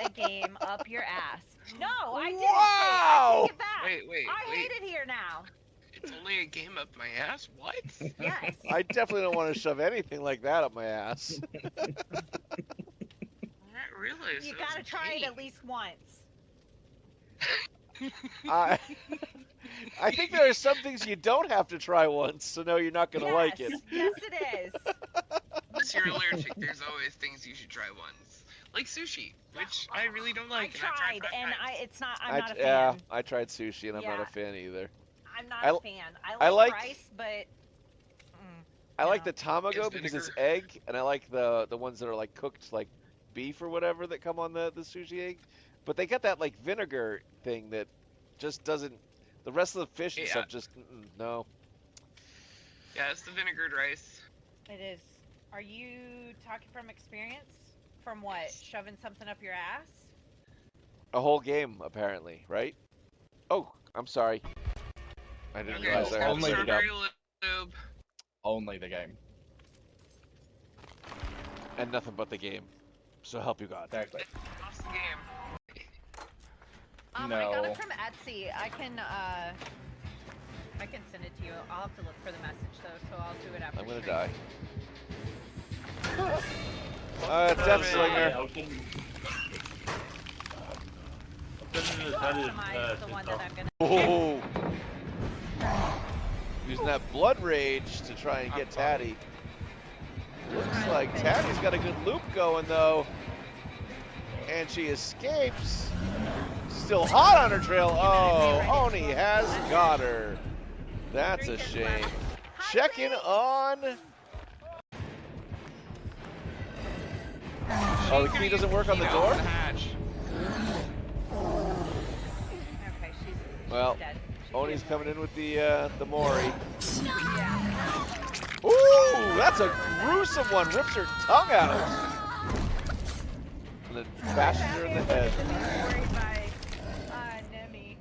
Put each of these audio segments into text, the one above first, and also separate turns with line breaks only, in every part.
a game up your ass. No, I didn't say it. I
Wow!
take it back.
Wait.
I hate it here now.
It's only a game up my ass? What?
Yes.
I definitely don't want to shove anything like that up my ass.
I didn't realize
You
that was
gotta
a
try it
game.
at least once.
I I think there are some things you don't have to try once to know you're not going to like it.
Yes, it is.
Unless you're allergic, there's always things you should try once. Like sushi, which I really don't like.
I tried, and
five times.
I'm not a
Yeah,
fan.
I tried sushi and I'm not
Yeah.
a fan either.
I'm not
I,
a fan.
I
I like
like
rice, but
I like
no.
the tamago
Is
because it's
vinegar.
egg, and I like the ones that are like cooked like beef or whatever that come on the sushi egg. But they got that like vinegar thing that just doesn't. The rest of the fish and
Yeah,
stuff just no.
yeah, it's the vinegared rice.
It is. Are you talking from experience? From what? Shoving something up your ass?
A whole game apparently, right? Oh, I'm sorry. I didn't
Okay,
realize
so
I had
only
to
the
set it up.
strawberry lube.
Only the game.
And nothing but the game. So help you God.
Exactly.
Lost the game.
I got
No.
it from Etsy. I can send it to you. I'll have to look for the message though, so I'll do it after.
I'm gonna
stream.
die. Death Slinger.
Customize the one that I'm gonna.
Oh. Using that blood rage to try and get Tatty. Looks like Tatty's got a good loop going though. And she escapes. Still hot on her trail. Oh, Oni has got her. That's a shame. Checking on. Oh, the key doesn't work on the door?
Hatch.
Okay, she's
Well,
dead. She's
Oni's
dead.
coming in with the Mori.
Yeah.
Ooh, that's a gruesome one. Rips her tongue out. And then bashes her in the head.
Worried by Nemi.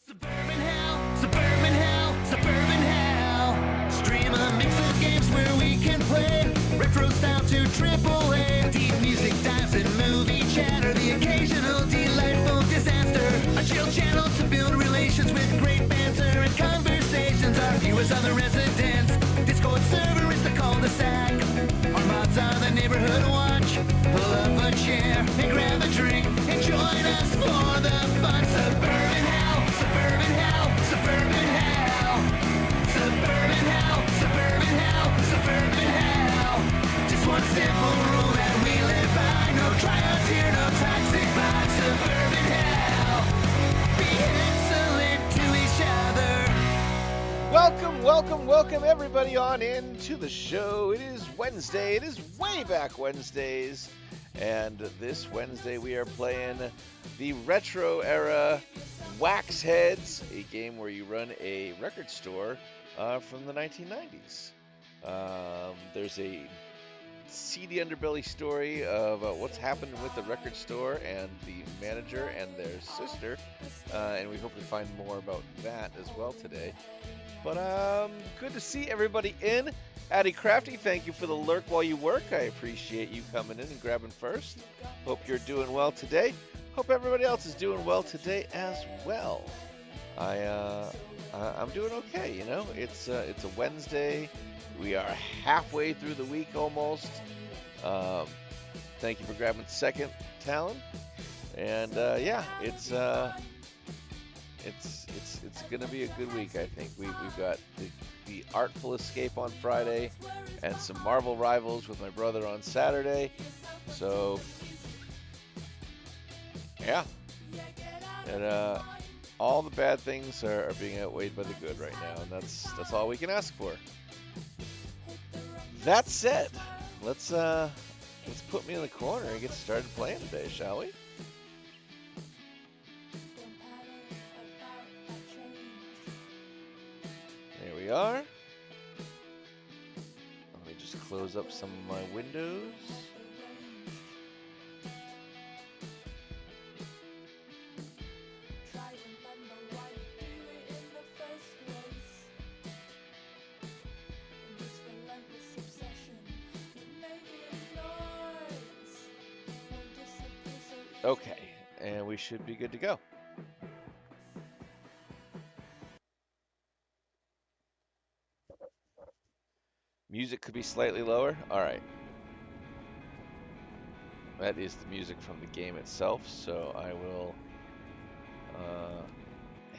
Suburban hell, suburban hell, suburban hell. Stream a mix of games where we can play retro style to triple A. Deep music dives and movie chatter, the occasional delightful disaster. A chill channel to build relations with great banter and conversations. Our viewers are the residents. Discord server is the cul-de-sac. Our mods are the neighborhood watch. Pull up a chair and grab a drink and join us for the fun. Suburban hell, suburban hell, suburban hell. Suburban hell, suburban hell, suburban hell. Just one simple rule that we live by. No tryouts here, no toxic vibes. Suburban hell. Be excellent to each other.
Welcome everybody on into the show. It is Wednesday. It is way back Wednesdays. And this Wednesday we are playing the retro era Wax Heads, a game where you run a record store from the 1990s. There's a seedy underbelly story of what's happened with the record store and the manager and their sister, and we hope to find more about that as well today. But good to see everybody in. Addy Crafty, thank you for the lurk while you work. I appreciate you coming in and grabbing first. Hope you're doing well today. Hope everybody else is doing well today as well. I'm doing okay. You know, it's a Wednesday. We are halfway through the week almost. Thank you for grabbing second, Talon. And yeah, it's gonna be a good week. I think we've got the Artful Escape on Friday, and some Marvel Rivals with my brother on Saturday. So yeah, and all the bad things are being outweighed by the good right now, and that's all we can ask for. That said, let's put me in the corner and get started playing today, shall we? There we are. Let me just close up some of my windows. Okay, and we should be good to go. Music could be slightly lower. All right. That is the music from the game itself, so I will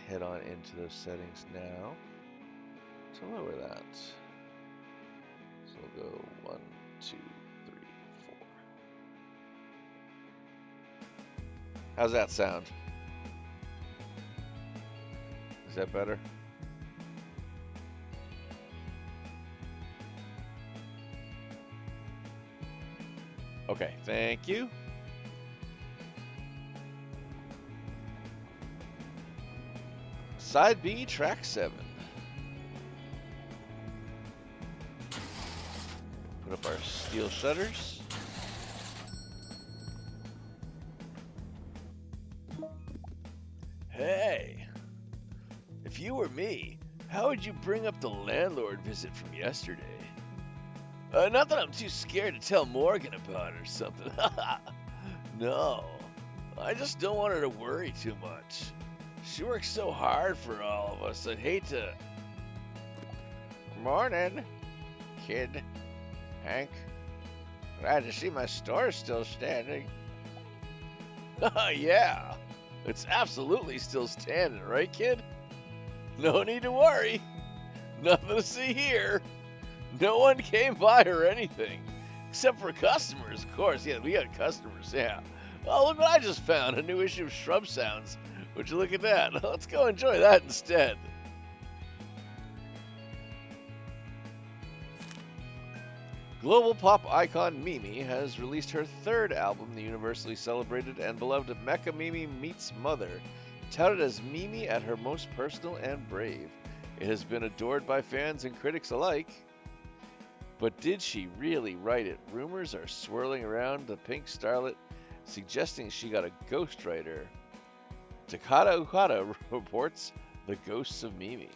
head on into those settings now to lower that. So we'll go 1, 2, 3, 4. How's that sound? Is that better? Okay, thank you. Side B, track 7. Put up our steel shutters. Hey, if you were me, how would you bring up the landlord visit from yesterday? Not that I'm too scared to tell Morgan about it or something. No, I just don't want her to worry too much. She works so hard for all of us, I'd hate to... Morning, kid. Hank. Glad to see my store still standing. Yeah, it's absolutely still standing, right, kid? No need to worry. Nothing to see here. No one came by or anything. Except for customers, of course. Yeah, we got customers, yeah. Oh, look what I just found. A new issue of Shrub Sounds. Would you look at that? Let's go enjoy that instead. Global pop icon Mimi has released her third album, the universally celebrated and beloved Mecha Mimi Meets Mother, touted as Mimi at her most personal and brave. It has been adored by fans and critics alike. But did she really write it? Rumors are swirling around the pink starlet, suggesting she got a ghostwriter. Takata Ukata reports the ghosts of Mimi.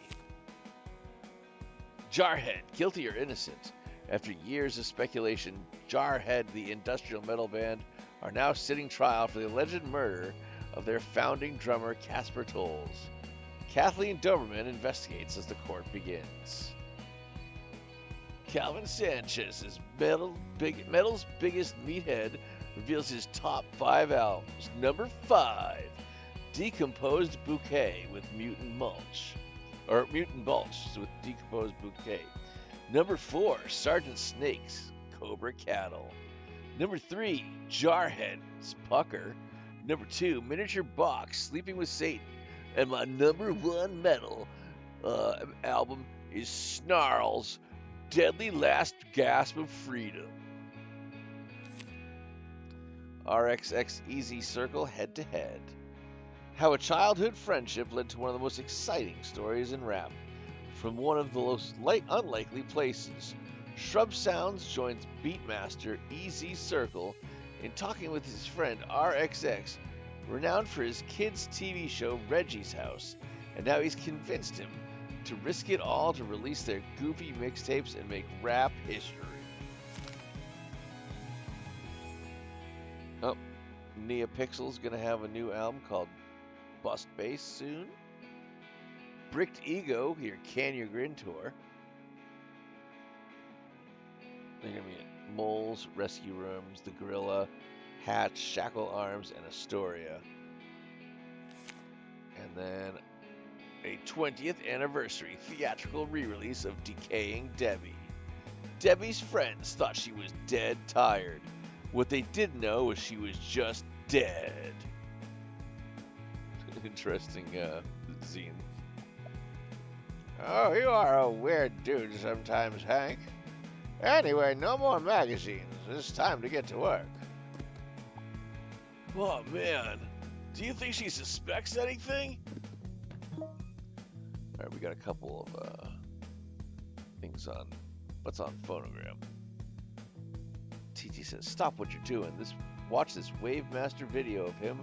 Jarhead, guilty or innocent? After years of speculation, Jarhead, the industrial metal band, are now sitting trial for the alleged murder of their founding drummer Casper Tolles. Kathleen Doberman investigates as the court begins. Calvin Sanchez, metal's biggest meathead, reveals his top 5 albums. Number 5, Decomposed Bouquet with Mutant Mulch. Or Mutant Mulch with Decomposed Bouquet. Number 4, Sergeant Snake's Cobra Cattle. Number 3, Jarhead's Pucker. Number 2, Miniature Box, Sleeping with Satan. And my number 1 metal album is Snarl's Deadly Last Gasp of Freedom. RXX Easy Circle head to head. How a childhood friendship led to one of the most exciting stories in rap. From one of the most unlikely places, Shrub Sounds joins beatmaster Easy Circle in talking with his friend RXX, renowned for his kids' TV show Reggie's House, and now he's convinced him to risk it all to release their goofy mixtapes and make rap history. Oh, Neopixel's gonna have a new album called Bust Bass soon. Bricked Ego, your Can You Grin tour. They're gonna be at Moles, Rescue Rooms, The Gorilla, Hatch, Shackle Arms, and Astoria. And then a 20th anniversary theatrical re-release of Decaying Debbie. Debbie's friends thought she was dead tired. What they didn't know was she was just dead. Interesting zine. Oh, you are a weird dude sometimes, Hank. Anyway, no more magazines. It's time to get to work. Oh, man. Do you think she suspects anything? Alright, we got a couple of things on. What's on Phonogram? TT says, stop what you're doing. Watch this Wavemaster video of him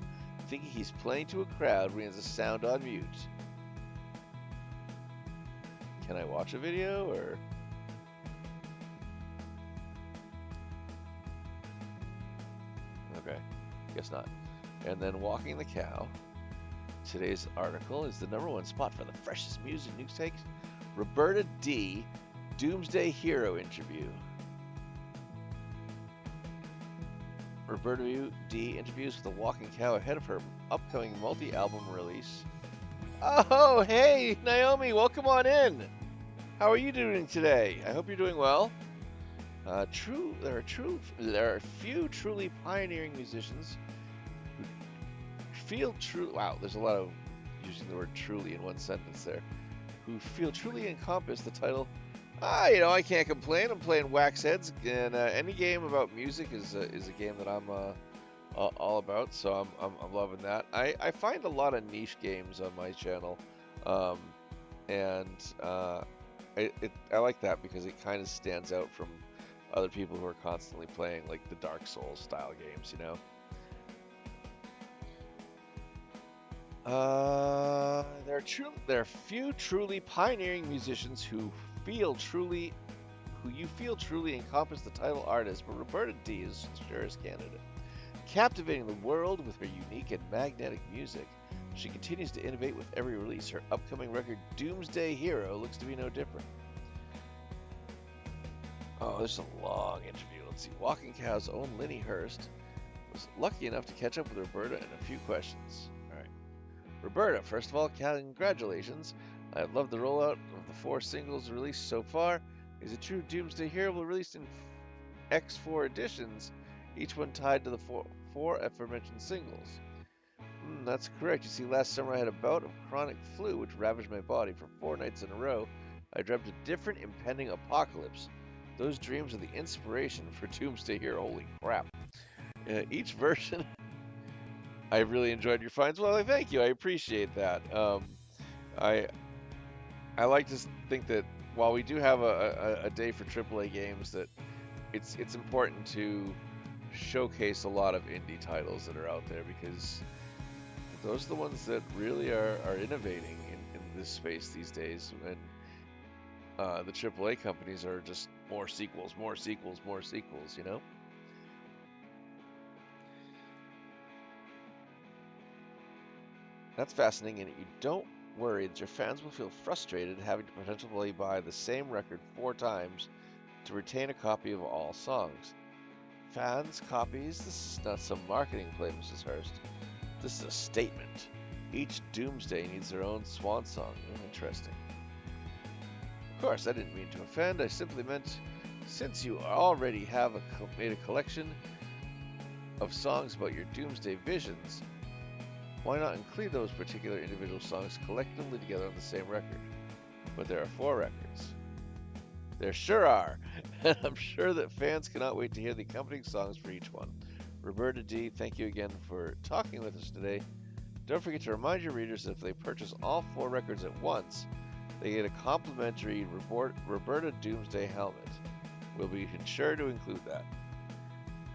thinking he's playing to a crowd when he has the sound on mute. Can I watch a video, or? Okay, guess not. and then Walking the Cow. Today's article is the #1 spot for the freshest music news takes. Roberta D. Doomsday Hero interview. Roberta D. interviews with the Walking Cow ahead of her upcoming multi-album release. Oh, hey, Naomi, welcome on in. How are you doing today? I hope you're doing well. There are few truly pioneering musicians who feel true. Wow, there's a lot of using the word truly in one sentence there. Who feel truly encompass the title. I can't complain. I'm playing Wax Heads, and any game about music is a game that I'm all about. So I'm loving that. I find a lot of niche games on my channel, and I like that because it kind of stands out from other people who are constantly playing like the Dark Souls style games, you know. There are few truly pioneering musicians who you feel truly encompass the title artist, but Roberta D is the surest candidate. Captivating the world with her unique and magnetic music, she continues to innovate with every release. Her upcoming record, Doomsday Hero, looks to be no different. Oh, this is a long interview. Let's see. Walking Cow's own Linny Hurst was lucky enough to catch up with Roberta in a few questions. All right. Roberta, first of all, congratulations. I love the rollout of the 4 singles released so far. Is it true Doomsday Hero will release in X4 editions, each one tied to the four aforementioned singles? That's correct. You see, last summer I had a bout of chronic flu which ravaged my body for 4 nights in a row. I dreamt a different impending apocalypse. Those dreams are the inspiration for Doomsday Hero. Holy crap. Each version... I really enjoyed your finds. Well, thank you. I appreciate that. I like to think that while we do have a day for AAA games, that it's important to showcase a lot of indie titles that are out there, because those are the ones that really are innovating in this space these days. And the AAA companies are just more sequels, you know? That's fascinating, and you don't worry that your fans will feel frustrated having to potentially buy the same record 4 times to retain a copy of all songs. Fans, copies, this is not some marketing play, Mrs. Hurst. This is a statement. Each Doomsday needs their own swan song. Interesting. Of course, I didn't mean to offend. I simply meant, since you already have made a collection of songs about your Doomsday visions, why not include those particular individual songs collectively together on the same record? But there are 4 records. There sure are. And I'm sure that fans cannot wait to hear the accompanying songs for each one. Roberta D, thank you again for talking with us today. Don't forget to remind your readers that if they purchase all 4 records at once, they get a complimentary Roberta Doomsday helmet. We'll be sure to include that.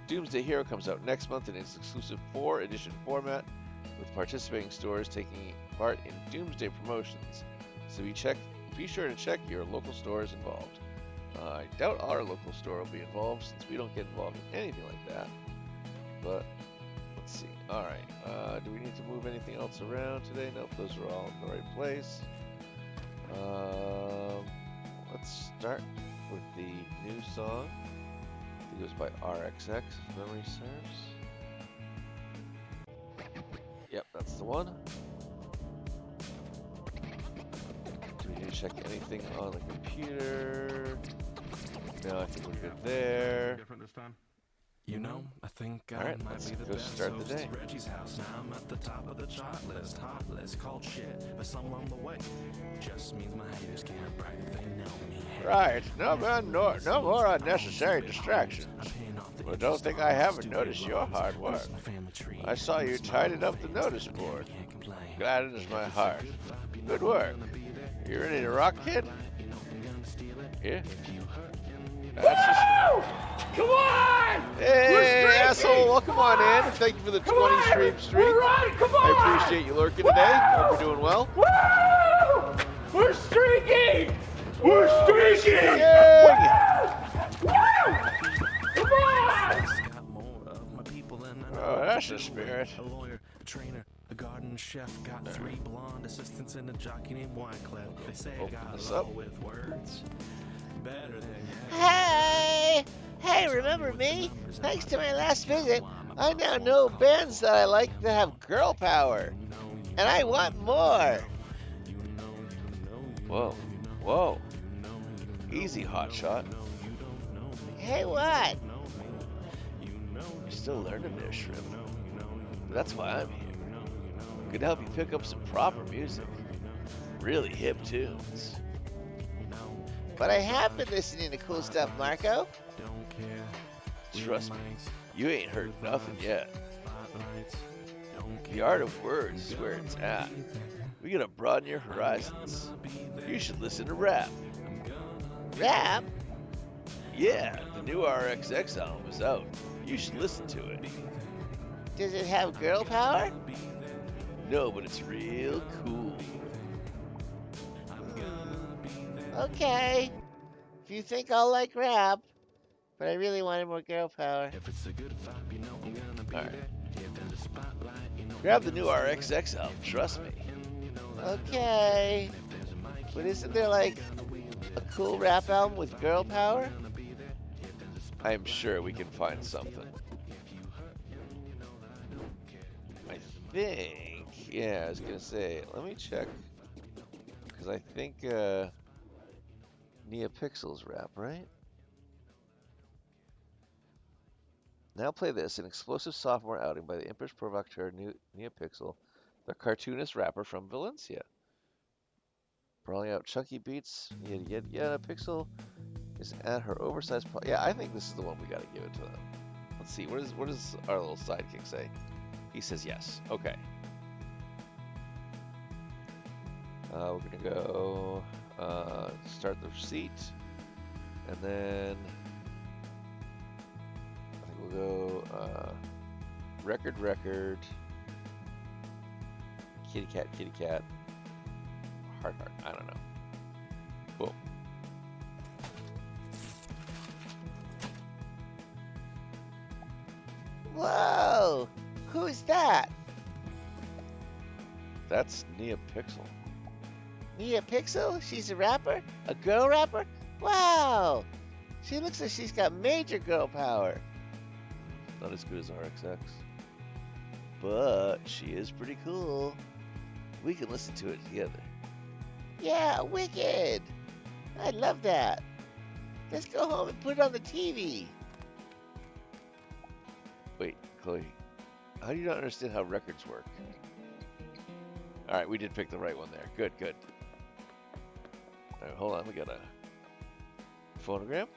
Doomsday Hero comes out next month in its exclusive 4 edition format, with participating stores taking part in Doomsday promotions. So be sure to check your local stores involved. I doubt our local store will be involved, since we don't get involved in anything like that. But let's see. All right. Do we need to move anything else around today? Nope. Those are all in the right place. Let's start with the new song. It goes by RXX, if memory serves. Yep, that's the one. Do we need to check anything on the computer? No, I think we're good there.
Different this time.
You know, I think
All right,
might
let's
be the
go
best
start the
host
day.
at Reggie's house. Now I'm at the top of the chart list, hot list, called shit, but some along the way. Just means my haters can't brag if they know me.
Right, no more unnecessary distractions. But don't think I haven't noticed your hard work. I saw you tidying up the notice board. Gladdens my heart. Good work. You ready to rock, kid? Yeah. That's just...
Come on!
Hey, asshole, welcome on in. Thank you for the 20 stream streak.
All right, come on!
I appreciate you lurking today. Hope you're doing well.
Woo! We're streaking! We're streaking!
Yay!
Woo! Come on!
Got more of my people than I know.
Oh, that's the spirit.
A lawyer
trainer, a garden chef, got 3 blonde assistants and a jockey named Wyclef. They say I
Open
got
this
it all
up.
with words. Better than
Hey! Hey, remember me? Thanks to my last visit, I now know bands that I like that have girl power. And I want more.
Whoa. Whoa. Easy, hotshot.
Hey, what?
You're still learning there, Shrimp. But that's why I'm here. I'm gonna help you pick up some proper music. Really hip tunes.
But I have been listening to cool stuff, Marco.
Trust me, you ain't heard nothing yet. The art of words is where it's at. We gotta broaden your horizons. You should listen to rap.
Rap?
Yeah, the new RXX album is out. You should listen to it.
Does it have girl power?
No, but it's real cool.
Okay. If you think I'll like rap. But I really wanted more girl power.
Alright. Grab the new RXX album, trust me.
Okay. But isn't there like a cool rap album with girl power?
I'm sure we can find something. I think, yeah, I was gonna say, let me check. Because I think Neopixel's rap, right? Now play this, an explosive sophomore outing by the impish provocateur Neopixel, the cartoonist rapper from Valencia. Brawling out chunky beats, yada. Pixel is at her oversized yeah, I think this is the one we gotta give it to them. Let's see, what does our little sidekick say? He says yes. Okay. We're gonna go start the receipt, and then I think we'll go record, kitty cat, heart, I don't know. Boom.
Whoa! Who's that?
That's Neopixel.
Neopixel? She's a rapper? A girl rapper? Wow! She looks like she's got major girl power.
Not as good as RXX. But she is pretty cool. We can listen to it together.
Yeah, wicked! I love that. Let's go home and put it on the TV.
Wait, Chloe, how do you not understand how records work? Alright, we did pick the right one there. Good. Alright, hold on, we got a phonogram.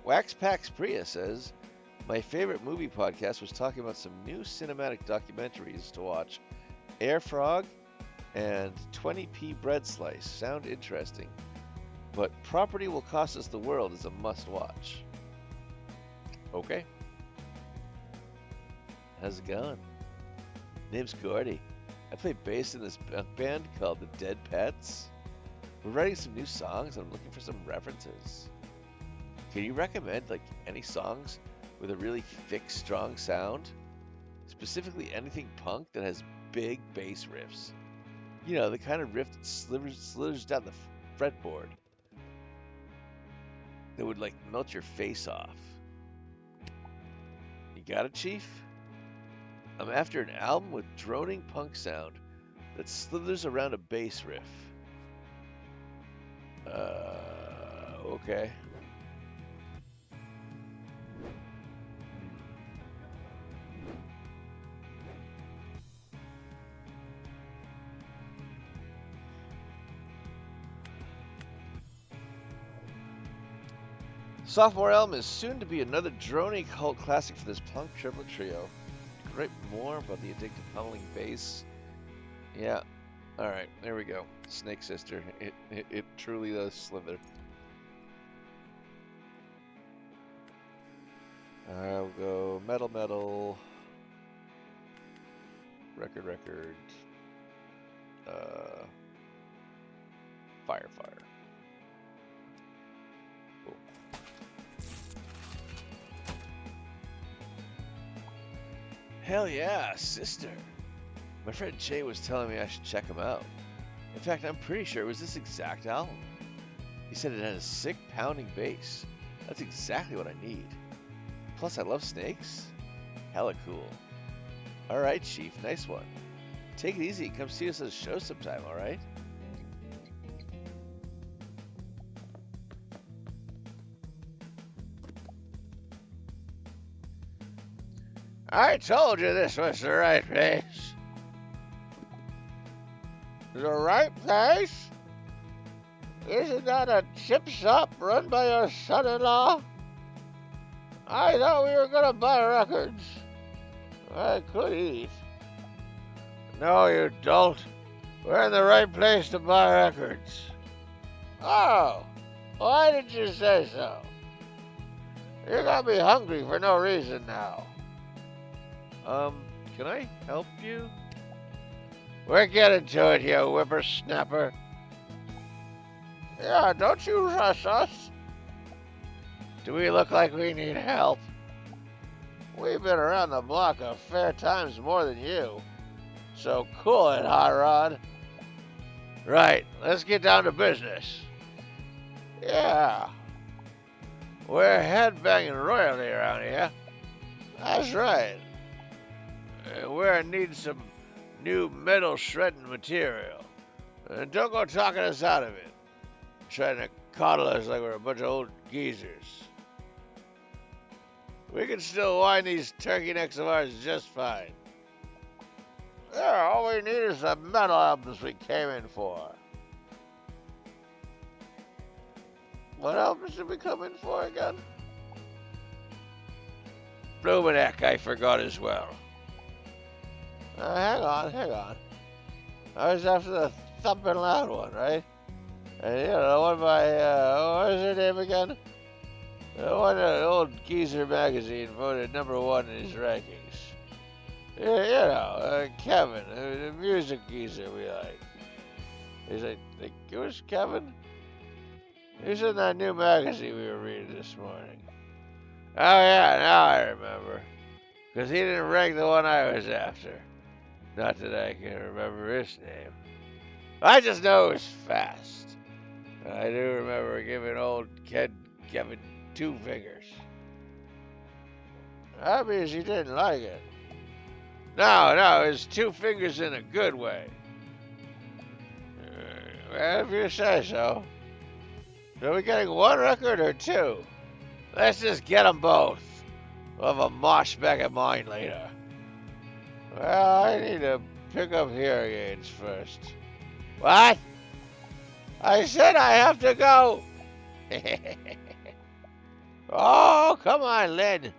Waxpax Priya says, my favorite movie podcast was talking about some new cinematic documentaries to watch. Air Frog and 20p Bread Slice sound interesting, but Property Will Cost Us the World is a must-watch. Okay. How's it going? Name's Gordy. I play bass in this band called the Dead Pets. We're writing some new songs and I'm looking for some references. Can you recommend like any songs with a really thick, strong sound? Specifically anything punk that has big bass riffs. You know, the kind of riff that slithers down the fretboard. That would like melt your face off. You got it, Chief? I'm after an album with droning punk sound that slithers around a bass riff. Okay. Sophomore Album is soon to be another droning cult classic for this punk triplet trio. Write more about the addictive pummeling bass. Yeah. Alright, there we go. Snake Sister. It truly does slither. I'll go metal, record, fire. Boom. Hell yeah, sister. My friend Jay was telling me I should check him out. In fact, I'm pretty sure it was this exact album. He said it had a sick pounding bass. That's exactly what I need. Plus, I love snakes. Hella cool. Alright, Chief, nice one. Take it easy, come see us at a show sometime, alright? I told you this was the right place. The right place? Isn't that a chip shop run by your son-in-law? I thought we were gonna buy records. I could eat. No, you don't. We're in the right place to buy records. Oh, why did you say so? You got me hungry for no reason now. Can I help you? We're getting to it, you whippersnapper. Yeah, don't you rush us. Do we look like we need help? We've been around the block a fair times more than you. So cool it, Hot Rod. Right, let's get down to business. Yeah. We're headbanging royalty around here. That's right. We're in need of some new metal shredding material. Don't go talking us out of it. Trying to coddle us like we're a bunch of old geezers. We can still wind these turkey necks of ours just fine. Yeah, all we need is the metal albums we came in for. What albums did we come in for again? Blumeneck, I forgot as well. Hang on. I was after the thumping loud one, right? And you know, the one by, what was her name again? The one that old Geezer magazine voted #1 in his rankings. Kevin, the music geezer we like. He's like, it was Kevin? He's in that new magazine we were reading this morning. Oh yeah, now I remember. Because he didn't rank the one I was after. Not that I can remember his name. I just know it was fast. I do remember giving old Kevin 2 fingers. That means he didn't like it. No, it was 2 fingers in a good way. Well, if you say so. Are we getting 1 record or 2? Let's just get them both. We'll have a mosh back at mine later. Well, I need to pick up hearing aids first. What? I said I have to go. Oh, come on, Lynn.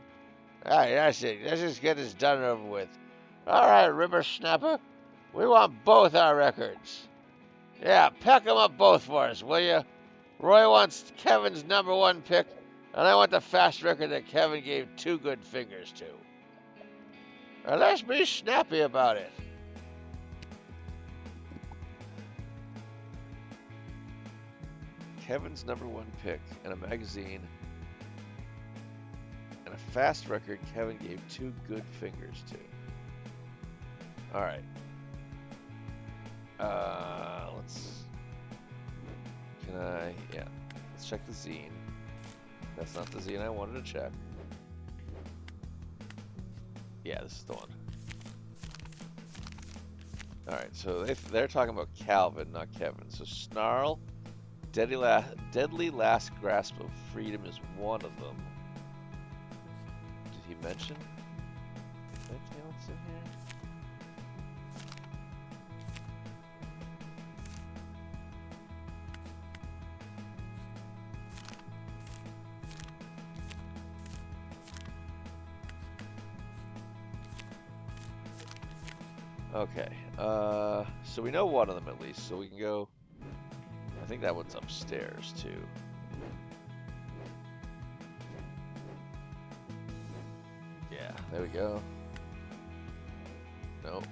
All right, that's it. Let's just get this done and over with. All right, Ripper Snapper. We want both our records. Yeah, pack them up both for us, will you? Roy wants Kevin's #1 pick, and I want the fast record that Kevin gave 2 good fingers to. Now let's be snappy about it. Kevin's #1 pick and a magazine and a fast record Kevin gave 2 good fingers to. All right. Let's check the zine. That's not the zine I wanted to check. Yeah, this is the one. All right, so they're talking about Calvin, not Kevin. So Snarl, Deadly Last Grasp of Freedom is one of them. Did he mention anything else in here? Okay, so we know one of them at least, so we can go. I think that one's upstairs too. Yeah, there we go. No,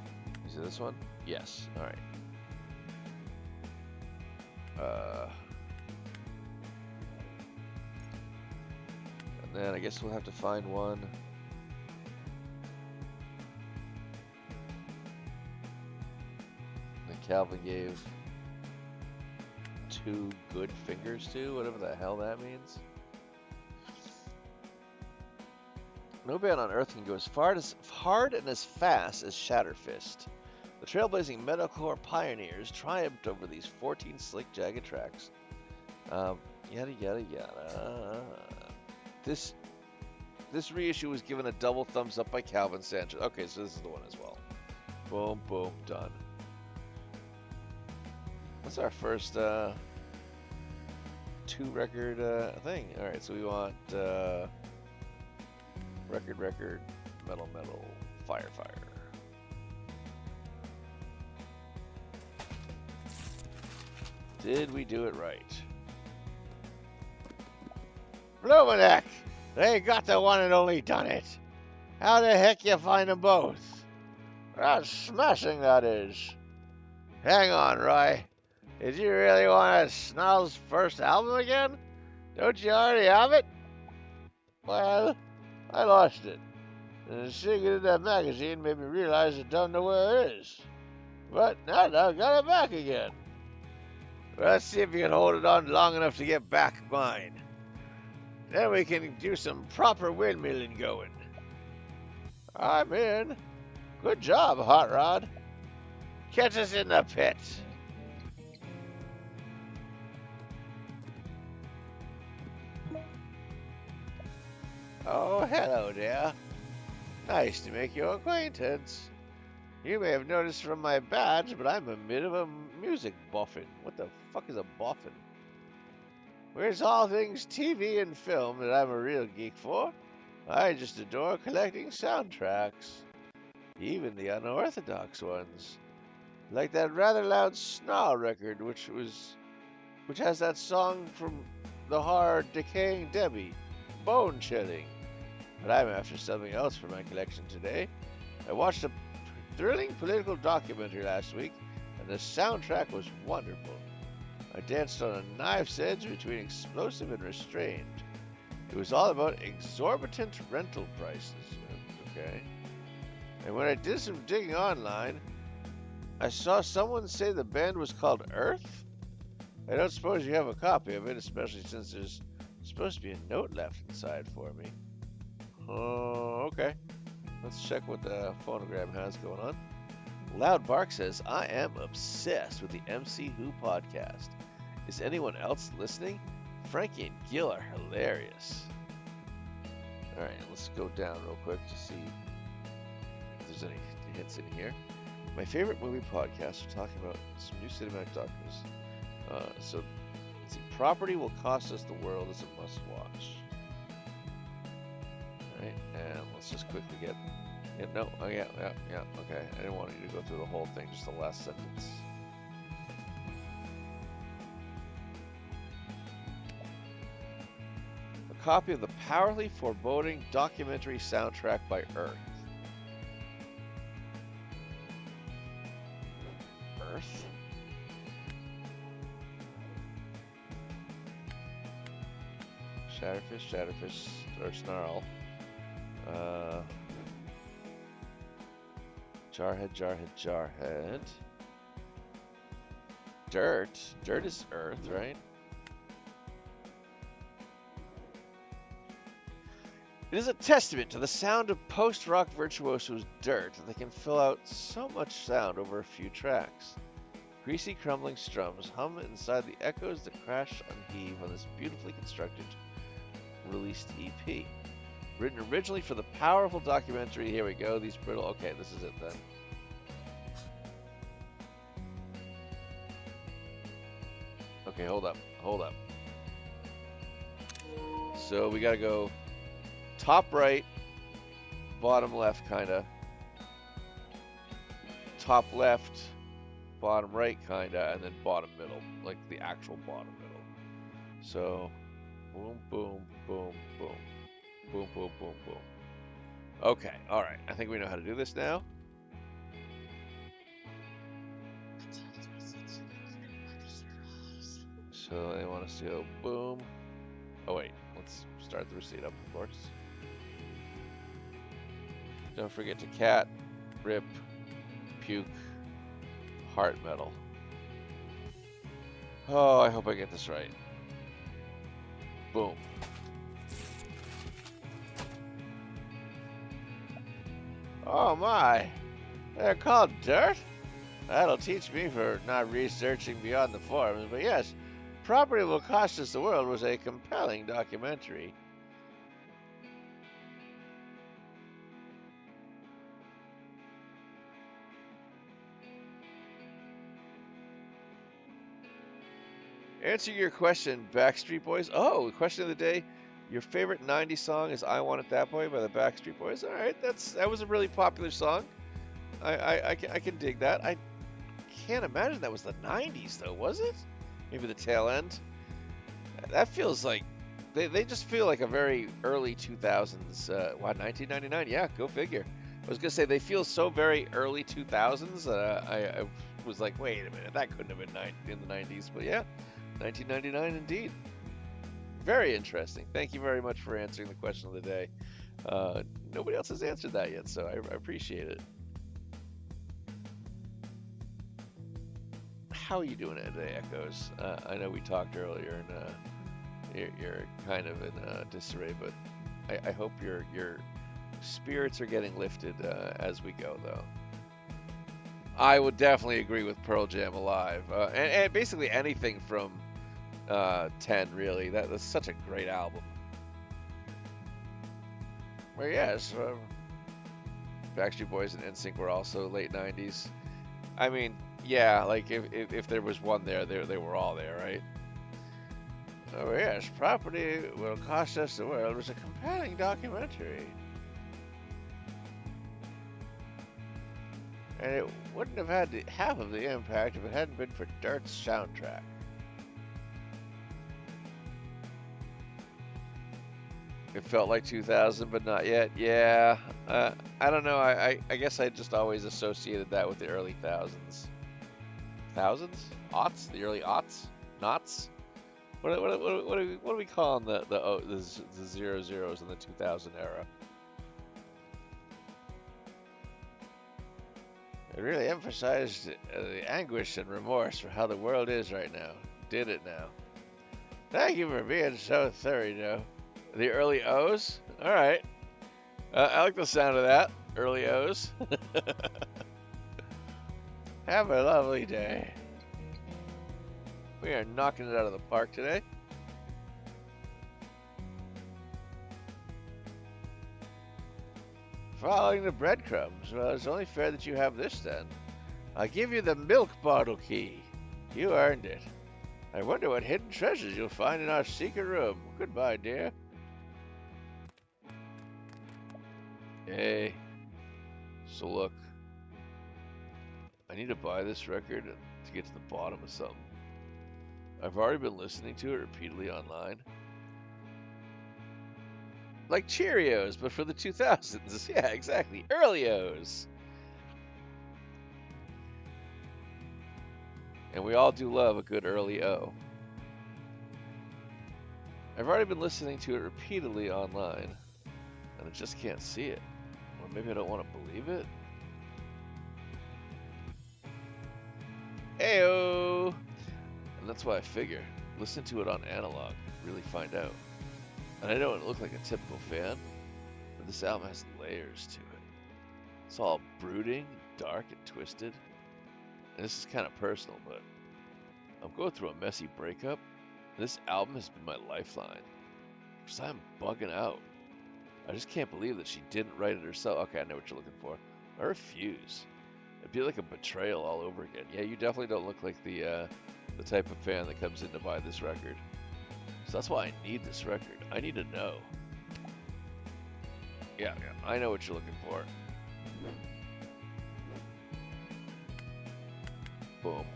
is it this one? Yes. All right. And then I guess we'll have to find one. Calvin gave 2 good fingers to, whatever the hell that means. No band on Earth can go as hard and as fast as Shatterfist. The trailblazing metalcore pioneers triumphed over these 14 slick, jagged tracks. Yada yada yada. This reissue was given a double thumbs up by Calvin Sanchez. Okay, so this is the one as well. Boom, boom, done. What's our first 2-record thing? All right, so we want record, metal, fire. Did we do it right?
Blumenek! They got the one and only done it. How the heck you find them both? That's smashing, that is. Hang on, Roy. Did you really want Snarl's first album again? Don't you already have it? Well, I lost it. And seeing it in that magazine made me realize I don't know where it is. But now I've got it back again. Well, let's see if you can hold it on long enough to get back mine. Then we can do some proper windmilling going. I'm in. Good job, Hot Rod. Catch us in the pit. Oh, hello there. Nice to make your acquaintance. You may have noticed from my badge, but I'm a bit of a music boffin. What the fuck is a boffin? Where's all things TV and film that I'm a real geek for? I just adore collecting soundtracks. Even the unorthodox ones. Like that rather loud Snarl record, which has that song from the horror Decaying Debbie, Bone Chilling. But I'm after something else for my collection today. I watched a thrilling political documentary last week, and the soundtrack was wonderful. I danced on a knife's edge between explosive and restrained. It was all about exorbitant rental prices. Okay. And when I did some digging online, I saw someone say the band was called Earth. I don't suppose you have a copy of it, especially since there's supposed to be a note left inside for me. Oh, okay. Let's check what the phonogram has going on. Loud Bark says, I am obsessed with the MC Who podcast. Is anyone else listening? Frankie and Gil are hilarious. Alright, let's go down real quick to see if there's any hits in here. My favorite movie podcast are talking about some new cinematic documentaries. So, let's see. Property Will Cost Us the World is a must watch. Alright, and let's just quickly get... Yeah, no, oh yeah, okay. I didn't want you to go through the whole thing, just the last sentence. A copy of the powerfully foreboding documentary soundtrack by Earth. Earth? Shatterfish, or Snarl. Jarhead. Dirt is Earth, right? It is a testament to the sound of post-rock virtuosos Dirt that they can fill out so much sound over a few tracks. Greasy, crumbling strums hum inside the echoes that crash and heave on this beautifully constructed, released EP. Written originally for the powerful documentary, here we go, these brittle... Okay, this is it then. Okay, hold up. So we gotta go top right, bottom left, kinda. Top left, bottom right, kinda, and then bottom middle, like the actual bottom middle. So, boom, boom, boom, boom. Boom, boom, boom, boom. Okay, alright. I think we know how to do this now. So they want us to go boom. Oh wait, let's start the receipt up, of course. Don't forget to cat, rip, puke,
heart metal. Oh, I hope I get this right. Boom. Oh my! They're called dirt? That'll teach me for not researching beyond the forums, but yes, Property Will Cost Us the World was a compelling documentary. Answer your question, Backstreet Boys. Oh, question of the day. Your favorite 90s song is I Want It That Way by the Backstreet Boys. All right, that was a really popular song. I can dig that. I can't imagine that was the 90s, though, was it? Maybe the tail end? That feels like... They just feel like a very early 2000s... what, 1999? Yeah, go figure. I was going to say, they feel so very early 2000s. I was like, wait a minute, that couldn't have been in the 90s. But yeah, 1999 indeed. Very interesting. Thank you very much for answering the question of the day. Nobody else has answered that yet, so I appreciate it. How are you doing today, Echoes? I know we talked earlier, and you're kind of in disarray, but I hope your spirits are getting lifted as we go, though. I would definitely agree with Pearl Jam Alive, and basically anything from 10, really. That's such a great album. Well, yes, Backstreet Boys and NSYNC were also late 90s. I mean, yeah, like if there was one there, they were all there, right? Oh yes, Property Will Cost Us the World was a compelling documentary. And it wouldn't have had half of the impact if it hadn't been for Dirt's soundtrack. It felt like 2000, but not yet. Yeah, I don't know. I guess I just always associated that with the early thousands. Thousands? Aughts? The early aughts? Knots? What do we call them the 00s in the 2000 era? It really emphasized the anguish and remorse for how the world is right now. Did it now? Thank you for being so thorough, Joe. The early O's? All right. I like the sound of that. Early O's. Have a lovely day. We are knocking it out of the park today. Following the breadcrumbs. Well, it's only fair that you have this then. I'll give you the milk bottle key. You earned it. I wonder what hidden treasures you'll find in our secret room. Goodbye, dear. Hey. So look. I need to buy this record to get to the bottom of something. I've already been listening to it repeatedly online. Like Cheerios, but for the 2000s. Yeah, exactly. Early-O's. And we all do love a good early O. I've already been listening to it repeatedly online, and I just can't see it. Or maybe I don't want to believe it. Heyo! And that's why I figure, listen to it on analog, really find out. And I know it look like a typical fan, but this album has layers to it. It's all brooding, dark, and twisted. And this is kind of personal, but I'm going through a messy breakup, and this album has been my lifeline. Because I'm bugging out. I just can't believe that she didn't write it herself. Okay, I know what you're looking for. I refuse. It'd be like a betrayal all over again. Yeah, you definitely don't look like the type of fan that comes in to buy this record. So that's why I need this record. I need to know. Yeah, I know what you're looking for. Boom.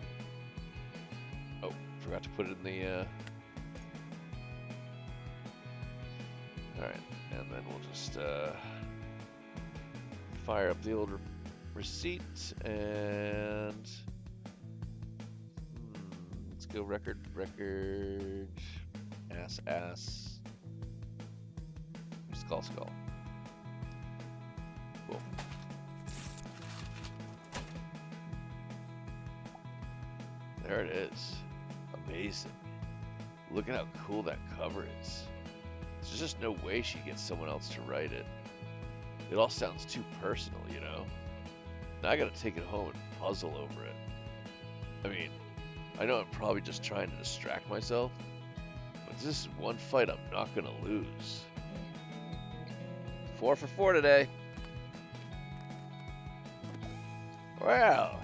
Oh, forgot to put it in the... Alright, and then we'll just fire up the old receipt and... let's go record, ass, skull. Boom. There it is. Amazing. Look at how cool that cover is. There's just no way she gets someone else to write it. It all sounds too personal, you know? Now I gotta take it home and puzzle over it. I mean, I know I'm probably just trying to distract myself, but this is one fight I'm not gonna lose. 4 for 4 today. Well,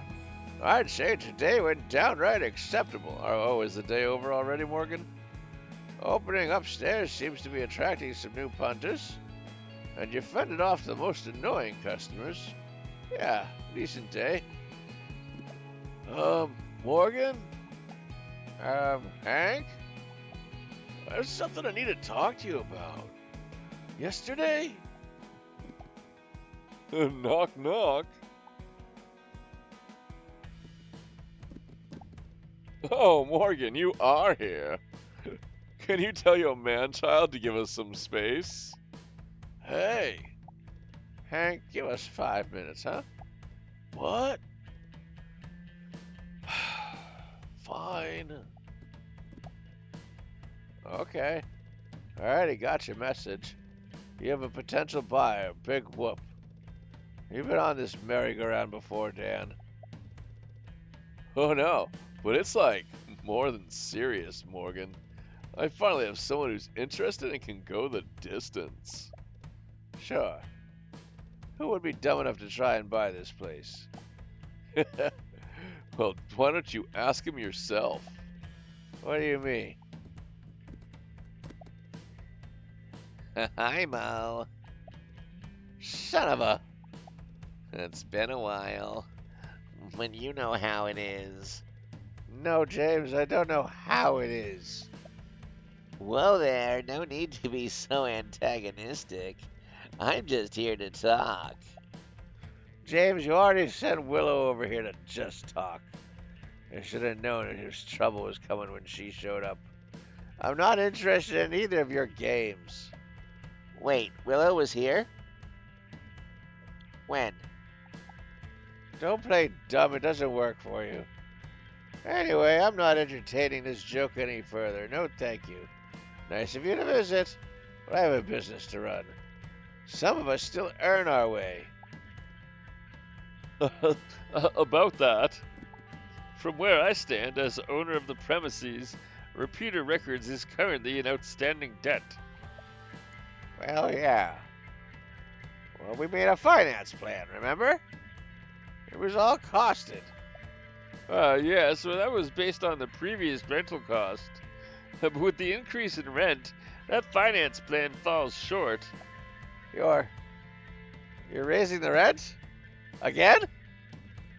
I'd say today went downright acceptable. Oh, is the day over already, Morgan? Opening upstairs seems to be attracting some new punters, and you fended off the most annoying customers. Yeah, decent day. Morgan? Hank? There's something I need to talk to you about. Yesterday? Knock, knock. Oh, Morgan, you are here. Can you tell your man-child to give us some space? Hey. Hank, give us 5 minutes, huh? What? Fine. Okay. Alrighty, got your message. You have a potential buyer. Big whoop. You've been on this merry-go-round before, Dan. Oh no, but it's like more than serious, Morgan. I finally have someone who's interested and can go the distance. Sure. Who would be dumb enough to try and buy this place? Well, why don't you ask him yourself? What do you mean? Hi, Mo. Son of a... It's been a while. But you know how it is. No, James, I don't know how it is. Whoa there, no need to be so antagonistic. I'm just here to talk. James, you already sent Willow over here to just talk. I should have known that his trouble was coming when she showed up. I'm not interested in either of your games. Wait, Willow was here? When? Don't play dumb, it doesn't work for you. Anyway, I'm not entertaining this joke any further. No thank you. Nice of you to visit, but I have a business to run. Some of us still earn our way. About that, from where I stand as owner of the premises, Repeater Records is currently in outstanding debt. Well, yeah. Well, we made a finance plan, remember? It was all costed. Yeah, so that was based on the previous rental cost. But with the increase in rent, that finance plan falls short. You're raising the rent? Again?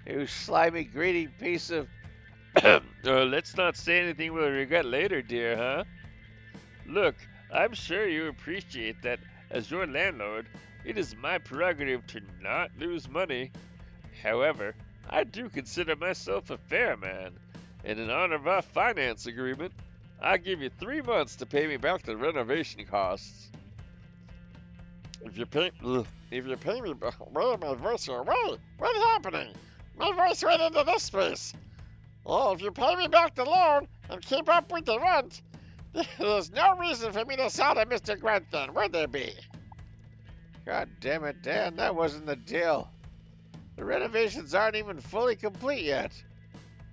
You slimy, greedy piece of... let's not say anything we'll regret later, dear, huh? Look, I'm sure you appreciate that, as your landlord, it is my prerogative to not lose money. However, I do consider myself a fair man, and in honor of our finance agreement, I give you 3 months to pay me back the renovation costs. If you pay me back, where my voice away? What's happening? My voice went into this space. Well, if you pay me back the loan and keep up with the rent, there's no reason for me to sell to Mr. Grant then, would there be? God damn it, Dan, that wasn't the deal. The renovations aren't even fully complete yet.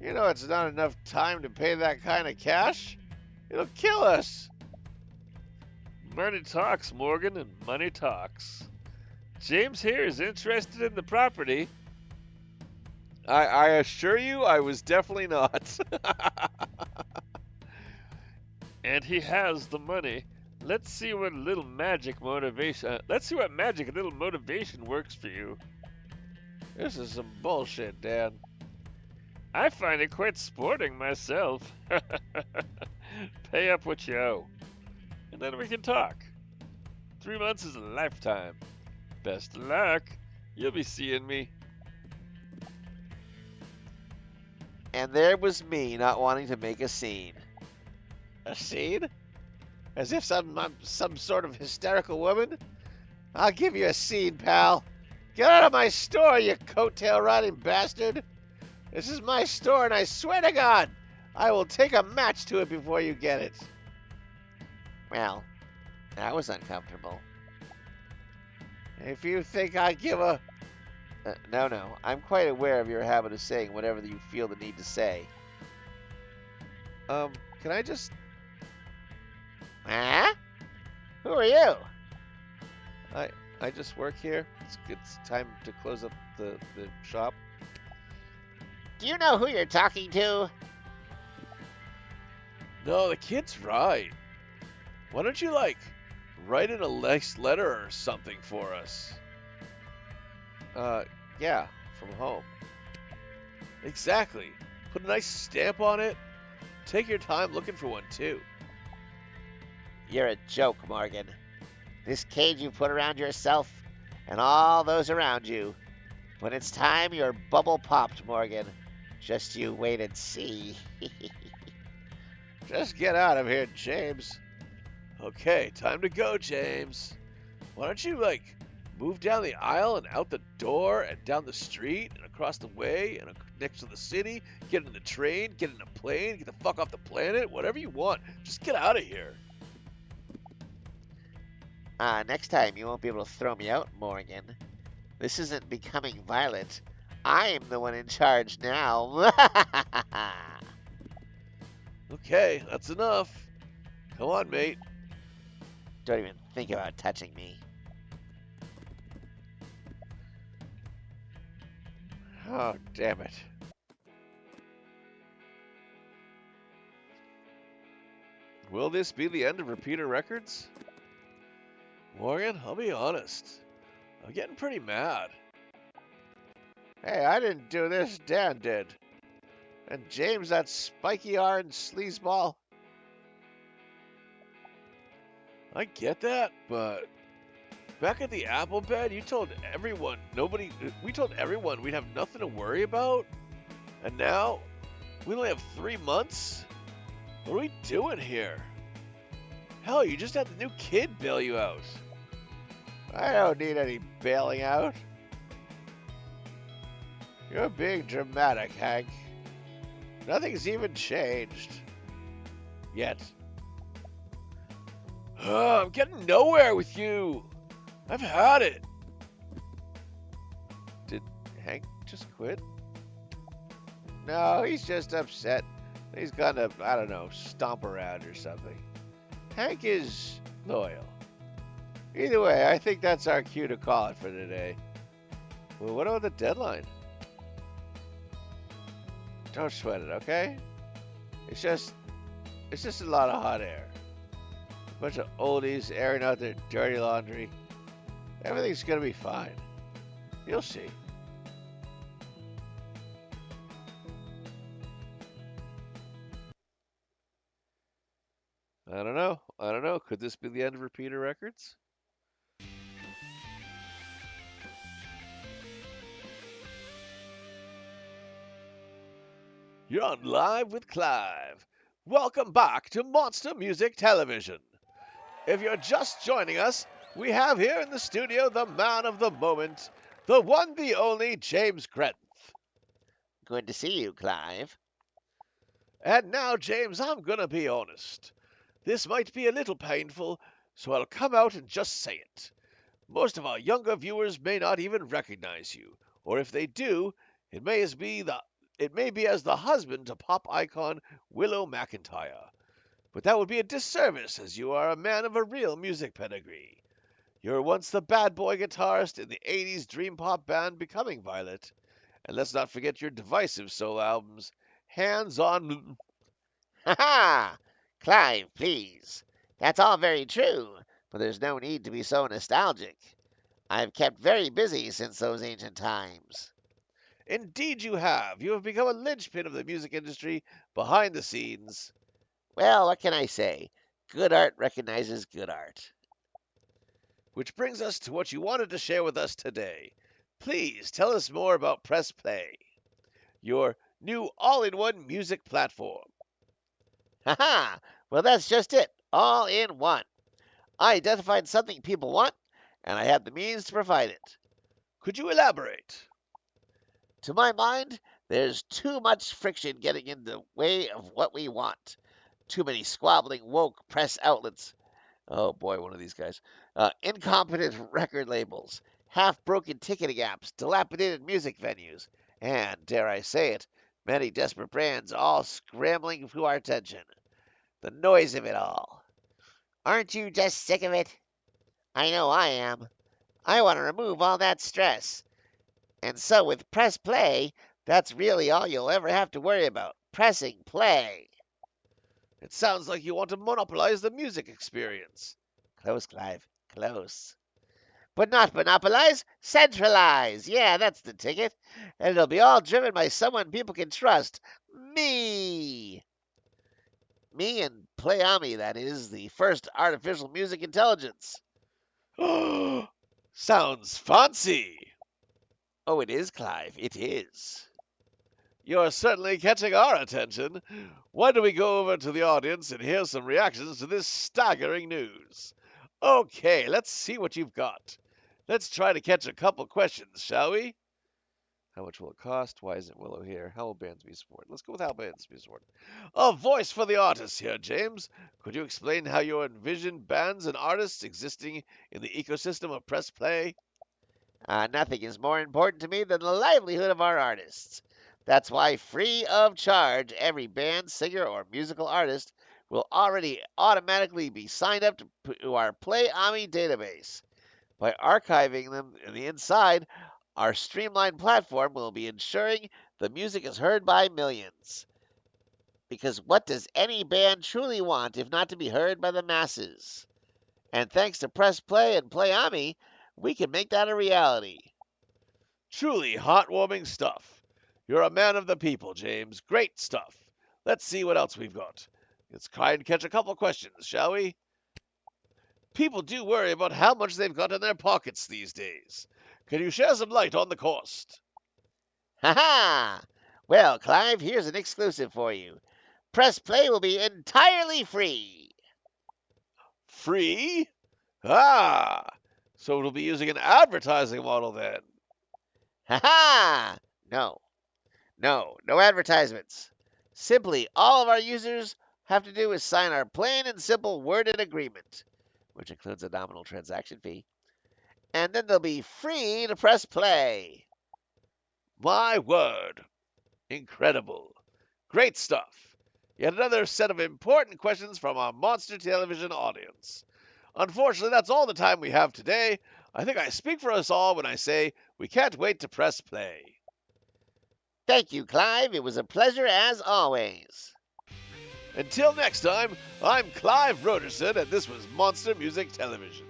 You know it's not enough time to pay that kind of cash. It'll kill us. Money talks, Morgan, and money talks. James here is interested in the property. I assure you I was definitely not. And he has the money. Let's see what magic a little motivation works for you. This is some bullshit, Dan. I find it quite sporting myself. Pay up what you owe, and then we can talk. 3 months is a lifetime. Best of luck. You'll be seeing me. And there was me not wanting to make a scene. A scene? As if I'm some sort of hysterical woman? I'll give you a scene, pal. Get out of my store, you coattail riding bastard.
This is my store, and I swear to God, I will take a match to it before you get it. Well, that was uncomfortable. If you think I give a... no. I'm quite aware of your habit of saying whatever you feel the need to say. Can I just... Huh? Who are you? I just work here. It's time to close up the shop. Do you know who you're talking to?
No, the kid's right. Why don't you, like, write in a nice letter or something for us?
Yeah, from home.
Exactly. Put a nice stamp on it. Take your time looking for one, too.
You're a joke, Morgan. This cage you put around yourself and all those around you. When it's time, your bubble popped, Morgan. Just you wait and see.
Just get out of here, James. Okay, time to go, James. Why don't you, like, move down the aisle and out the door and down the street and across the way and next to the city, get in the train, get in a plane, get the fuck off the planet, whatever you want. Just get out of here.
Next time you won't be able to throw me out, Morgan. This isn't becoming violent. I'm the one in charge now.
Okay, that's enough. Come on, mate.
Don't even think about touching me. Oh, damn it.
Will this be the end of Repeater Records? Morgan, I'll be honest. I'm getting pretty mad.
Hey, I didn't do this. Dan did. And James, that spiky orange sleazeball.
I get that, but back at the apple bed, you told everyone we told everyone we'd have nothing to worry about. And now we only have 3 months? What are we doing here? Hell, you just had the new kid bail you out.
I don't need any bailing out. You're being dramatic, Hank. Nothing's even changed. Yet.
I'm getting nowhere with you. I've had it.
Did Hank just quit? No, he's just upset. He's gonna, I don't know, stomp around or something. Hank is loyal. Either way, I think that's our cue to call it for today. Well, what about the deadline? Don't sweat it, okay? It's just a lot of hot air. A bunch of oldies airing out their dirty laundry. Everything's gonna be fine. You'll see.
I don't know. Could this be the end of Repeater Records? You're on Live with Clive. Welcome back to Monster Music Television. If you're just joining us, we have here in the studio the man of the moment, the one, the only James Grenth.
Good to see you, Clive.
And now, James, I'm gonna be honest. This might be a little painful, so I'll come out and just say it. Most of our younger viewers may not even recognize you, or if they do, it may be as the husband to pop icon Willow McIntyre. But that would be a disservice, as you are a man of a real music pedigree. You were once the bad boy guitarist in the 80s dream pop band Becoming Violet. And let's not forget your divisive solo albums, Hands On...
Ha ha! Clive, please. That's all very true, but there's no need to be so nostalgic. I've kept very busy since those ancient times.
Indeed you have. You have become a linchpin of the music industry behind the scenes.
Well, what can I say? Good art recognizes good art.
Which brings us to what you wanted to share with us today. Please tell us more about Press Play, your new all-in-one music platform.
Ha! Well, that's just it. All in one. I identified something people want, and I have the means to provide it.
Could you elaborate?
To my mind, There's too much friction getting in the way of what we want. Too many squabbling woke press outlets. Oh boy, one of these guys. Incompetent record labels, half-broken ticketing apps, dilapidated music venues, and, dare I say it, many desperate brands all scrambling for our attention. The noise of it all. Aren't you just sick of it? I know I am. I want to remove all that stress. And so with Press Play, that's really all you'll ever have to worry about. Pressing play.
It sounds like you want to monopolize the music experience.
Close, Clive. Close. But not monopolize, centralize. Yeah, that's the ticket. And it'll be all driven by someone people can trust. Me. Me and Playami, that is, the first artificial music intelligence.
Sounds fancy.
Oh, it is, Clive. It is.
You're certainly catching our attention. Why don't we go over to the audience and hear some reactions to this staggering news? Okay, let's see what you've got. Let's try to catch a couple questions, shall we? How much will it cost? Why isn't Willow here? How will bands be supported? Let's go with how bands be supported. A voice for the artists here, James. Could you explain how you envision bands and artists existing in the ecosystem of Press Play?
Nothing is more important to me than the livelihood of our artists. That's why, free of charge, every band, singer, or musical artist will already automatically be signed up to our Play Ami database. By archiving them in the inside, our streamlined platform will be ensuring the music is heard by millions. Because what does any band truly want if not to be heard by the masses? And thanks to Press Play and Play Ami, we can make that a reality.
Truly heartwarming stuff. You're a man of the people, James. Great stuff. Let's see what else we've got. Let's try and catch a couple questions, shall we? People do worry about how much they've got in their pockets these days. Can you share some light on the cost?
Ha ha! Well, Clive, here's an exclusive for you. Press Play will be entirely free.
Free? Ah! So it'll be using an advertising model then.
Ha ha! No advertisements. Simply, all of our users have to do is sign our plain and simple worded agreement, which includes a nominal transaction fee, and then they'll be free to press play.
My word. Incredible. Great stuff. Yet another set of important questions from our Monster Television audience. Unfortunately, that's all the time we have today. I think I speak for us all when I say we can't wait to press play.
Thank you, Clive. It was a pleasure as always.
Until next time, I'm Clive Roderson, and this was Monster Music Television.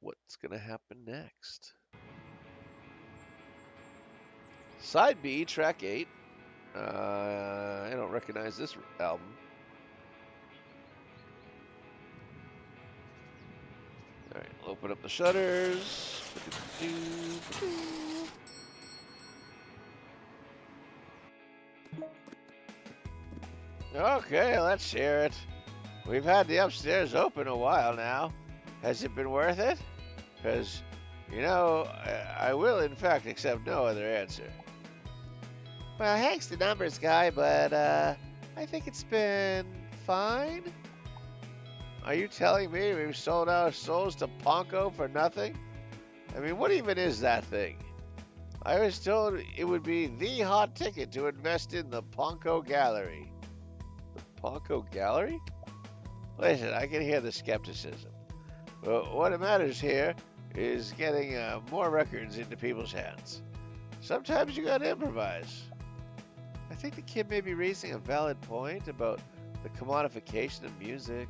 What's going to happen next? Side B, track 8. I don't recognize this album. All right, we'll open up the shutters. Okay, let's hear it. We've had the upstairs open a while now. Has it been worth it? Because, you know, I will in fact accept no other answer.
Well, Hank's the numbers guy, but I think it's been fine.
Are you telling me we've sold our souls to Ponko for nothing? I mean, what even is that thing? I was told it would be the hot ticket to invest in the Ponko Gallery. The Ponko Gallery? Listen, I can hear the skepticism. But what matters here is getting more records into people's hands. Sometimes you gotta improvise. I think the kid may be raising a valid point about the commodification of music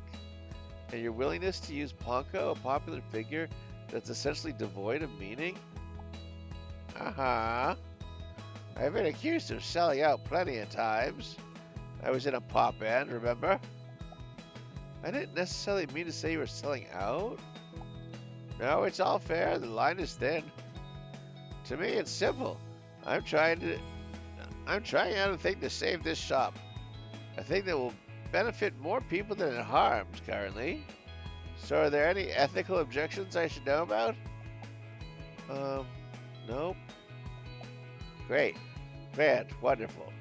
and your willingness to use Ponko, a popular figure that's essentially devoid of meaning. Uh-huh. I've been accused of selling out plenty of times. I was in a pop band, remember? I didn't necessarily mean to say you were selling out. No, it's all fair. The line is thin. To me, it's simple. I'm trying out a thing to save this shop. A thing that will
benefit more people than it harms currently. So are there any ethical objections I should know about? Nope. Great. Grand. Wonderful.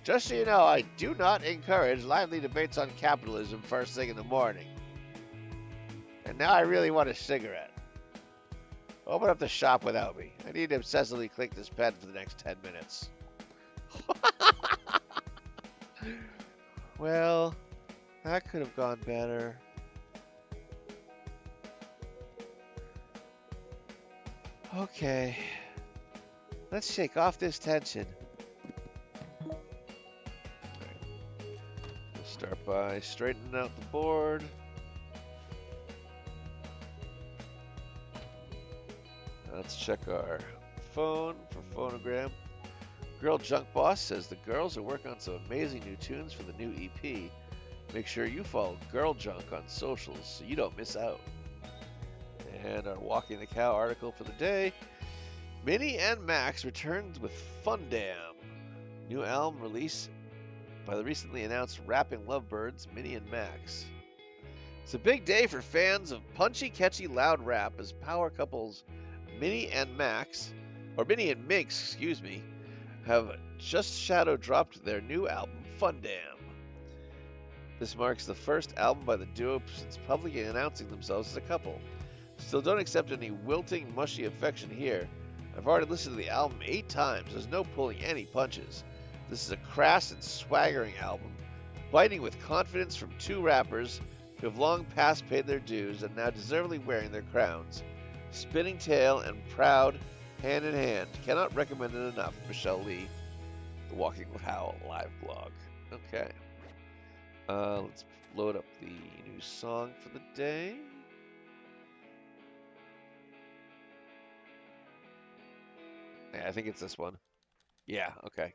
Just so you know, I do not encourage lively debates on capitalism first thing in the morning. And now I really want a cigarette. Open up the shop without me. I need to obsessively click this pen for the next 10 minutes. Well, that could have gone better. Okay. Let's shake off this tension. Let's start by straightening out the board. Let's check our phone for phonogram. Girl Junk Boss says the girls are working on some amazing new tunes for the new EP. Make sure you follow Girl Junk on socials so you don't miss out. And our Walking the Cow article for the day. Minnie and Max returns with Fun Dam. New album release by the recently announced Rapping Lovebirds, Minnie and Max. It's a big day for fans of punchy, catchy, loud rap as power couples Minnie and Minx, excuse me, have just shadow dropped their new album, Fun Dam. This marks the first album by the duo since publicly announcing themselves as a couple. Still don't accept any wilting, mushy affection here. I've already listened to the album 8 times. There's no pulling any punches. This is a crass and swaggering album, biting with confidence from 2 rappers who have long past paid their dues and now deservedly wearing their crowns. Spinning tail and proud, hand in hand. Cannot recommend it enough. Michelle Lee, the Walking with Hal live blog. Okay. Let's load up the new song for the day. Yeah, I think it's this one. Yeah, okay.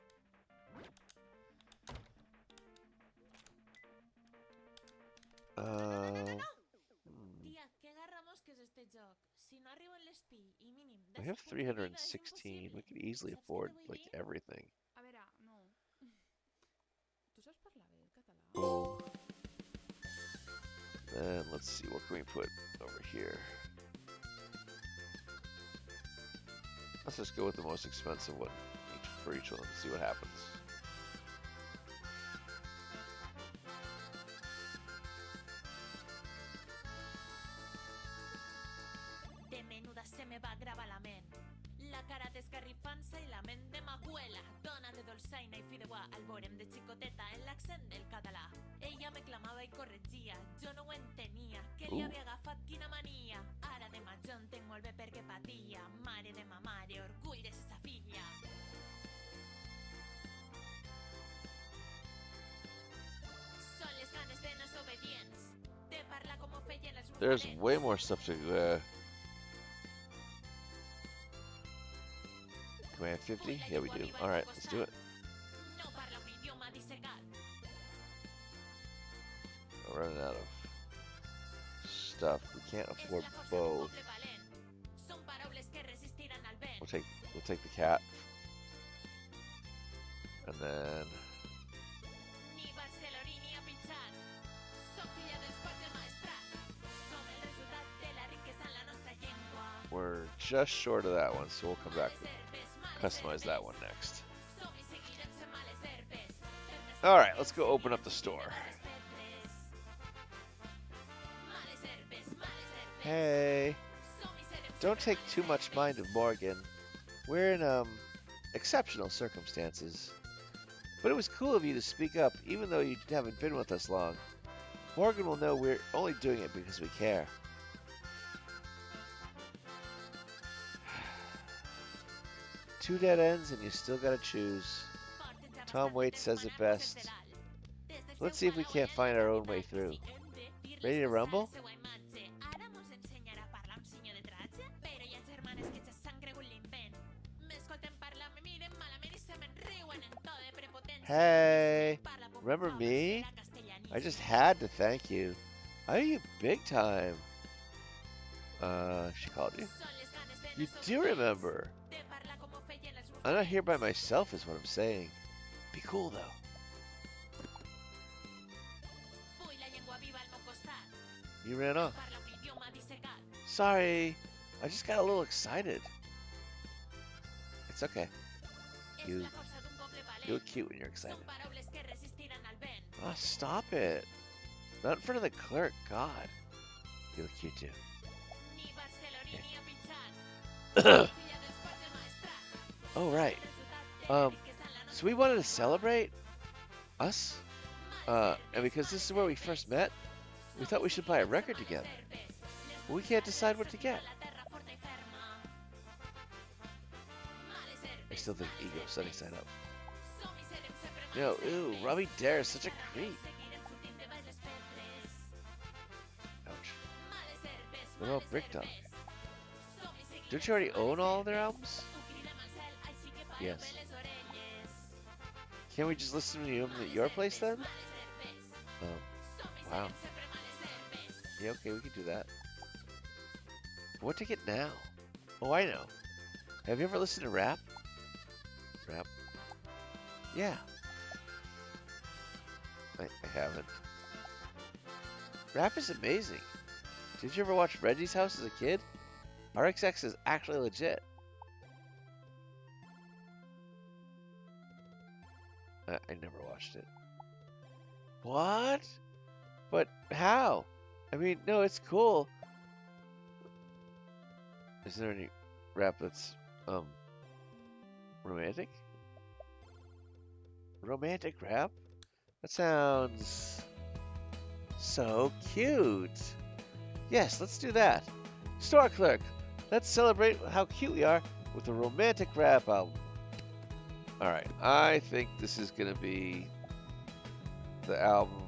We have 316. We could easily afford, like, everything. Oh. Then let's see, what can we put over here? Let's just go with the most expensive one for each one and see what happens. Ooh. There's way more stuff to can we have 50? Yeah, we do. Alright, let's do it. We're running out of stuff. We can't afford both. We'll take the cat. And then we're just short of that one, so we'll come back and customize that one next. Alright, let's go open up the store. Hey, don't take too much mind of Morgan. We're in, exceptional circumstances. But it was cool of you to speak up, even though you haven't been with us long. Morgan will know we're only doing it because we care. Two dead ends and you still gotta choose. Tom Waits says it best. Let's see if we can't find our own way through. Ready to rumble? Hey, remember me? I just had to thank you. I owe you big time. She called you? You do remember. I'm not here by myself is what I'm saying. Be cool though.
You ran off. Sorry. I just got a little excited. It's okay. You look cute when you're excited. Oh, stop it. Not in front of the clerk. God. You look cute too. Oh, right. So we wanted to celebrate us. And because this is where we first met, we thought we should buy a record together. But we can't decide what to get. I still think ego sunny side up. No, ew, Robbie Dare is such a creep. Ouch. What about Brick Dog? Don't you already own all of their albums? Yes. Can't we just listen to them at your place then? Oh, wow. Yeah, okay, we can do that. But what to get now? Oh, I know. Have you ever listened to rap? Rap? Yeah. I haven't. Rap is amazing. Did you ever watch Reggie's House as a kid? RXX is actually legit. I never watched it. What? But how? I mean, no, it's cool. Is there any rap that's, romantic? Romantic rap? That sounds so cute. Yes, let's do that. Store clerk, let's celebrate how cute we are with a romantic rap album. Alright, I think this is going to be the album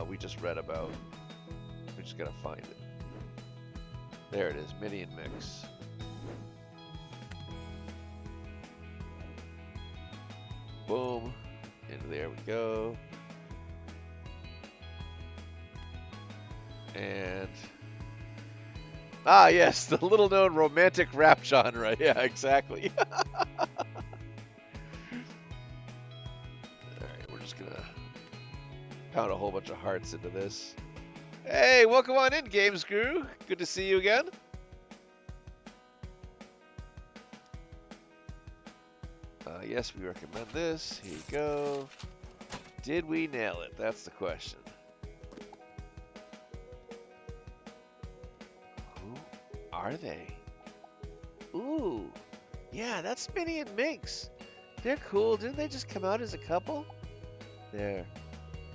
we just read about. We just got to find it. There it is, MIDI and Mix. Boom. And there we go. And yes, the little known romantic rap genre. Yeah, exactly. Alright, we're just gonna pound a whole bunch of hearts into this. Hey, welcome on in, Games Crew. Good to see you again. Yes, we recommend this. Here you go. Did we nail it? That's the question. Who are they? Ooh, yeah, that's Minnie and Minx. They're cool. Didn't they just come out as a couple? They're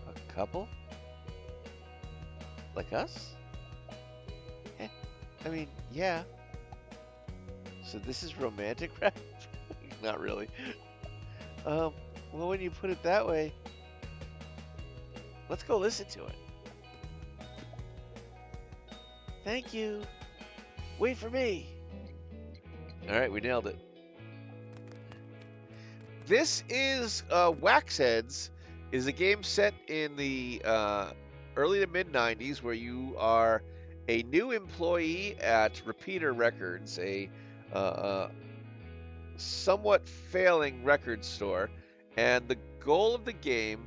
a couple? Like us? I mean, yeah. So this is romantic rap? Not really. Well, when you put it that way, let's go listen to it. Thank you. Wait for me. All right, we nailed it. This is Waxheads, is a game set in the early to mid 90s where you are a new employee at Repeater Records, a somewhat failing record store, and the goal of the game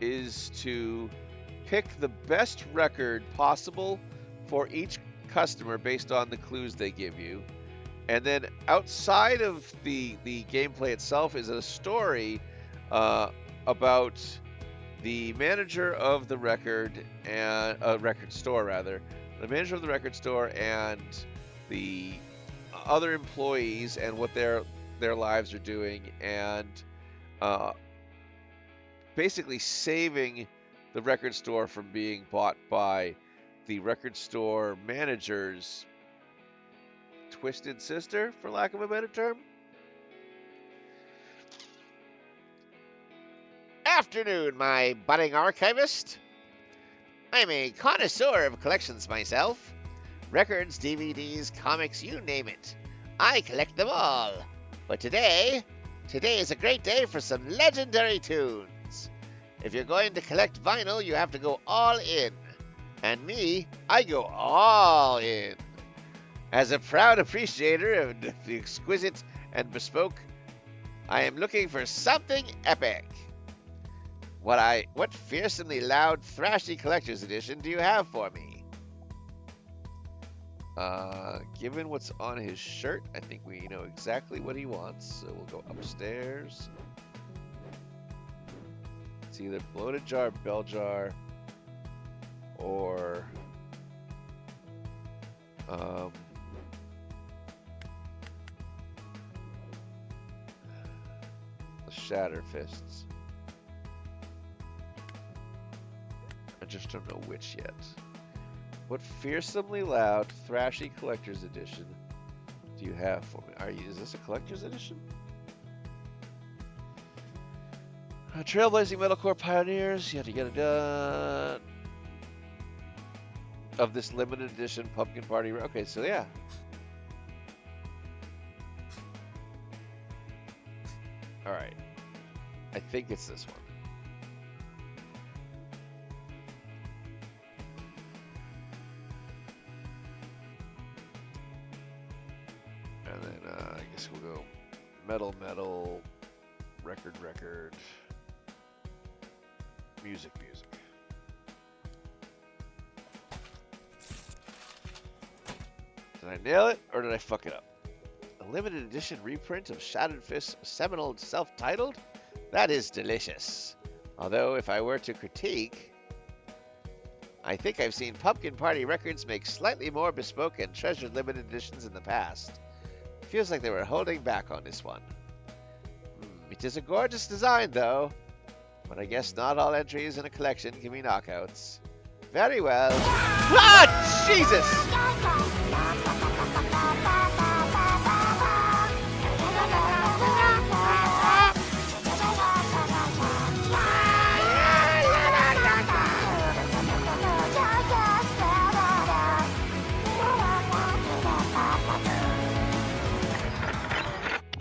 is to pick the best record possible for each customer based on the clues they give you. And then outside of the gameplay itself is a story about the manager of the record store, the manager of the record store and the other employees and what their lives are doing, and basically saving the record store from being bought by the record store manager's twisted sister, for lack of a better term. Afternoon, my budding archivist. I'm a connoisseur of collections myself. Records, DVDs, comics, you name it. I collect them all. But today is a great day for some legendary tunes. If you're going to collect vinyl, you have to go all in. And me, I go all in. As a proud appreciator of the exquisite and bespoke, I am looking for something epic. What fearsomely loud, thrashy collector's edition do you have for me? Given what's on his shirt, I think we know exactly what he wants. So we'll go upstairs. It's either bloated jar, bell jar, or shatter fists. I just don't know which yet. What fearsomely loud, thrashy collector's edition do you have for me? Is this a collector's edition? Trailblazing metalcore pioneers, yada yada yada. Of this limited edition pumpkin party. Okay, so yeah. All right. I think it's this one. And then I guess we'll go metal, record, music. Did I nail it, or did I fuck it up? A limited edition reprint of Shattered Fist's seminal self-titled? That is delicious. Although, if I were to critique, I think I've seen Pumpkin Party Records make slightly more bespoke and treasured limited editions in the past. Feels like they were holding back on this one. It is a gorgeous design, though. But I guess not all entries in a collection can be knockouts. Very well. Ah, Jesus!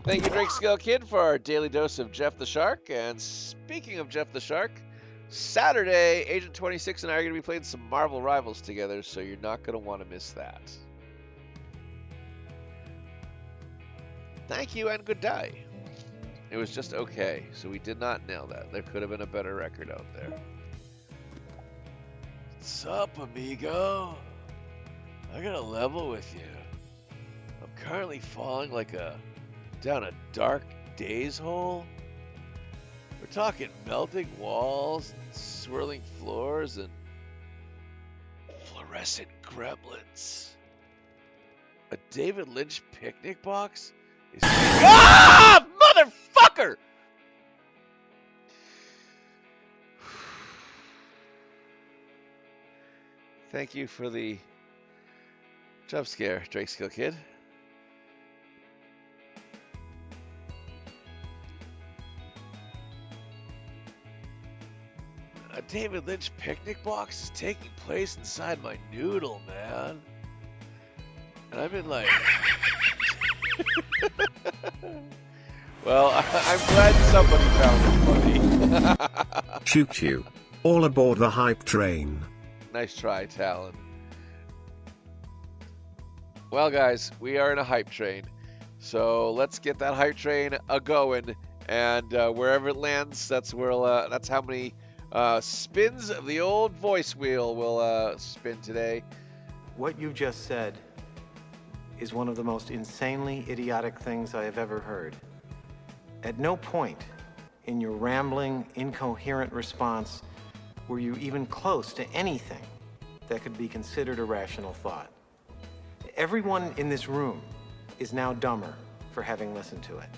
Thank you, Drake Skill Kid, for our daily dose of Jeff the Shark. And speaking of Jeff the Shark, Saturday, Agent 26 and I are going to be playing some Marvel Rivals together, so you're not going to want to miss that. Thank you and good day. It was just okay, so we did not nail that. There could have been a better record out there. What's up, amigo? I got a level with you. I'm currently falling down a dark daze hole. We're talking melting walls, and swirling floors, and fluorescent gremlins. A David Lynch picnic box? Ah! Motherfucker! Thank you for the jump scare, Drake Skill Kid. A David Lynch picnic box is taking place inside my noodle, man. And I've been like... Well, I'm glad somebody found it funny.
Choo-choo. All aboard the hype train.
Nice try, Talon. Well, guys, we are in a hype train. So let's get that hype train a-going. And wherever it lands, that's where that's how many... spins of the old voice wheel will spin today.
What you just said is one of the most insanely idiotic things I have ever heard. At no point in your rambling, incoherent response were you even close to anything that could be considered a rational thought. Everyone in this room is now dumber for having listened to it.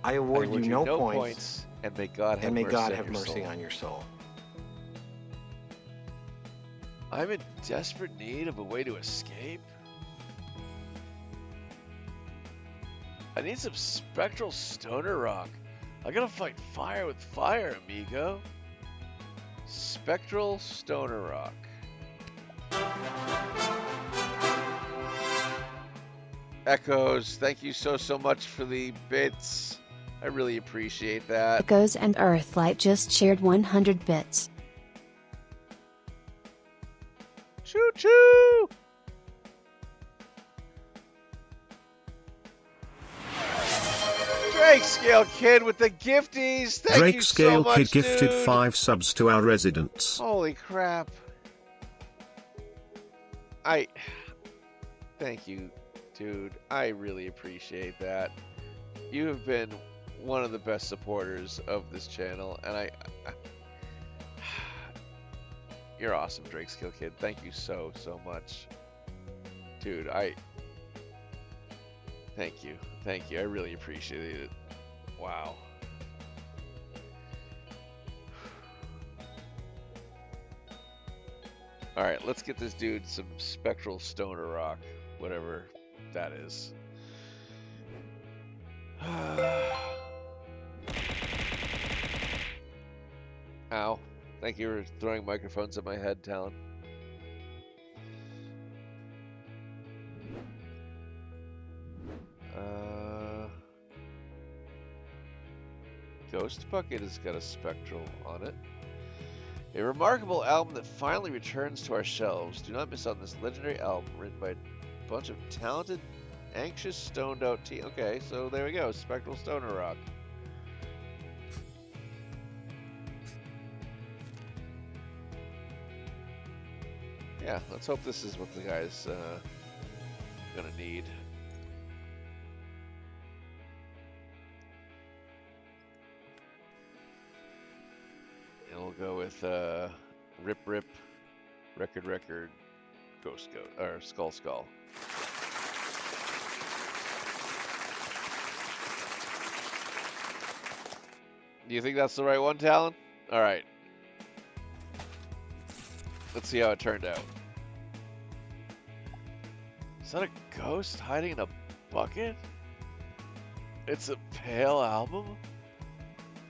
I award you no points.
And may God have mercy on your soul. I'm in desperate need of a way to escape. I need some spectral stoner rock. I gotta fight fire with fire, amigo. Spectral stoner rock. Echoes, thank you so much for the bits. I really appreciate that.
Echoes and Earthlight just shared 100 bits.
Choo choo! Drake Scale Kid with the gifties. Thank
Drake
you
Scale
so much,
Kid gifted
dude.
5 subs to our residents.
Holy crap. Thank you, dude. I really appreciate that. You have been one of the best supporters of this channel, and you're awesome, Drake's Kill Kid. Thank you so much, dude. Thank you. I really appreciate it. Wow. All right, let's get this dude some spectral stoner rock, whatever that is. Ow. Thank you for throwing microphones at my head, Talon. Ghost Bucket has got a spectral on it. A remarkable album that finally returns to our shelves. Do not miss out on this legendary album written by a bunch of talented, anxious, stoned out teen. Okay, so there we go. Spectral stoner rock. Yeah, let's hope this is what the guy's gonna need. And we'll go with Rip Rip, Record, Ghost, or Skull. Do you think that's the right one, Talon? All right. Let's see how it turned out. Is that a ghost hiding in a bucket? It's a pale album?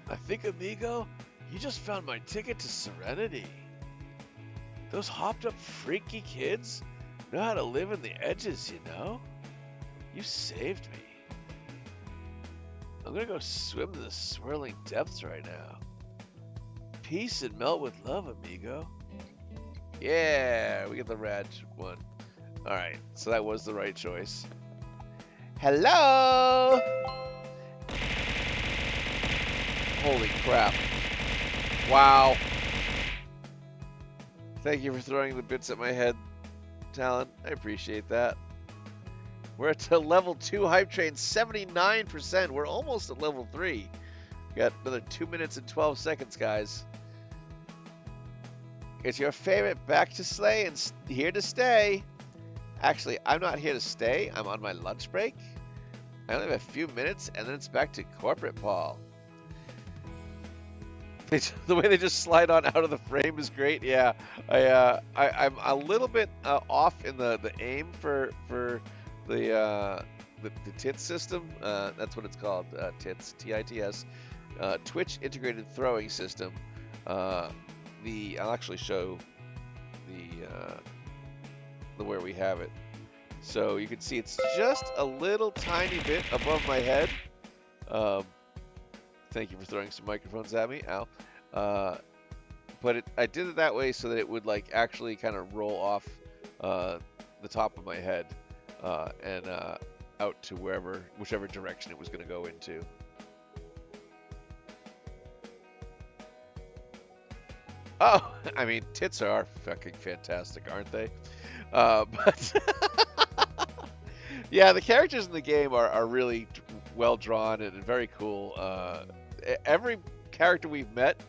I think, amigo, you just found my ticket to serenity. Those hopped up freaky kids know how to live in the edges, you know? You saved me. I'm gonna go swim in the swirling depths right now. Peace and melt with love, amigo. Yeah, we get the rad one. Alright, so that was the right choice. Hello! Holy crap. Wow. Thank you for throwing the bits at my head, Talon. I appreciate that. We're at level 2 hype train, 79%. We're almost at level 3. We got another 2 minutes and 12 seconds, guys. It's your favorite back to slay and here to stay. Actually, I'm not here to stay. I'm on my lunch break. I only have a few minutes, and then it's back to corporate Paul. The way they just slide on out of the frame is great. Yeah, I'm a little bit off in the aim for the TITS system. That's what it's called, TITS, T-I-T-S, Twitch Integrated Throwing System. I'll actually show the where we have it. So you can see it's just a little tiny bit above my head. Thank you for throwing some microphones at me, Al. But I did it that way so that it would like actually kind of roll off the top of my head and out to whichever direction it was going to go into. Oh, I mean, tits are fucking fantastic, aren't they? But yeah, the characters in the game are really well drawn and very cool. Every character we've met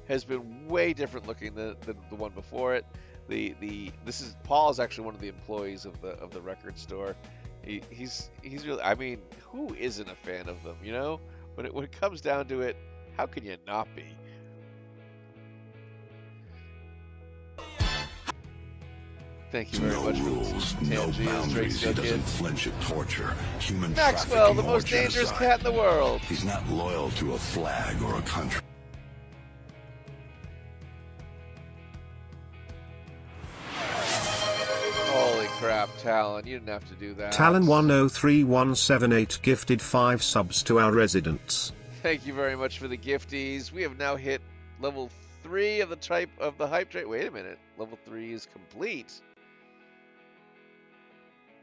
has been way different looking than the one before it. Paul is actually one of the employees of the record store. He's really, I mean, who isn't a fan of them? You know, when it comes down to it, how can you not be? Thank you very much for
no boundaries. He doesn't flinch at torture, human
Maxwell, the
trafficking, or
most dangerous
genocide.
cat in the world.
He's not loyal to a flag or a country.
Holy crap, Talon, you didn't have to do that.
Talon103178 gifted 5 subs to our residents.
Thank you very much for the gifties. We have now hit level 3 of the type of the hype train. Wait a minute. Level 3 is complete.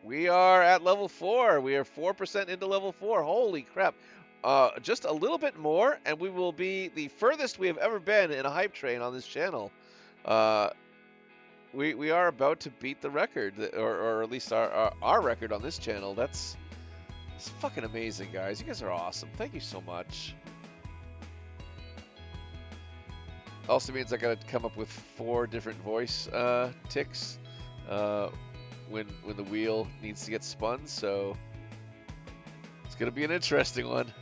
We are at level 4. We are 4% into level 4. Holy crap. Just a little bit more, and we will be the furthest we have ever been in a hype train on this channel. we are about to beat the record, or at least our record on this channel. It's fucking amazing, guys. You guys are awesome. Thank you so much. Also means I gotta come up with 4 different voice ticks when the wheel needs to get spun. So it's gonna be an interesting one.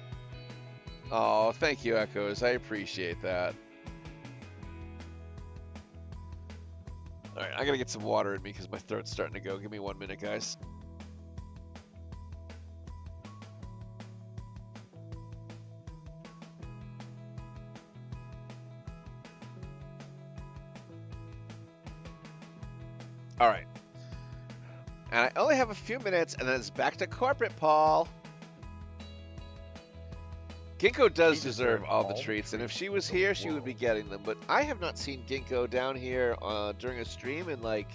Oh, thank you, Echoes. I appreciate that. All right, I gotta get some water in me because my throat's starting to go. Give me 1 minute, guys. All right. And I only have a few minutes, and then it's back to corporate, Paul. Ginkgo does deserve all the treats, and if she was here, she would be getting them. But I have not seen Ginkgo down here during a stream in like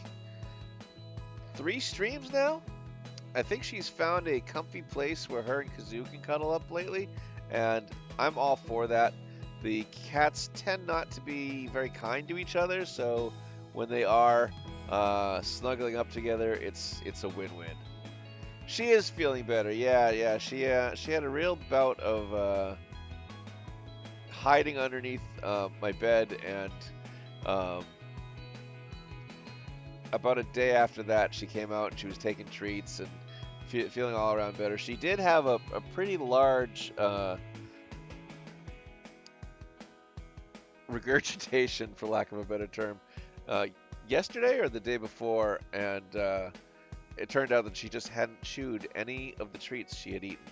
3 streams now. I think she's found a comfy place where her and Kazoo can cuddle up lately, and I'm all for that. The cats tend not to be very kind to each other, so when they are snuggling up together, it's a win-win. She is feeling better. Yeah. She had a real bout of hiding underneath my bed, and about a day after that, she came out and she was taking treats and feeling all around better. She did have a pretty large regurgitation, for lack of a better term, yesterday or the day before, and it turned out that she just hadn't chewed any of the treats she had eaten.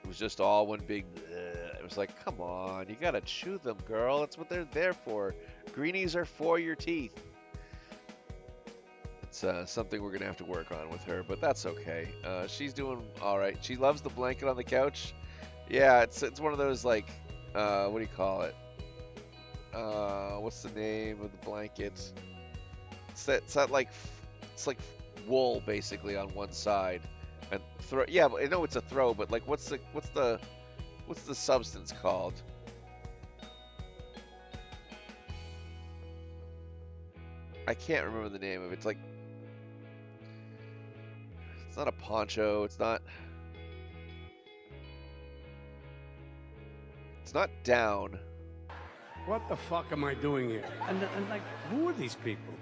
It was just all one big bleh. It was like, come on, you gotta chew them, girl. That's what they're there for. Greenies are for your teeth. It's something we're gonna have to work on with her, but that's okay. She's doing all right. She loves the blanket on the couch. Yeah, it's one of those, like, what do you call it? What's the name of the blanket? It's like wool basically on one side, and throw. Yeah, I know it's a throw, but like, what's the substance called? I can't remember the name of it. It's like, it's not a poncho. It's not down.
What the fuck am I doing here? And like, who are these people?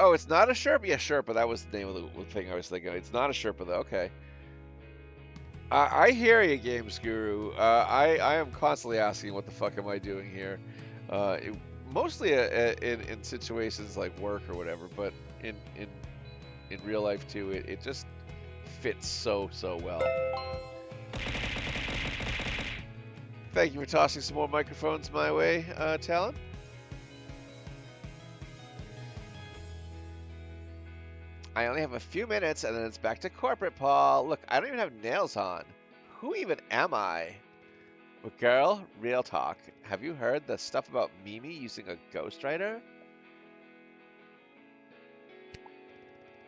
Oh, it's not a Sherpa? Yeah, Sherpa. That was the name of the thing I was thinking of. It's not a Sherpa, though. Okay. I hear you, Games Guru. I am constantly asking, what the fuck am I doing here? Mostly in situations like work or whatever, but in real life, too, it just fits so well. Thank you for tossing some more microphones my way, Talon. I only have a few minutes, and then it's back to corporate, Paul. Look, I don't even have nails on. Who even am I? But girl, real talk. Have you heard the stuff about Mimi using a ghostwriter?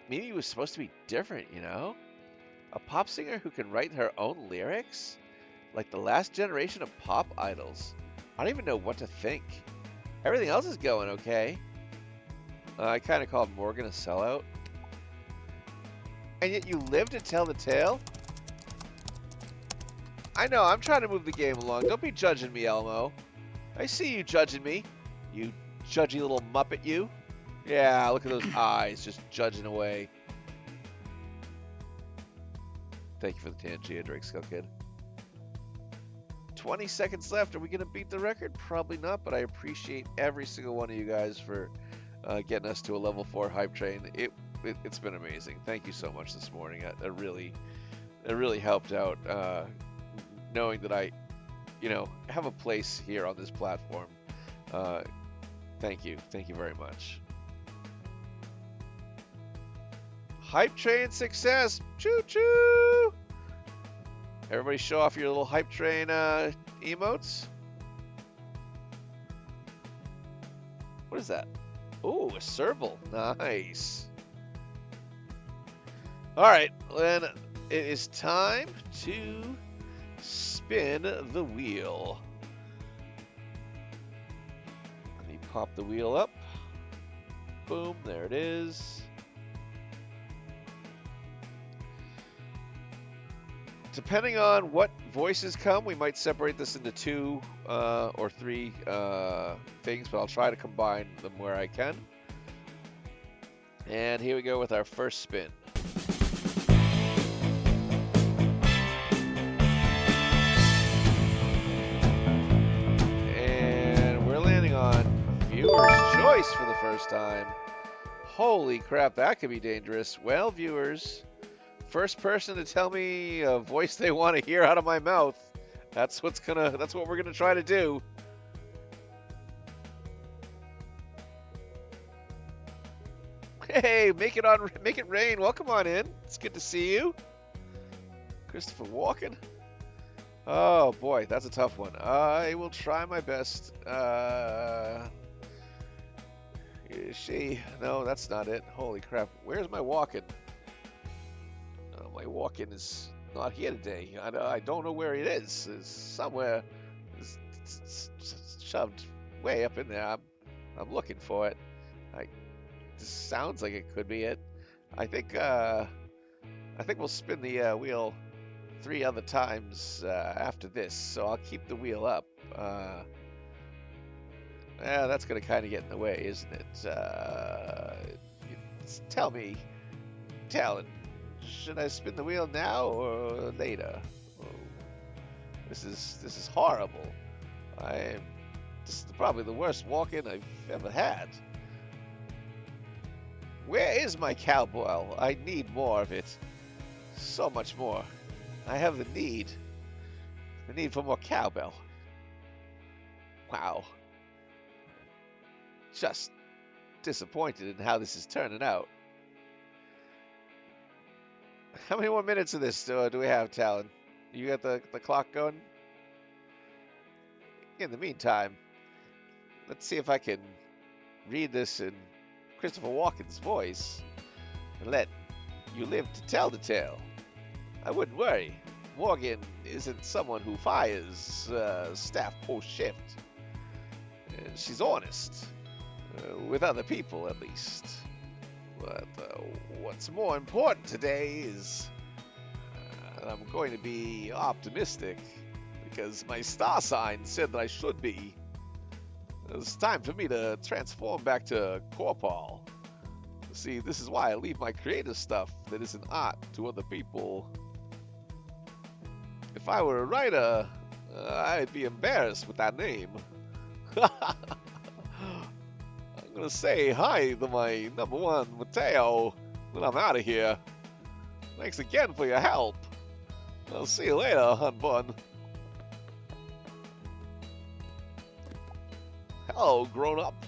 Mimi was supposed to be different, you know? A pop singer who can write her own lyrics? Like the last generation of pop idols. I don't even know what to think. Everything else is going okay. I kind of called Morgan a sellout. And yet you live to tell the tale? I know, I'm trying to move the game along. Don't be judging me, Elmo. I see you judging me. You judgy little muppet, you. Yeah, look at those eyes just judging away. Thank you for the Tangia, Drake Skull Kid. 20 seconds left. Are we going to beat the record? Probably not, but I appreciate every single one of you guys for getting us to a level 4 hype train. It's been amazing. Thank you so much this morning. It really helped out knowing that I, have a place here on this platform. Thank you very much. Hype train success. Choo choo. Everybody show off your little hype train emotes. What is that? Oh, a serval. Nice. All right, then it is time to spin the wheel. Let me pop the wheel up. Boom, there it is. Depending on what voices come, we might separate this into 2 or 3 things, but I'll try to combine them where I can. And here we go with our first spin. And we're landing on viewer's choice for the first time. Holy crap, that could be dangerous. Well, viewers, first person to tell me a voice they want to hear out of my mouth. That's what we're gonna try to do. Hey, make it rain. Welcome on in. It's good to see you. Christopher Walken. Oh boy, that's a tough one. I will try my best. Is she? No, that's not it. Holy crap. Where's my Walken? My Walken is not here today. I don't know where it is. It's somewhere. It's shoved way up in there. I'm looking for it. This sounds like it could be it. I think we'll spin the wheel 3 other times after this, so I'll keep the wheel up. Yeah, that's gonna kind of get in the way, isn't it? Tell me, Talon, should I spin the wheel now or later? Oh, this is horrible. This is probably the worst walk-in I've ever had. Where is my cowbell? I need more of it. So much more. I have the need for more cowbell. Wow. Just disappointed in how this is turning out. How many more minutes of this do we have, Talon? You got the clock going? In the meantime, let's see if I can read this in Christopher Walken's voice and let you live to tell the tale. I wouldn't worry. Morgan isn't someone who fires staff post-shift. She's honest. With other people, at least. But what's more important today is I'm going to be optimistic because my star sign said that I should be. It's time for me to transform back to Corpal. See, this is why I leave my creative stuff that isn't art to other people. If I were a writer, I'd be embarrassed with that name. I'm gonna say hi to my number 1, Mateo, when I'm out of here. Thanks again for your help. I'll see you later, hun bun. Hello, grown-up.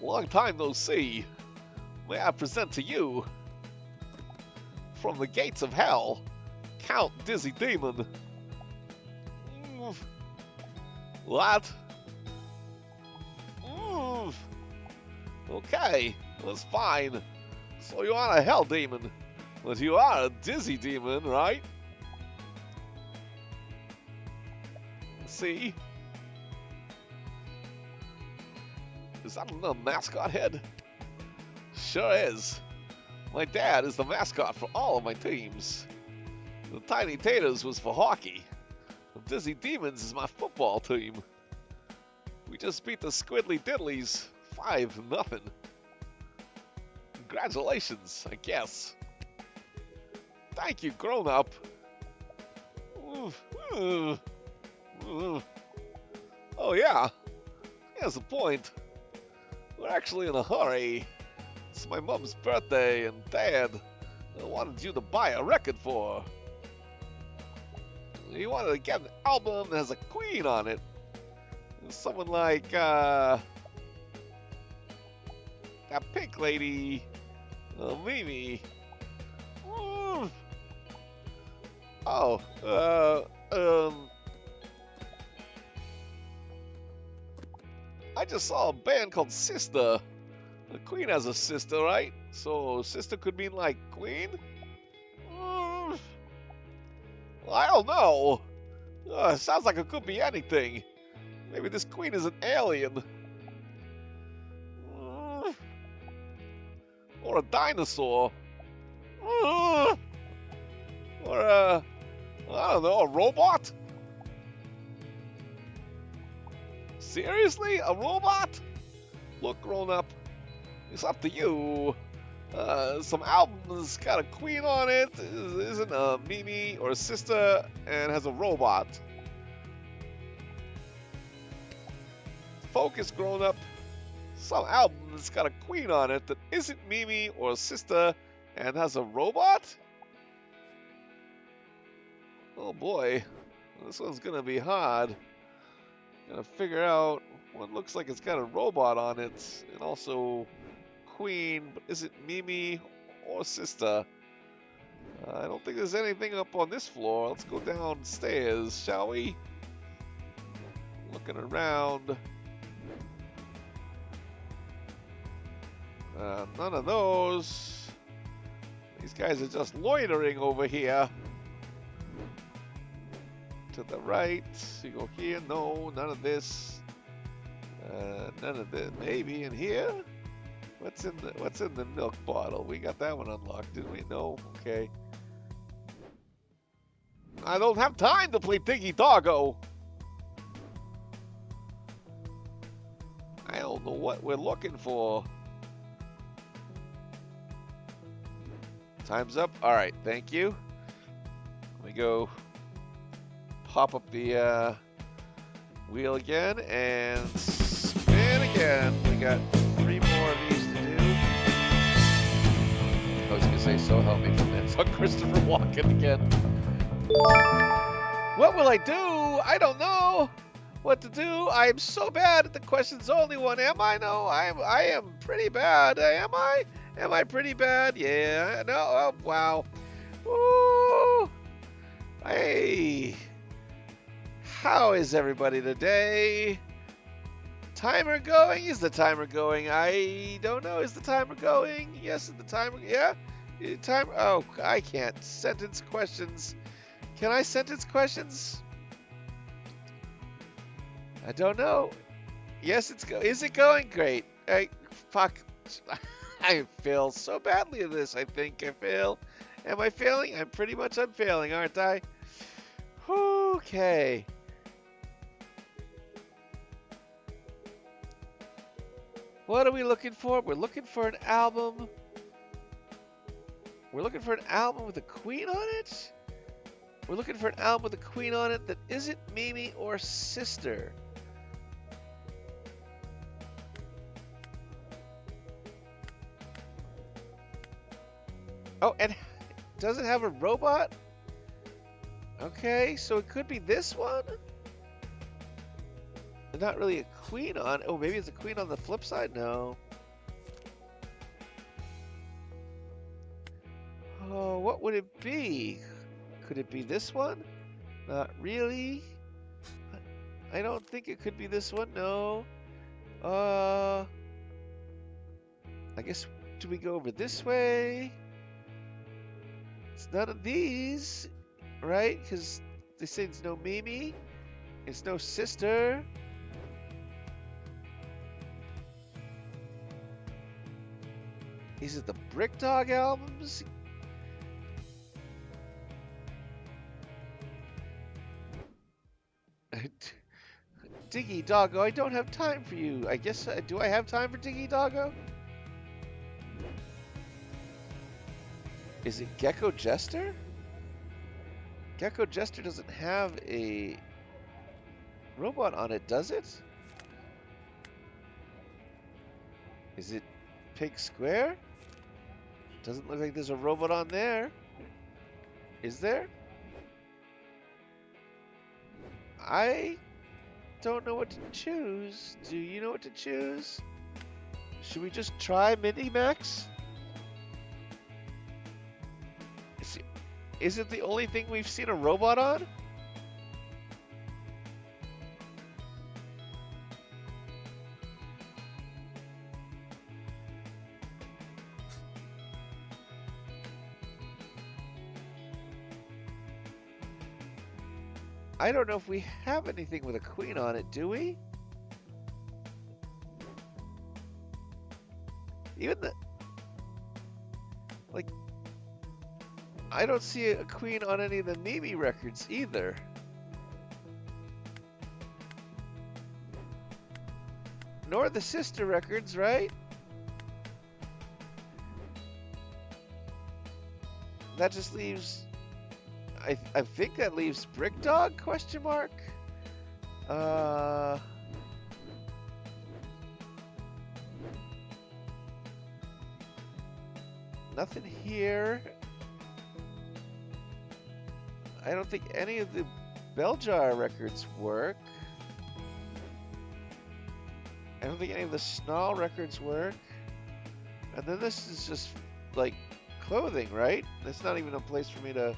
Long time no see. May I present to you, from the gates of hell, Count Dizzy Demon. What? Okay, that's fine. So you are a hell demon, but you are a dizzy demon, right? See? Is that a mascot head? Sure is. My dad is the mascot for all of my teams. The Tiny Taters was for hockey. The Dizzy Demons is my football team. We just beat the Squidly Diddlies 5-0. Congratulations, I guess. Thank you, grown-up. Oh yeah, here's the point. We're actually in a hurry. It's my mom's birthday, and Dad wanted you to buy a record for her. He wanted to get an album that has a queen on it. Someone like, that pink lady, Mimi. I just saw a band called Sister. The Queen has a sister, right? So sister could mean like queen? Well, I don't know. It sounds like it could be anything. Maybe this queen is an alien. Or a dinosaur. Or a, I don't know, a robot? Seriously? A robot? Look, grown up, it's up to you. Some albums got a queen on it, isn't a Mimi or a sister, and has a robot. Focus, grown up. Some albums got a queen on it that isn't Mimi or a sister, and has a robot? Oh boy, this one's gonna be hard. Gotta figure out what looks like it's got a robot on it, and also queen, but is it Mimi or sister? I don't think there's anything up on this floor. Let's go downstairs, shall we? Looking around. None of those. These guys are just loitering over here. To the right. You go here. No, none of this. None of this. Maybe in here. What's in the milk bottle? We got that one unlocked, didn't we? No. Okay. I don't have time to play Diggy Doggo. I don't know what we're looking for. Time's up. All right, thank you. Let me go pop up the wheel again and spin again. We got 3 more of these to do. I was gonna say, so help me from that. So Christopher Walken again. What will I do? I don't know what to do. I'm so bad at the questions only one. Am I? No, I am pretty bad. Am I? Am I pretty bad? Yeah. No. Oh, wow. Ooh. Hey. How is everybody today? Timer going? Is the timer going? I don't know. Is the timer going? Yes, is the timer? Yeah. Timer. Oh, I can't. Sentence questions. Can I sentence questions? I don't know. Yes, it's go. Is it going? Great. Fuck. I fail so badly at this. I think I fail. Am I failing? I'm failing, aren't I? Okay. What are we looking for? We're looking for an album. We're looking for an album with a queen on it? We're looking for an album with a queen on it that isn't Mimi or sister. Oh, and does it have a robot? Okay, so it could be this one? Not really a queen on. Oh, maybe it's a queen on the flip side? No. Oh, what would it be? Could it be this one? Not really. I don't think it could be this one. No. I guess, do we go over this way? It's none of these, right? Because they say it's no Mimi. It's no sister. Is it the Brick Dog albums? Diggy Doggo, I don't have time for you. I guess, do I have time for Diggy Doggo? Is it Gecko Jester? Gecko Jester doesn't have a robot on it, does it? Is it Pig Square? Doesn't look like there's a robot on there. Is there? I don't know what to choose. Do you know what to choose? Should we just try Minimax? Is it the only thing we've seen a robot on? I don't know if we have anything with a queen on it, do we? Even the... Like, I don't see a Queen on any of the Mimi records either. Nor the sister records, right? That just leaves... I think that leaves Brick Dog, question mark? Nothing here. I don't think any of the Belljar records work. I don't think any of the Snarl records work. And then this is just like clothing, right? It's not even a place for me to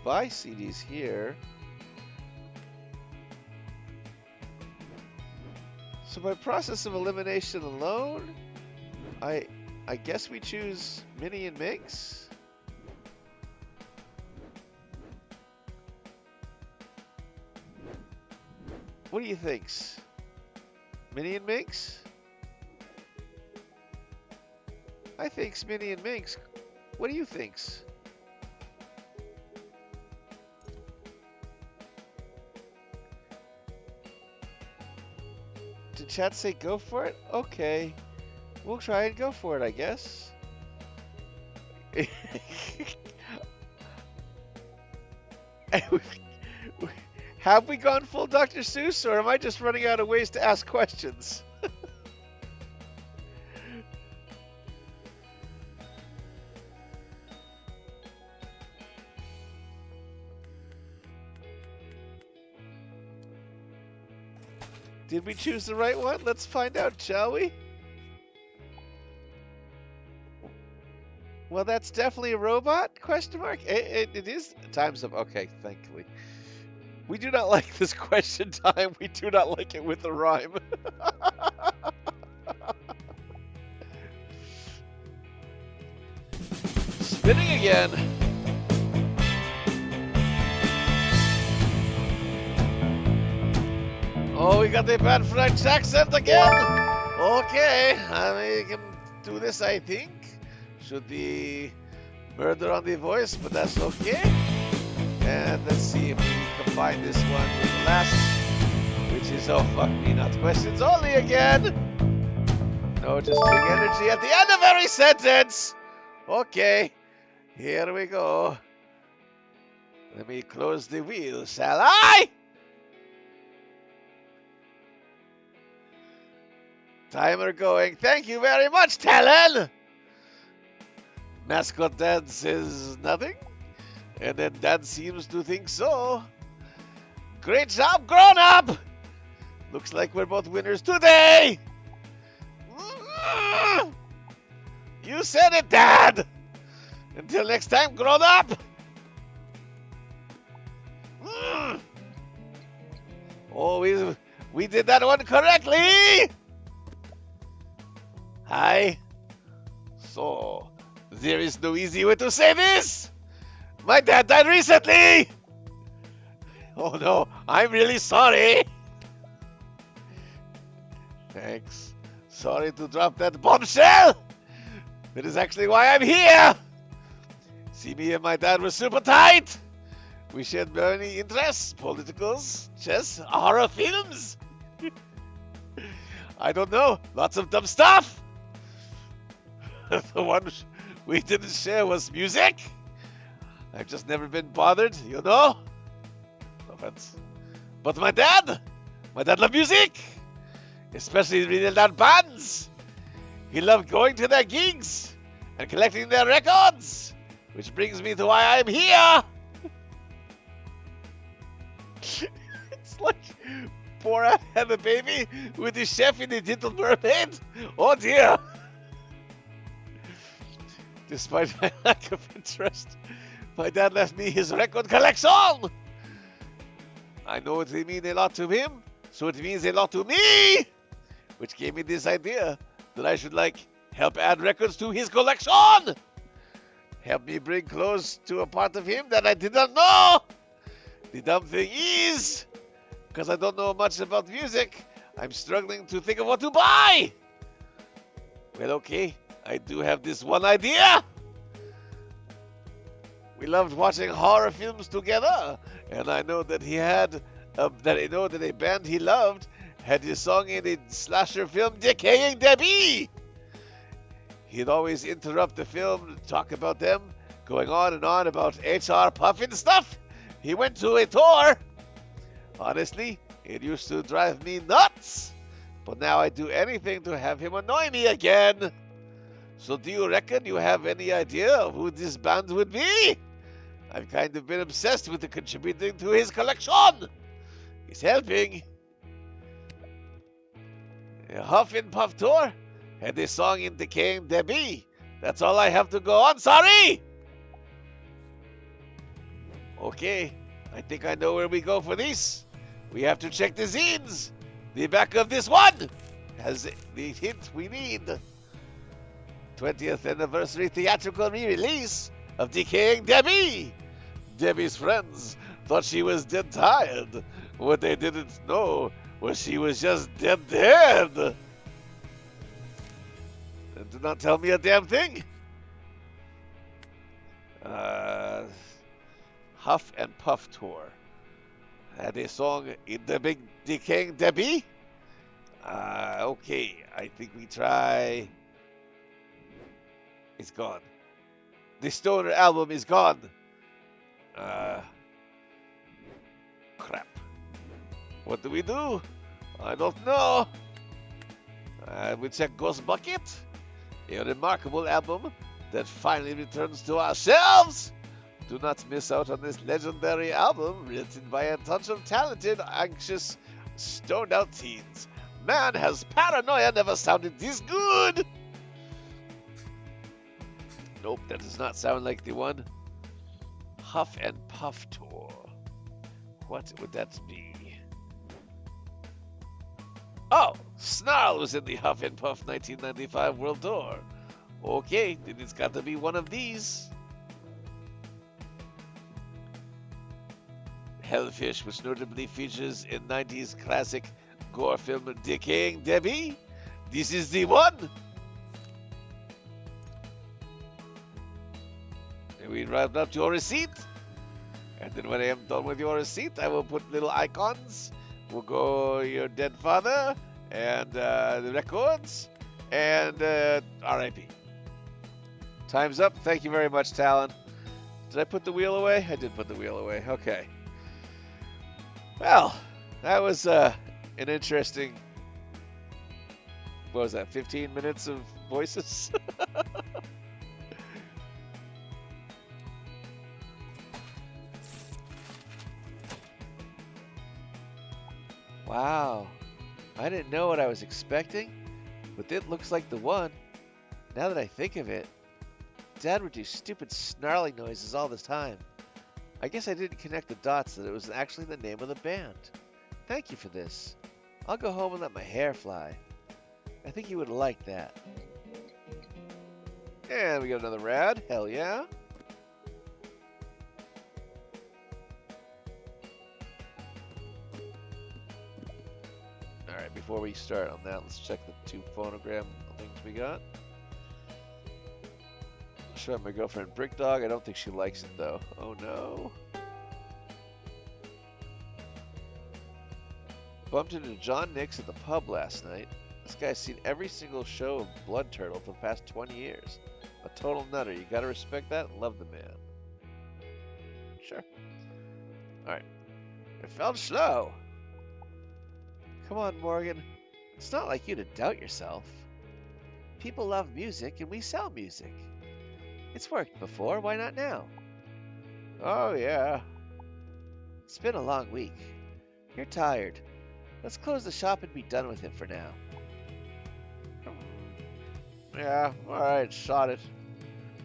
buy CDs here. So by process of elimination alone, I guess we choose Minnie and Minx. What do you think? Minnie and Minx? I think Minnie and Minx. What do you think? Did chat say go for it? Okay. We'll try and go for it, I guess. Have we gone full Dr. Seuss, or am I just running out of ways to ask questions? Did we choose the right one? Let's find out, shall we? Well, that's definitely a robot, question mark? It is. Time's up. Okay, thankfully. We do not like this question time. We do not like it with a rhyme. Spinning again. Oh, we got the bad French accent again. Okay, I can do this, I think. Should be murder on the voice, but that's okay. And let's see if we combine this one with the last, which is, oh fuck me, not questions only again. No, just big energy at the end of every sentence. Okay, here we go. Let me close the wheel, shall I? Timer going. Thank you very much, Talon. Mascot Dad says nothing. And then Dad seems to think so. Great job, grown up! Looks like we're both winners today! You said it, Dad! Until next time, grown up! Oh, we did that one correctly! Hi. So, there is no easy way to say this! My dad died recently! Oh no, I'm really sorry! Thanks. Sorry to drop that bombshell! That is actually why I'm here! See, me and my dad were super tight! We shared many interests, politicals, chess, horror films! I don't know, lots of dumb stuff! The one we didn't share was music! I've just never been bothered, you know? No offense. But my dad loved music! Especially really loud bands! He loved going to their gigs and collecting their records! Which brings me to why I'm here! It's like Borat had a baby with the chef in the Little Mermaid! Oh dear! Despite my lack of interest, my dad left me his record collection! I know it means a lot to him, so it means a lot to me! Which gave me this idea that I should, help add records to his collection! Help me bring close to a part of him that I did not know! The dumb thing is, because I don't know much about music, I'm struggling to think of what to buy! Well, okay, I do have this one idea. We loved watching horror films together, and I know that that a band he loved had his song in the slasher film Decaying Debbie. He'd always interrupt the film to talk about them, going on and on about HR Puffin stuff. He went to a tour. Honestly, it used to drive me nuts, but now I'd do anything to have him annoy me again. So do you reckon you have any idea of who this band would be? I've kind of been obsessed with contributing to his collection. He's helping. A Huff and Puff tour had a song in Decaying Debbie. That's all I have to go on. Sorry! Okay, I think I know where we go for this. We have to check the zines. The back of this one has the hint we need. 20th anniversary theatrical re-release of Decaying Debbie. Debbie's friends thought she was dead tired. What they didn't know was she was just dead. And did not tell me a damn thing. Huff and Puff tour had a song in the big Decaying Debbie. Okay, I think we try. It's gone. The Stoner album is gone. Crap. What do we do? I don't know. We check Ghost Bucket, a remarkable album that finally returns to ourselves. Do not miss out on this legendary album written by a bunch of talented, anxious, stoned out teens. Man, has paranoia never sounded this good! Nope, that does not sound like the one. Huff and Puff tour. What would that be? Oh, Snarl was in the Huff and Puff 1995 World Tour. Okay, then it's got to be one of these. Hellfish, which notably features in 90s classic gore film Decaying Debbie. This is the one. And we write up your receipt. And then when I am done with your receipt, I will put little icons. We'll go your dead father and the records and R.I.P. Time's up. Thank you very much, Talon. Did I put the wheel away? I did put the wheel away. Okay. Well, that was an interesting, what was that, 15 minutes of voices? Wow. I didn't know what I was expecting, but it looks like the one. Now that I think of it, Dad would do stupid snarling noises all the time. I guess I didn't connect the dots that it was actually the name of the band. Thank you for this. I'll go home and let my hair fly. I think you would like that. And we got another rad. Hell yeah. Alright, before we start on that, let's check the 2 phonogram things we got. Show my girlfriend Brick Dog. I don't think she likes it though. Oh no. Bumped into John Nix at the pub last night. This guy's seen every single show of Blood Turtle for the past 20 years. A total nutter. You gotta respect that and love the man. Sure. Alright. It felt slow. Come on, Morgan. It's not like you to doubt yourself. People love music and we sell music. It's worked before, why not now? Oh, yeah. It's been a long week. You're tired. Let's close the shop and be done with it for now. Yeah, alright, shot it.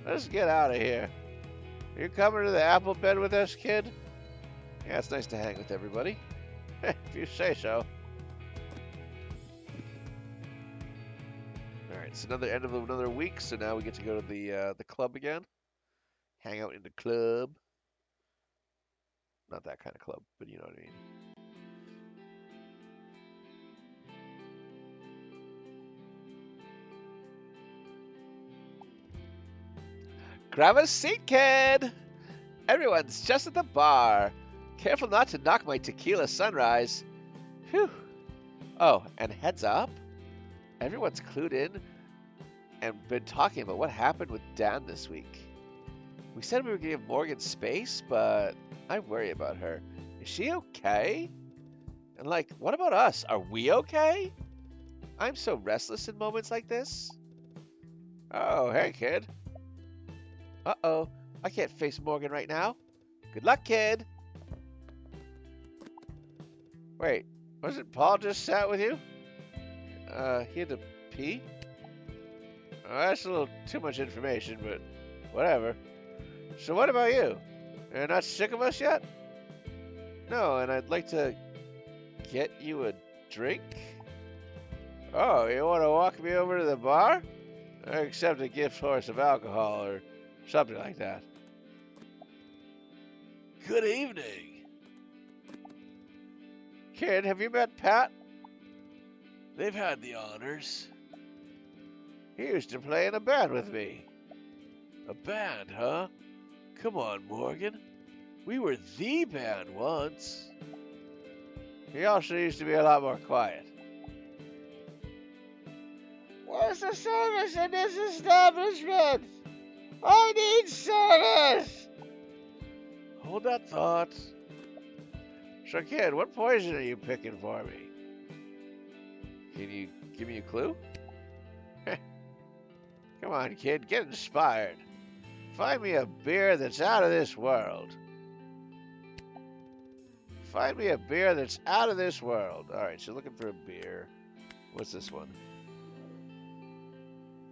Let's get out of here. You coming to the apple bed with us, kid? Yeah, it's nice to hang with everybody. If you say so. Alright, it's another end of another week, so now we get to go to the club again. Hang out in the club. Not that kind of club, but you know what I mean. Grab a seat, kid. Everyone's just at the bar. Careful not to knock my tequila sunrise. Whew. Oh, and heads up, everyone's clued in and been talking about what happened with Dan this week. We said we were going to give Morgan space, but I worry about her. Is she okay? And like, what about us? Are we okay? I'm so restless in moments like this. Oh, hey, kid. Uh-oh, I can't face Morgan right now. Good luck, kid. Wait, wasn't Paul just sat with you? He had to pee? Oh, that's a little too much information, but whatever. So what about you? You're not sick of us yet? No, and I'd like to get you a drink? Oh, you want to walk me over to the bar? I accept a gift horse of alcohol or something like that. Good evening. Kid, have you met Pat? They've had the honors. He used to play in a band with me. A band, huh? Come on, Morgan. We were the band once. He also used to be a lot more quiet. Where's the service in this establishment? I need service! Hold that thought. So, kid, what poison are you picking for me? Can you give me a clue? Come on, kid, get inspired. Find me a beer that's out of this world. Find me a beer that's out of this world. Alright, so looking for a beer. What's this one?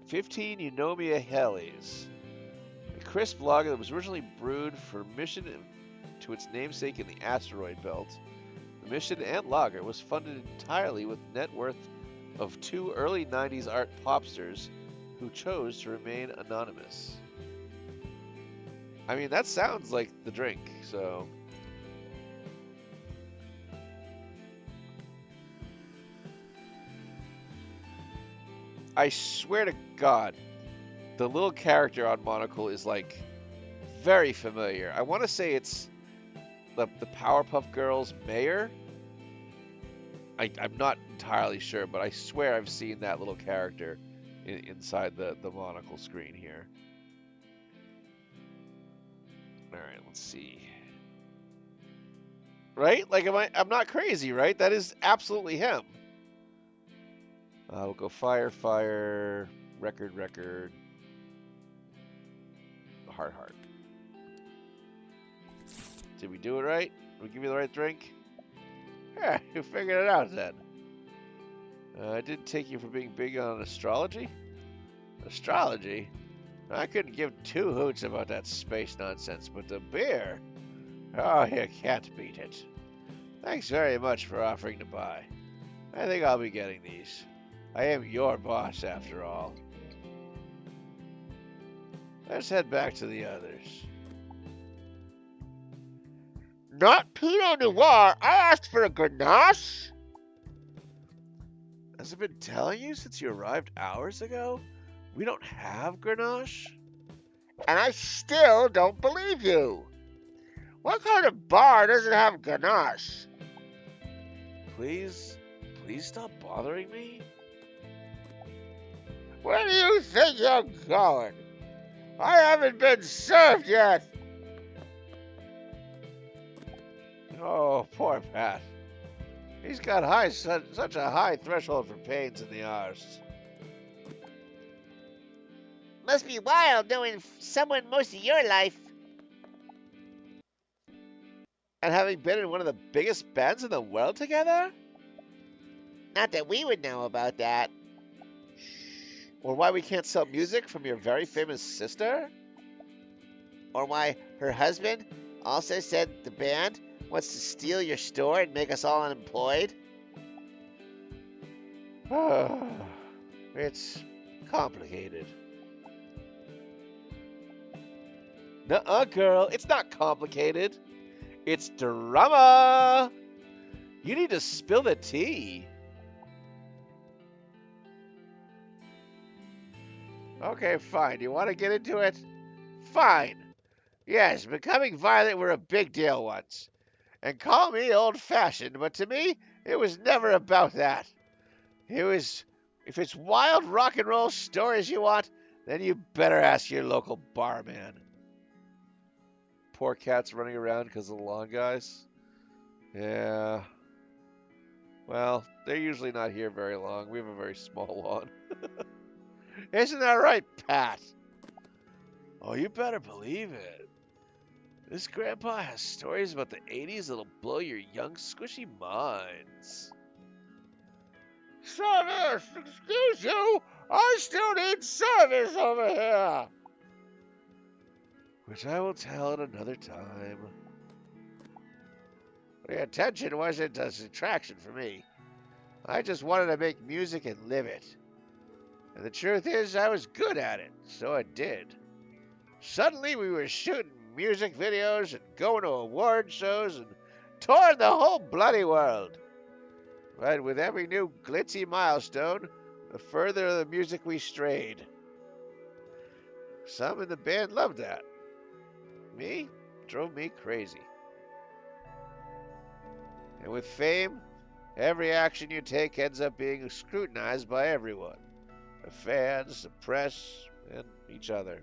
15 Eunomia Helles. A crisp lager that was originally brewed for mission to its namesake in the asteroid belt. The mission and lager was funded entirely with net worth of 2 early 90s art popsters who chose to remain anonymous. I mean, that sounds like the drink, so... I swear to God, the little character on Monocle is, like, very familiar. I want to say it's the Powerpuff Girls mayor. I'm not entirely sure, but I swear I've seen that little character inside the Monocle screen here. Alright, let's see. Right? Like, I'm not crazy, right? That is absolutely him. We'll go fire, record, heart. Did we do it right? Did we give you the right drink? Yeah, you figured it out then. I didn't take you for being big on astrology. Astrology? I couldn't give 2 hoots about that space nonsense, but the beer? Oh, you can't beat it. Thanks very much for offering to buy. I think I'll be getting these. I am your boss, after all. Let's head back to the others. Not Pinot Noir! I asked for a Grenache! Has it been telling you since you arrived hours ago? We don't have Grenache? And I still don't believe you! What kind of bar doesn't have Grenache? Please stop bothering me? Where do you think you're going? I haven't been served yet! Oh, poor Pat. He's got such a high threshold for pains in the arse. Must be wild knowing someone most of your life. And having been in one of the biggest bands in the world together? Not that we would know about that. Or why we can't sell music from your very famous sister? Or why her husband also said the band wants to steal your store and make us all unemployed? It's complicated. Nuh-uh, girl. It's not complicated. It's drama. You need to spill the tea. Okay, fine. You want to get into it?
Fine. Yes, becoming violent were a big deal once. And call me old-fashioned, but to me, it was never about that. It was, if it's wild rock and roll stories you want, then you better ask your local barman. Poor cats running around because of the lawn guys. Yeah. Well, they're usually not here very long. We have a very small lawn. Isn't that right, Pat? Oh, you better believe it. This grandpa has stories about the 80s that'll blow your young, squishy minds. Service! Excuse you! I still need service over here! Which I will tell at another time. The attention wasn't a distraction for me. I just wanted to make music and live it. And the truth is, I was good at it, so I did. Suddenly, we were shooting music videos and going to award shows and touring the whole bloody world. But with every new glitzy milestone, the further the music we strayed. Some in the band loved that. Me? Drove me crazy. And with fame, every action you take ends up being scrutinized by everyone. The fans, the press, and each other.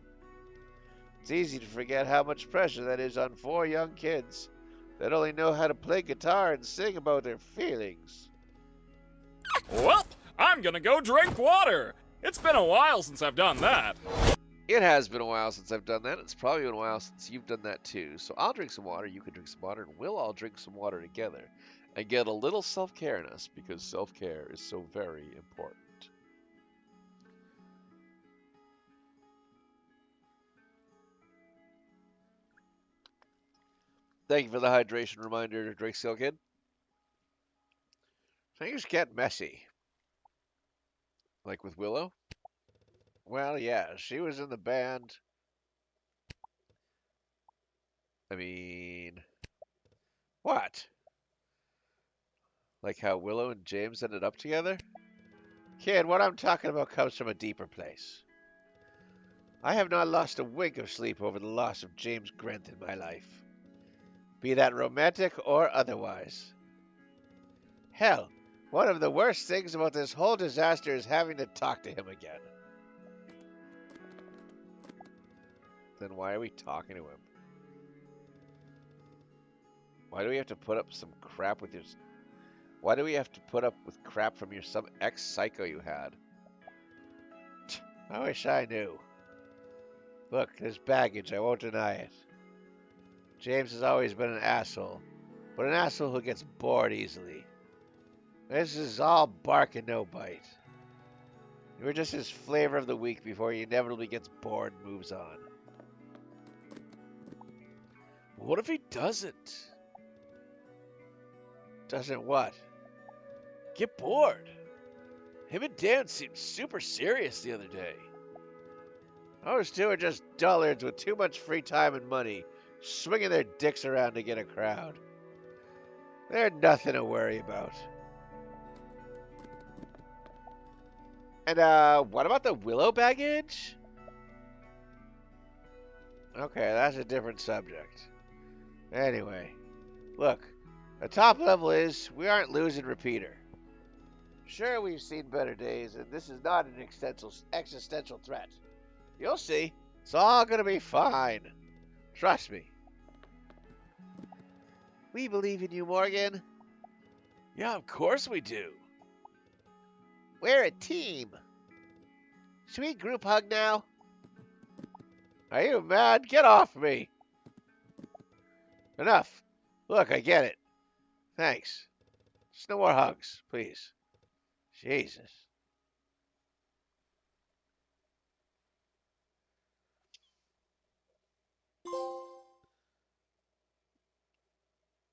It's easy to forget how much pressure that is on 4 young kids that only know how to play guitar and sing about their feelings.
Well, I'm gonna go drink water. It's been a while since I've done that.
It has been a while since I've done that. It's probably been a while since you've done that too. So I'll drink some water, you can drink some water, and we'll all drink some water together and get a little self-care in us because self-care is so very important. Thank you for the hydration reminder to drink, Skill Kid. Things get messy. Like with Willow? Well, yeah, she was in the band. I mean, what? Like how Willow and James ended up together? Kid, what I'm talking about comes from a deeper place. I have not lost a wink of sleep over the loss of James Grant in my life. Be that romantic or otherwise. Hell, one of the worst things about this whole disaster is having to talk to him again. Then why are we talking to him? Why do we have to put up some crap with your... Why do we have to put up with crap from your some ex-psycho you had? I wish I knew. Look, there's baggage, I won't deny it. James has always been an asshole, but an asshole who gets bored easily. This is all bark and no bite. You were just his flavor of the week before he inevitably gets bored and moves on. But what if he doesn't? Doesn't what? Get bored. Him and Dan seemed super serious the other day. Those two are just dullards with too much free time and money, swinging their dicks around to get a crowd. They're nothing to worry about. And, what about the Willow baggage? Okay, that's a different subject. Anyway, look, the top level is we aren't losing Repeater. Sure, we've seen better days, and this is not an existential threat. You'll see. It's all gonna be fine. Trust me. We believe in you, Morgan. Yeah, of course we do. We're a team. Should we group hug now? Are you mad? Get off me. Enough. Look, I get it. Thanks. Just no more hugs, please. Jesus.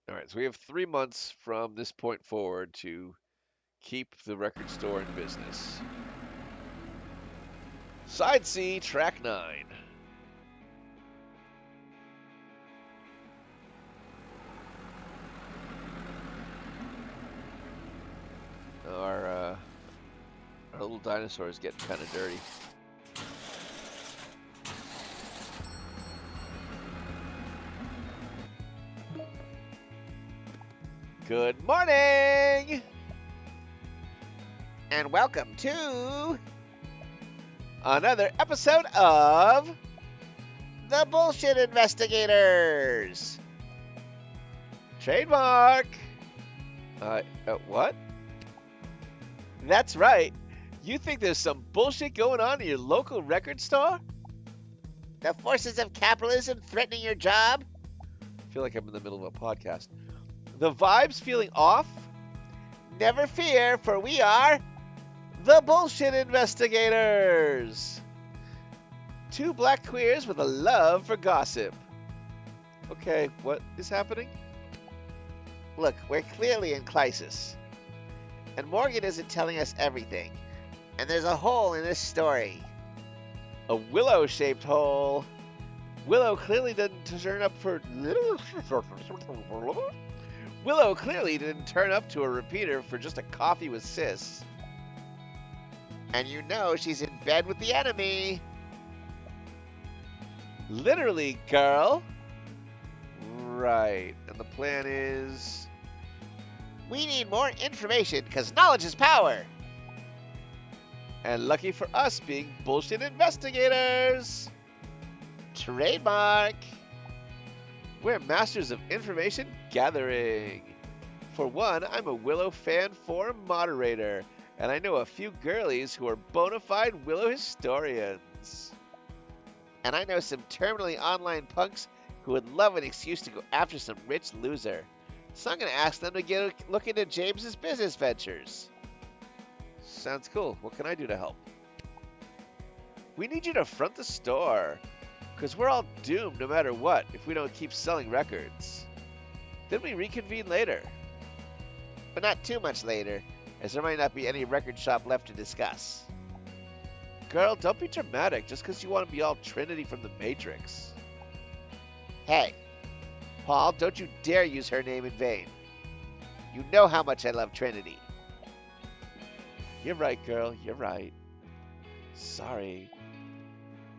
All right, so we have 3 months from this point forward to keep the record store in business. Side C, track 9. Our little dinosaur is getting kind of dirty. Good morning! And welcome to another episode of The Bullshit Investigators! Trademark! What? That's right. You think there's some bullshit going on in your local record store?
The forces of capitalism threatening your job?
I feel like I'm in the middle of a podcast. The vibes feeling off?
Never fear, for we are
The Bullshit Investigators! Two black queers with a love for gossip. Okay, what is happening?
Look, we're clearly in crisis. And Morgan isn't telling us everything. And there's a hole in this story.
A willow-shaped hole. Willow clearly didn't turn up for... Willow clearly didn't turn up to a repeater for just a coffee with sis.
And you know she's in bed with the enemy.
Literally, girl. Right. And the plan is...
We need more information, because knowledge is power.
And lucky for us being bullshit investigators.
Trademark.
We're masters of information gathering. For one, I'm a Willow fan forum moderator, and I know a few girlies who are bona fide Willow historians.
And I know some terminally online punks who would love an excuse to go after some rich loser. So I'm going to ask them to look into James's business ventures.
Sounds cool. What can I do to help? We need you to front the store, because we're all doomed no matter what if we don't keep selling records. Then we reconvene later.
But not too much later, as there might not be any record shop left to discuss.
Girl, don't be dramatic just because you want to be all Trinity from the Matrix.
Hey, Paul, don't you dare use her name in vain. You know how much I love Trinity.
You're right, girl. You're right. Sorry.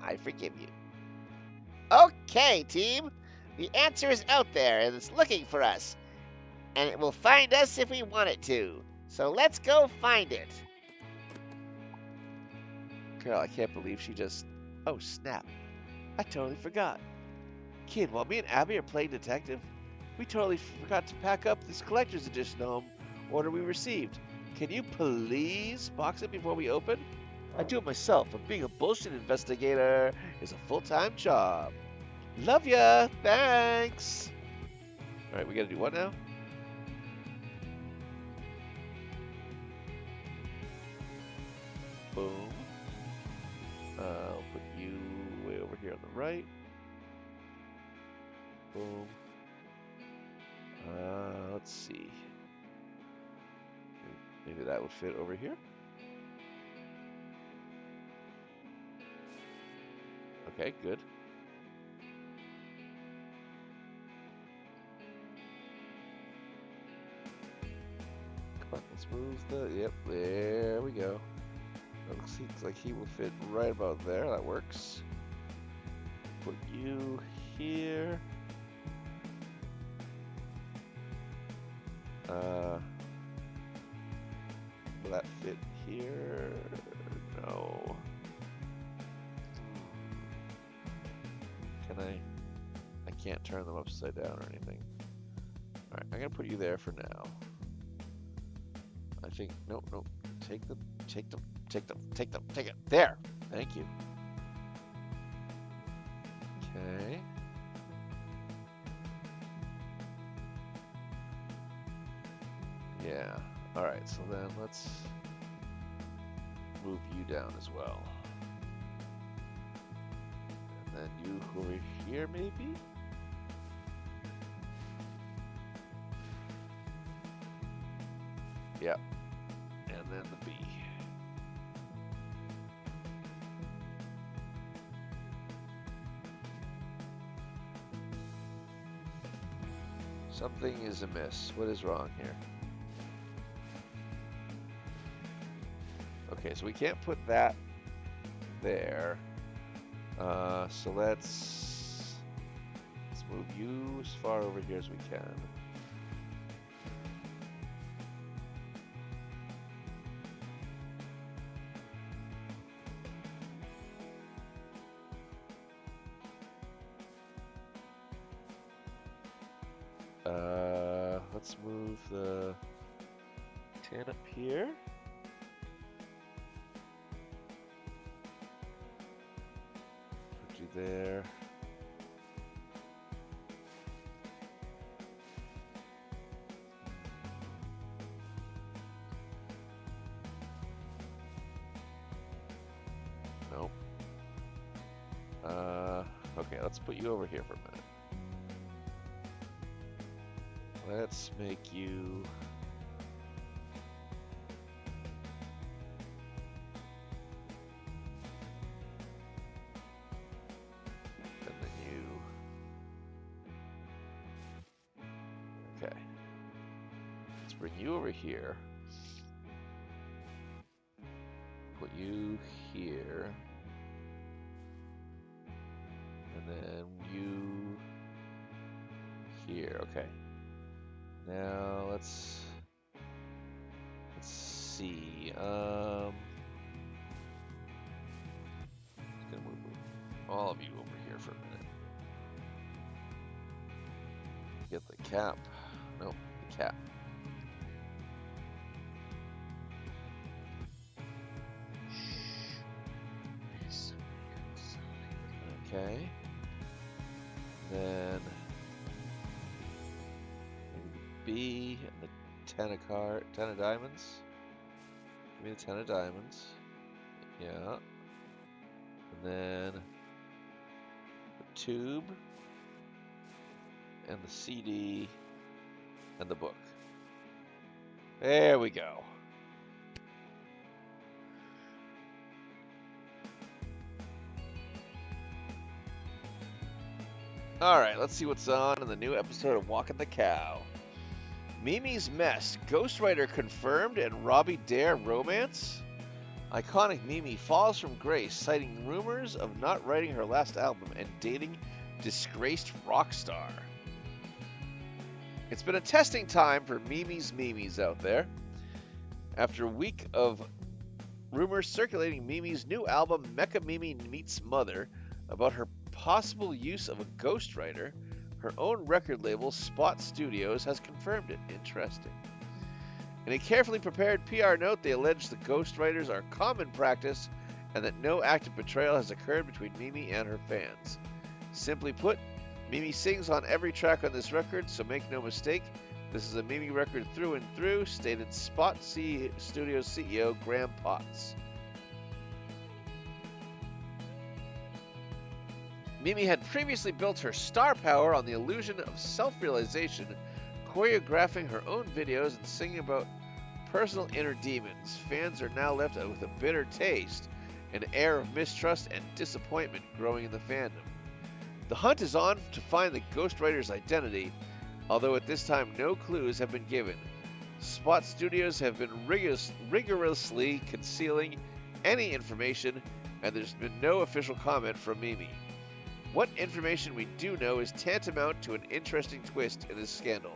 I forgive you. Okay, team. The answer is out there, and it's looking for us. And it will find us if we want it to. So let's go find it.
Girl, I can't believe she just... Oh, snap. I totally forgot. Kid, while me and Abby are playing detective, we totally forgot to pack up this collector's edition home order we received. Can you please box it before we open? I do it myself, but being a bullshit investigator is a full-time job. Love ya! Thanks! Alright, we gotta do what now? Boom. I'll put you way over here on the right. Boom. Let's see. Maybe that would fit over here. Okay, good. Come on, let's move the... Yep, there we go. That looks like he will fit right about there. That works. Put you here. Will that fit here? No. Can I can't turn them upside down or anything. Alright, I'm gonna put you there for now. I think, nope. Take it. There! Thank you. Okay. Yeah. Alright, so then let's move you down as well. And then you over here, maybe? Yep. And then the B. Something is amiss. What is wrong here? Okay, so we can't put that there. So let's move you as far over here as we can. Let's move the tin up here. Put you there. Nope. Okay, let's put you over here for a minute. Let's make you... And then you... Okay. Let's bring you over here. Put you here. And then you here. Okay. Now let's see. Just gonna move all of you over here for a minute. Get the cap. Nope, the cap. Okay. Then B and the 10 of diamonds. Give me the 10 of diamonds. Yeah. And then the tube and the CD and the book. There we go. Alright, let's see what's on in the new episode of Walking the Cow. Mimi's mess. Ghostwriter confirmed and Robbie Dare romance? Iconic Mimi falls from grace, citing rumors of not writing her last album and dating disgraced rock star. It's been a testing time for Mimi's out there. After a week of rumors circulating Mimi's new album, Mecha Mimi Meets Mother, about her possible use of a ghostwriter, her own record label, Spot Studios, has confirmed it. Interesting. In a carefully prepared PR note, they allege the ghostwriters are common practice and that no act of betrayal has occurred between Mimi and her fans. Simply put, Mimi sings on every track on this record, so make no mistake, this is a Mimi record through and through, stated Spot Studios CEO Graham Potts. Mimi had previously built her star power on the illusion of self-realization, choreographing her own videos and singing about personal inner demons. Fans are now left with a bitter taste, an air of mistrust and disappointment growing in the fandom. The hunt is on to find the ghostwriter's identity, although at this time no clues have been given. Spot Studios have been rigorously concealing any information, and there's been no official comment from Mimi. What information we do know is tantamount to an interesting twist in this scandal.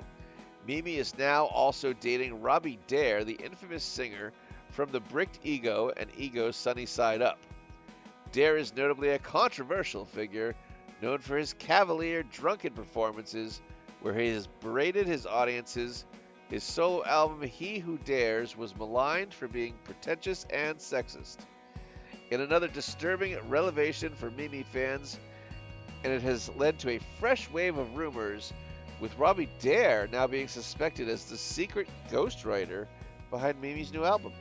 Mimi is now also dating Robbie Dare, the infamous singer from the Bricked Ego and Ego's Sunny Side Up. Dare is notably a controversial figure, known for his cavalier, drunken performances, where he has berated his audiences. His solo album, He Who Dares, was maligned for being pretentious and sexist. In another disturbing revelation for Mimi fans, and it has led to a fresh wave of rumors, with Robbie Dare now being suspected as the secret ghostwriter behind Mimi's new album.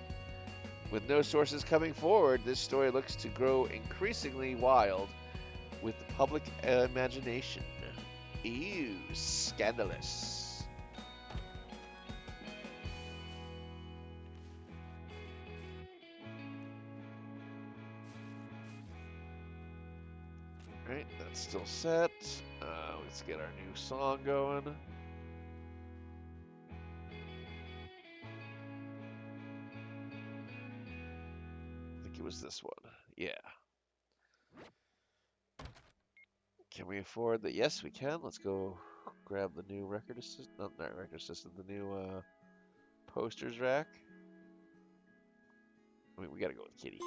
With no sources coming forward, this story looks to grow increasingly wild with the public imagination. Ew, scandalous. Alright, that's still set. Let's get our new song going. I think it was this one. Yeah. Can we afford that? Yes, we can. Let's go grab the new record assistant. Not record assistant, the new posters rack. I mean, we gotta go with Kitty.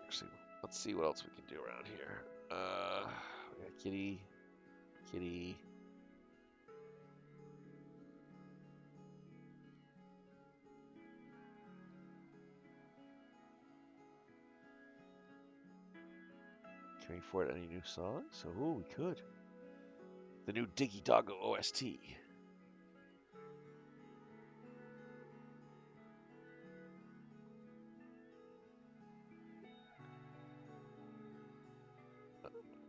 Actually, Let's see what else we can do around here. We got kitty, kitty. Can we afford any new songs? Oh, we could. The new Diggy Doggo OST.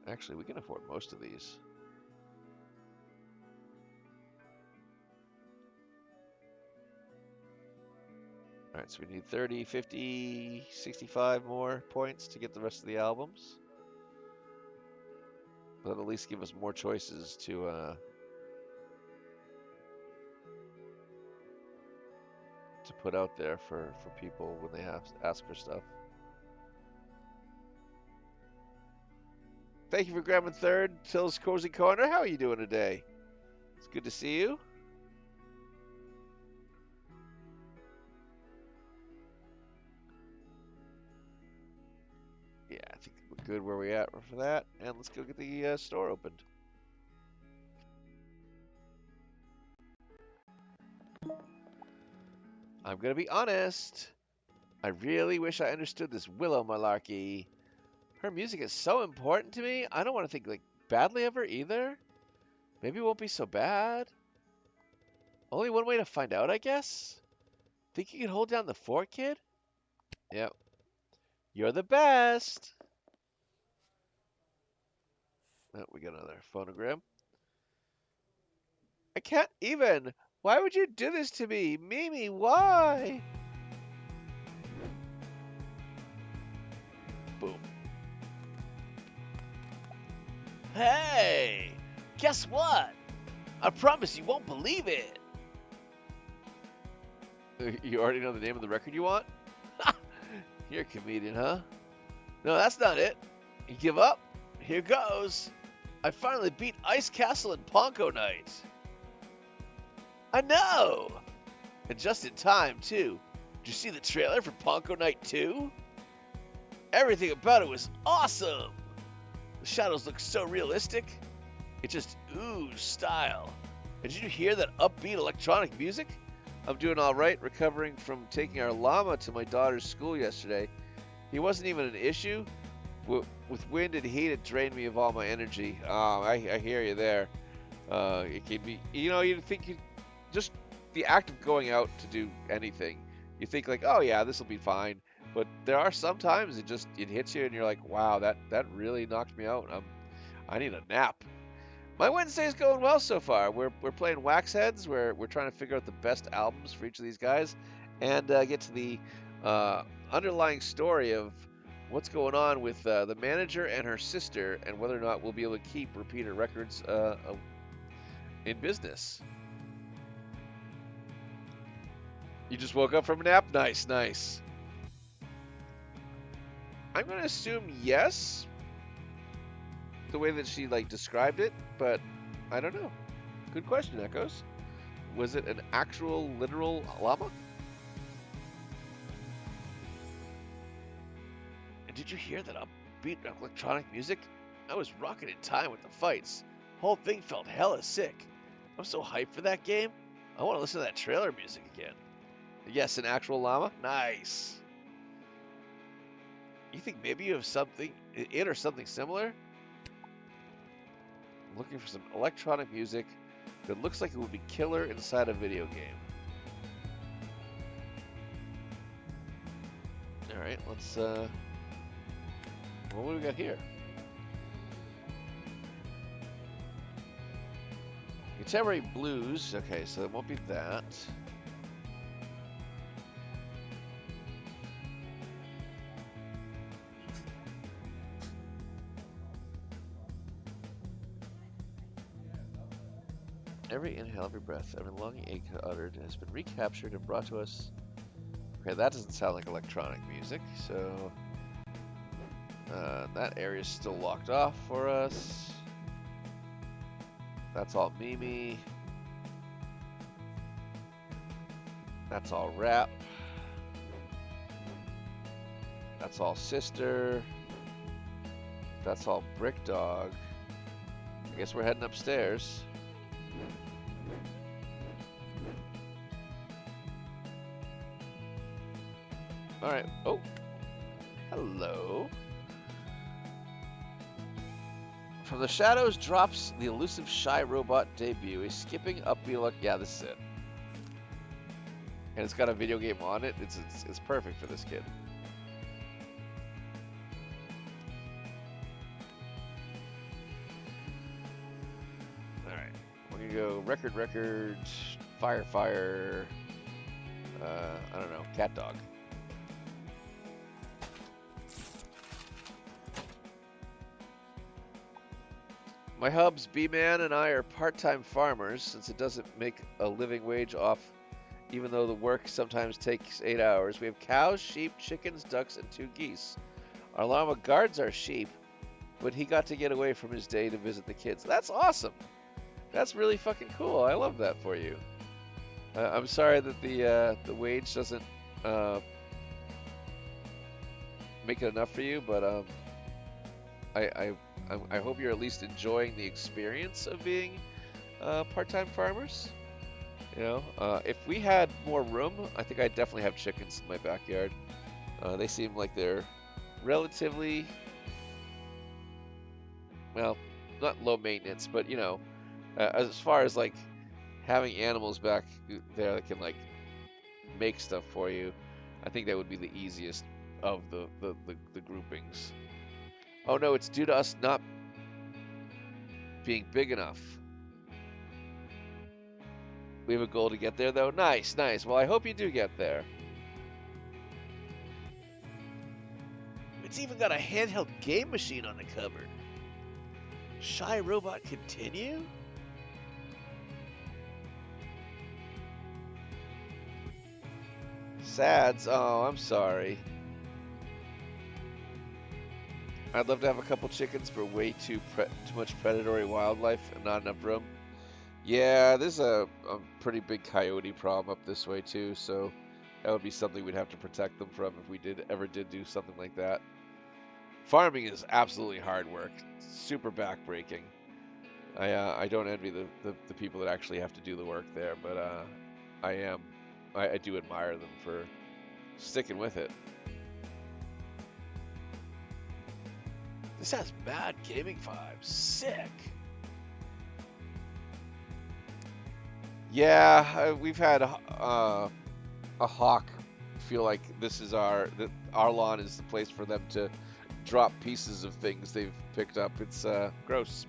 Actually, we can afford most of these. All right, so we need 30, 50, 65 more points to get the rest of the albums. But at least give us more choices to put out there for people when they have to ask for stuff. Thank you for grabbing third, Till's Cozy Corner. How are you doing today? It's good to see you. Yeah, I think we're good where we're at for that. And let's go get the store opened. I'm going to be honest. I really wish I understood this Willow malarkey. Her music is so important to me. I don't want to think like badly of her either. Maybe it won't be so bad. Only one way to find out, I guess. Think you can hold down the fort, kid? Yep. You're the best. Oh, we got another phonogram. I can't even. Why would you do this to me? Mimi, why? Boom. Hey! Guess what? I promise you won't believe it. You already know the name of the record you want? You're a comedian, huh? No, that's not it. You give up? Here goes. I finally beat Ice Castle and Ponko Night. I know! And just in time, too. Did you see the trailer for Ponko Night 2? Everything about it was awesome! The shadows look so realistic. It just oozed style. And did you hear that upbeat electronic music? I'm doing alright, recovering from taking our llama to my daughter's school yesterday. He wasn't even an issue. With wind and heat, it drained me of all my energy. Oh, I hear you there. It can be, you'd think just the act of going out to do anything, you think like, oh yeah, this will be fine. But there are some times it hits you and you're like, wow, that really knocked me out. I need a nap. My Wednesday's going well so far. We're playing Wax Heads. We're trying to figure out the best albums for each of these guys, and get to the underlying story of what's going on with the manager and her sister, and whether or not we'll be able to keep Repeater Records in business. You just woke up from a nap? Nice, nice. I'm going to assume yes, the way that she described it, but I don't know. Good question, Echoes. Was it an actual, literal llama? And did you hear that upbeat electronic music? I was rocking in time with the fights. Whole thing felt hella sick. I'm so hyped for that game. I want to listen to that trailer music again. Yes, an actual llama? Nice. You think maybe you have something, it or something similar? I'm looking for some electronic music that looks like it would be killer inside a video game. Alright, let's, well, what do we got here? Contemporary Blues. Okay, so it won't be that. Every inhale, every breath, every longing ache uttered has been recaptured and brought to us. Okay, that doesn't sound like electronic music, so that area is still locked off for us. That's all Mimi. That's all rap. That's all sister. That's all Brick Dog. I guess we're heading upstairs. Alright. Oh. Hello. From the shadows drops the elusive Shy Robot debut. A skipping upbeat look. Yeah, this is it. And it's got a video game on it. It's perfect for this kid. Alright. We're gonna go record, fire, I don't know, cat dog. My hubs, B-Man, and I are part-time farmers since it doesn't make a living wage off even though the work sometimes takes 8 hours. We have cows, sheep, chickens, ducks, and 2 geese. Our llama guards our sheep, but he got to get away from his day to visit the kids. That's awesome. That's really fucking cool. I love that for you. I'm sorry that the wage doesn't make it enough for you, but I hope you're at least enjoying the experience of being part-time farmers. You know, if we had more room, I think I'd definitely have chickens in my backyard. They seem like they're relatively, well, not low maintenance, but you know, as far as like having animals back there that can like make stuff for you, I think that would be the easiest of the groupings. Oh no, it's due to us not being big enough. We have a goal to get there, though. Nice, nice. Well, I hope you do get there. It's even got a handheld game machine on the cover. Shy Robot Continue? Sads. Oh, I'm sorry. I'd love to have a couple chickens, but way too much predatory wildlife and not enough room. Yeah, there's a pretty big coyote problem up this way too, so that would be something we'd have to protect them from if we ever did do something like that. Farming is absolutely hard work, super backbreaking. I don't envy the people that actually have to do the work there, but I do admire them for sticking with it. This has mad gaming vibes. Sick. Yeah, we've had a hawk feel like this is our lawn is the place for them to drop pieces of things they've picked up. It's gross.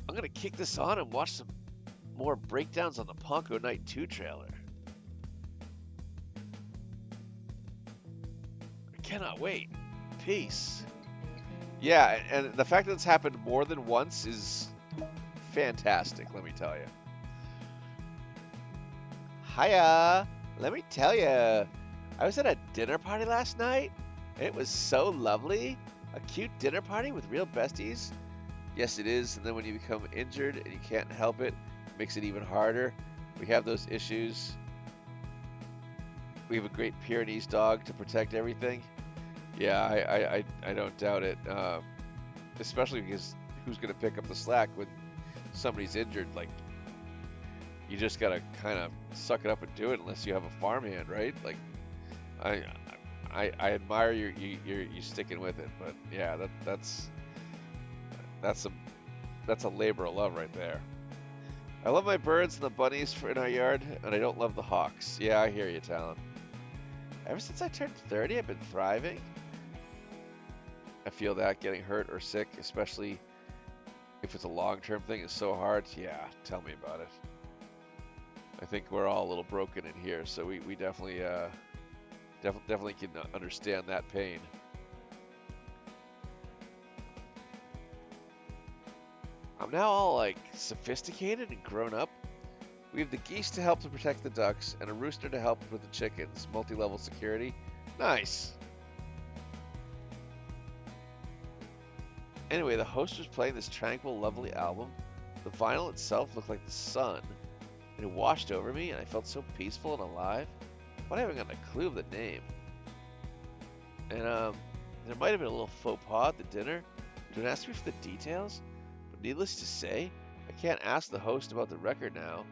I'm gonna kick this on and watch some more breakdowns on the Ponko Night 2 trailer. I cannot wait. Peace. Yeah, and the fact that it's happened more than once is fantastic, let me tell you. Hiya! Let me tell you, I was at a dinner party last night, and it was so lovely. A cute dinner party with real besties. Yes, it is, and then when you become injured and you can't help it, it makes it even harder. We have those issues. We have a great Pyrenees dog to protect everything. Yeah, I don't doubt it. Especially because who's going to pick up the slack when somebody's injured? Like, you just got to kind of suck it up and do it unless you have a farmhand, right? Like, I admire you sticking with it, but yeah, that's a labor of love right there. I love my birds and the bunnies in our yard, and I don't love the hawks. Yeah, I hear you, Talon. Ever since I turned 30, I've been thriving. I feel that getting hurt or sick, especially if it's a long-term thing, is so hard. Yeah, tell me about it. I think we're all a little broken in here, so we definitely definitely can understand that pain. I'm now all like sophisticated and grown up. We have the geese to help to protect the ducks and a rooster to help with the chickens. Multi-level security. Nice. Anyway, the host was playing this tranquil, lovely album. The vinyl itself looked like the sun. It washed over me and I felt so peaceful and alive. But I haven't got a clue of the name. And there might have been a little faux pas at the dinner. Don't ask me for the details, but needless to say, I can't ask the host about the record now.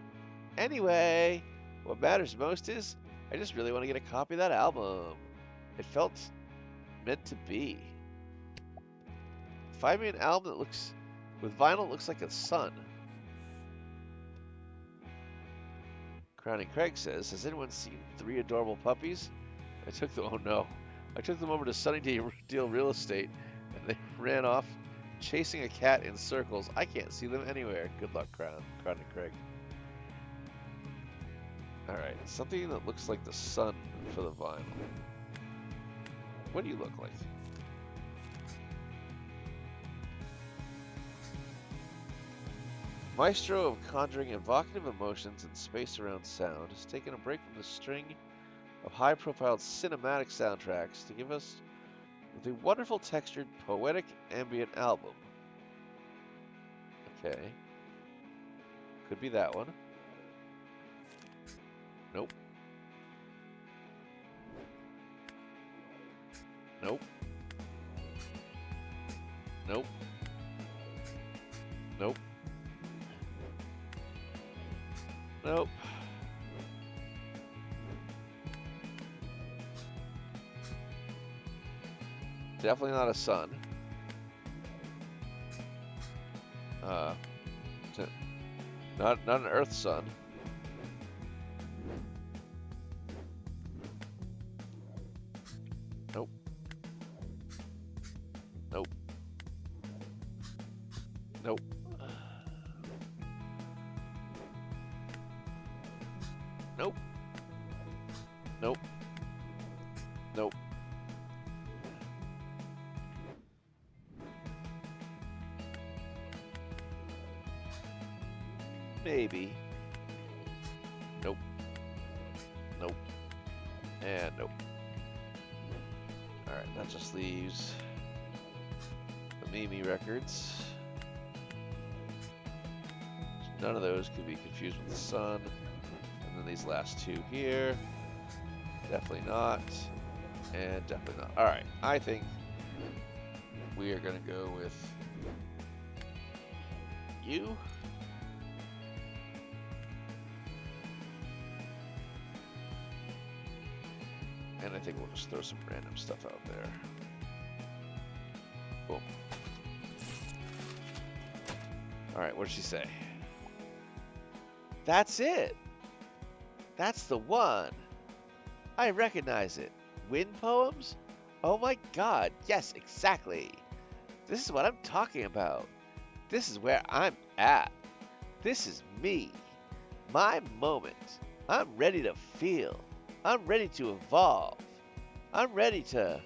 Anyway, what matters most is I just really want to get a copy of that album. It felt meant to be. Find me an album that looks, with vinyl that looks like a sun. Crowning Craig says, has anyone seen 3 adorable puppies? I took them, oh no. I took them over to Sunnydale Real Estate, and they ran off chasing a cat in circles. I can't see them anywhere. Good luck, Crowning Craig. Alright, something that looks like the sun for the vinyl. What do you look like? Maestro of conjuring evocative emotions in space around sound has taken a break from the string of high-profile cinematic soundtracks to give us the wonderful textured poetic ambient album. Okay. Could be that one. Nope. Nope. Nope. Nope. Nope. Definitely not a sun. Not an Earth sun. Nope. Nope. Nope. Nope. Nope. Nope. Maybe. Nope. Nope. And nope. Alright, that just leaves the Mimi records. None of those could be confused with the sun. And then these last 2 here. Definitely not. And definitely not. Alright, I think we are going to go with you. And I think we'll just throw some random stuff out there. Boom. Alright, what did she say? That's it! That's the one! I recognize it. Wind poems? Oh my god, yes, exactly! This is what I'm talking about. This is where I'm at. This is me. My moment. I'm ready to feel. I'm ready to evolve. I'm ready to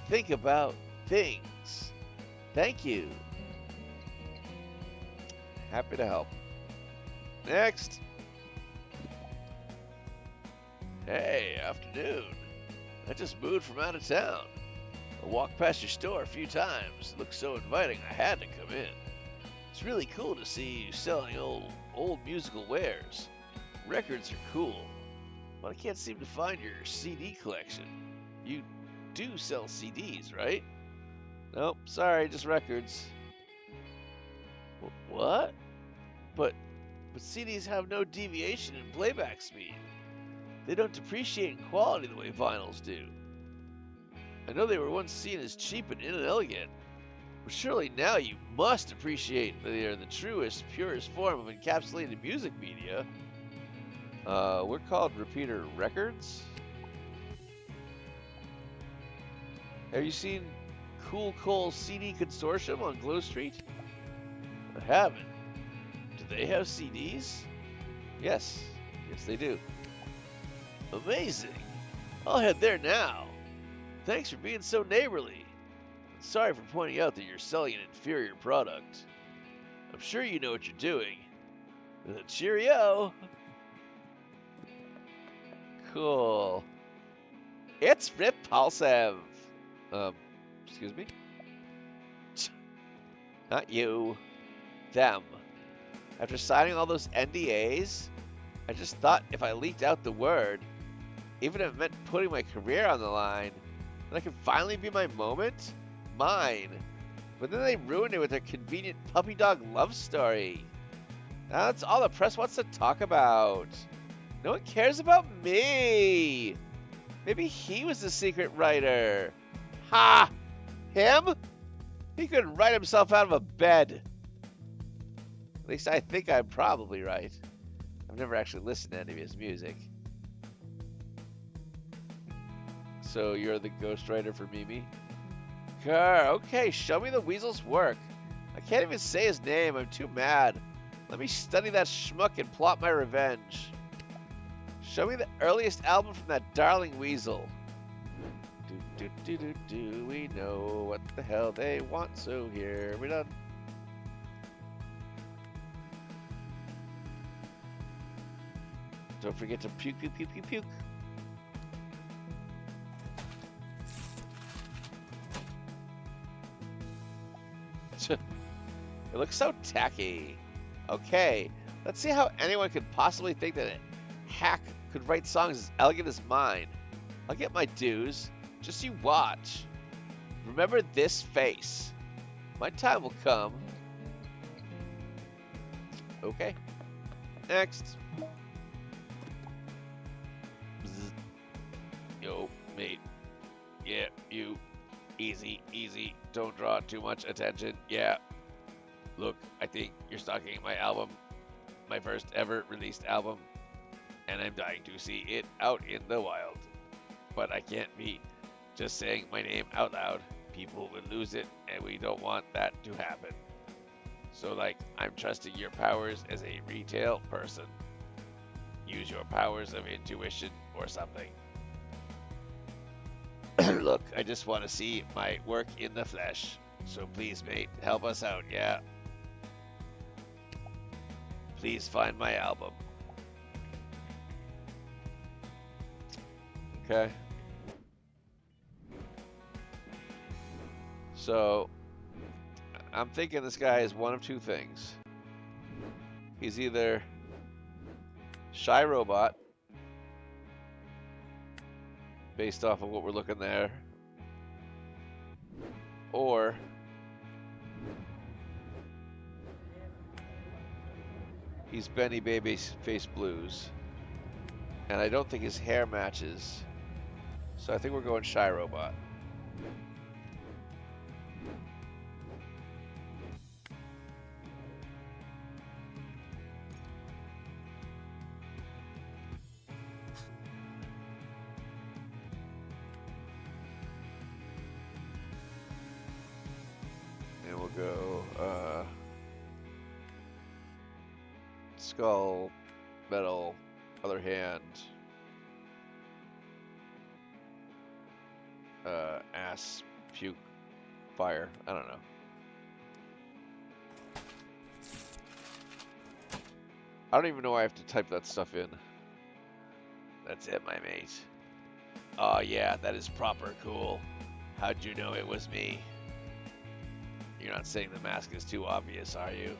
think about things. Thank you. Happy to help. Next. Hey, afternoon. I just moved from out of town. I walked past your store a few times. It looked so inviting I had to come in. It's really cool to see you selling old musical wares. Records are cool. But I can't seem to find your CD collection. You do sell CDs, right? Nope, sorry, just records. What? But CDs have no deviation in playback speed. They don't depreciate in quality the way vinyls do. I know they were once seen as cheap and inelegant, but surely now you must appreciate that they are the truest, purest form of encapsulated music media. We're called Repeater Records. Have you seen Cool Coal CD Consortium on Glow Street? I haven't. Do they have CDs? Yes. Yes, they do. Amazing. I'll head there now. Thanks for being so neighborly. Sorry for pointing out that you're selling an inferior product. I'm sure you know what you're doing. Cheerio. Cool. It's repulsive. Excuse me? Not you. Them. After signing all those NDAs, I just thought if I leaked out the word, even if it meant putting my career on the line, And I can finally be my moment? Mine. But then they ruined it with their convenient puppy dog love story. Now that's all the press wants to talk about. No one cares about me. Maybe he was the secret writer. Ha! Him? He couldn't write himself out of a bed. At least I think I'm probably right. I've never actually listened to any of his music. So you're the ghostwriter for Mimi? Grr, okay, show me the weasel's work. I can't even say his name, I'm too mad. Let me study that schmuck and plot my revenge. Show me the earliest album from that darling weasel. Do we know what the hell they want, so here we're done. Don't forget to puke, puke, puke, puke, puke. It looks so tacky. Okay, let's see how anyone could possibly think that a hack could write songs as elegant as mine. I'll get my dues. Just you watch. Remember this face. My time will come. Okay. Next. Bzz. Yo, mate. Yeah, you. Easy, easy. Don't draw too much attention. Yeah. Look, I think you're stalking my album. My first ever released album. And I'm dying to see it out in the wild. But I can't be just saying my name out loud. People would lose it, and we don't want that to happen. So, like, I'm trusting your powers as a retail person. Use your powers of intuition or something. Look, I just want to see my work in the flesh. So please, mate, help us out, yeah? Please find my album. Okay. So, I'm thinking this guy is one of two things. He's either Shy Robot, based off of what we're looking there, or he's Benny Babyface Blues. And I don't think his hair matches. So I think we're going Shy Robot. And we'll go skull, metal, other hand, ass, puke, fire. I don't know. I don't even know why I have to type that stuff in. That's it, my mate. Oh yeah, that is proper cool. How'd you know it was me? You're not saying the mask is too obvious, are you?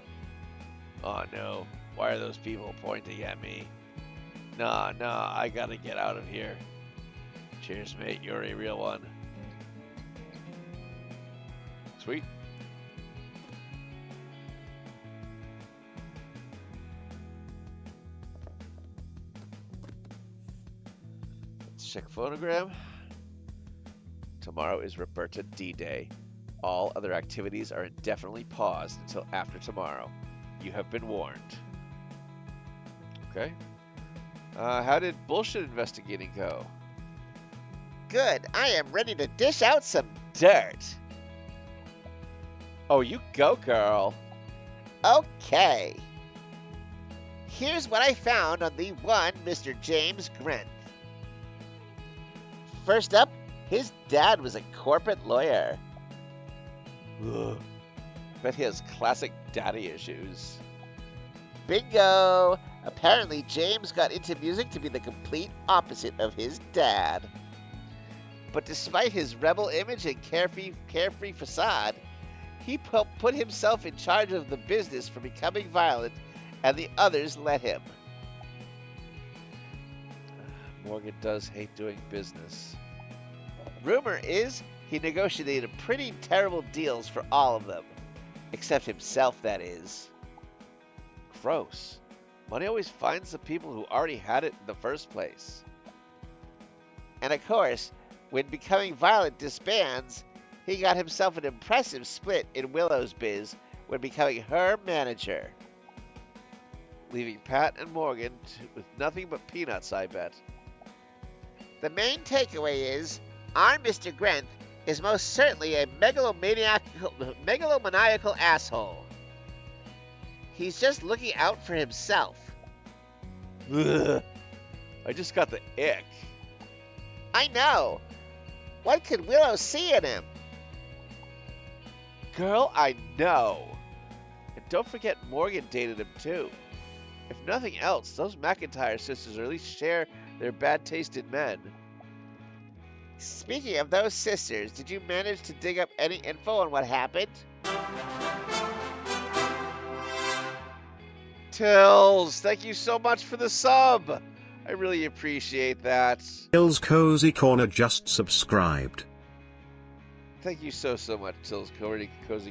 Oh no, why are those people pointing at me? Nah, I gotta get out of here. Cheers, mate, you're a real one. Sweet. Let's check phonogram. Tomorrow is Roberta D-Day. All other activities are indefinitely paused until after tomorrow. You have been warned. Okay. How did bullshit investigating go? Good. I am ready to dish out some dirt. Oh, you go, girl. Okay. Here's what I found on the one Mr. James Grenth. First up, his dad was a corporate lawyer. Ugh. Bet he has classic daddy issues. Bingo! Apparently, James got into music to be the complete opposite of his dad. But despite his rebel image and carefree facade, he put himself in charge of the business for becoming violent, and the others let him. Morgan does hate doing business. Rumor is he negotiated pretty terrible deals for all of them. Except himself, that is. Gross. Money always finds the people who already had it in the first place. And of course, when Becoming Violent disbands, he got himself an impressive split in Willow's biz when becoming her manager. Leaving Pat and Morgan with nothing but peanuts, I bet. The main takeaway is, our Mr. Grenth is most certainly a megalomaniacal asshole. He's just looking out for himself.
Ugh. I just got the ick.
I know. What could Willow see in him?
Girl, I know. And don't forget Morgan dated him too. If nothing else, those McIntyre sisters at least share their bad taste in men.
Speaking of those sisters, did you manage to dig up any info on what happened?
Tills, thank you so much for the sub. I really appreciate that.
Tills Cozy Corner just subscribed.
Thank you so much, Tills Cozy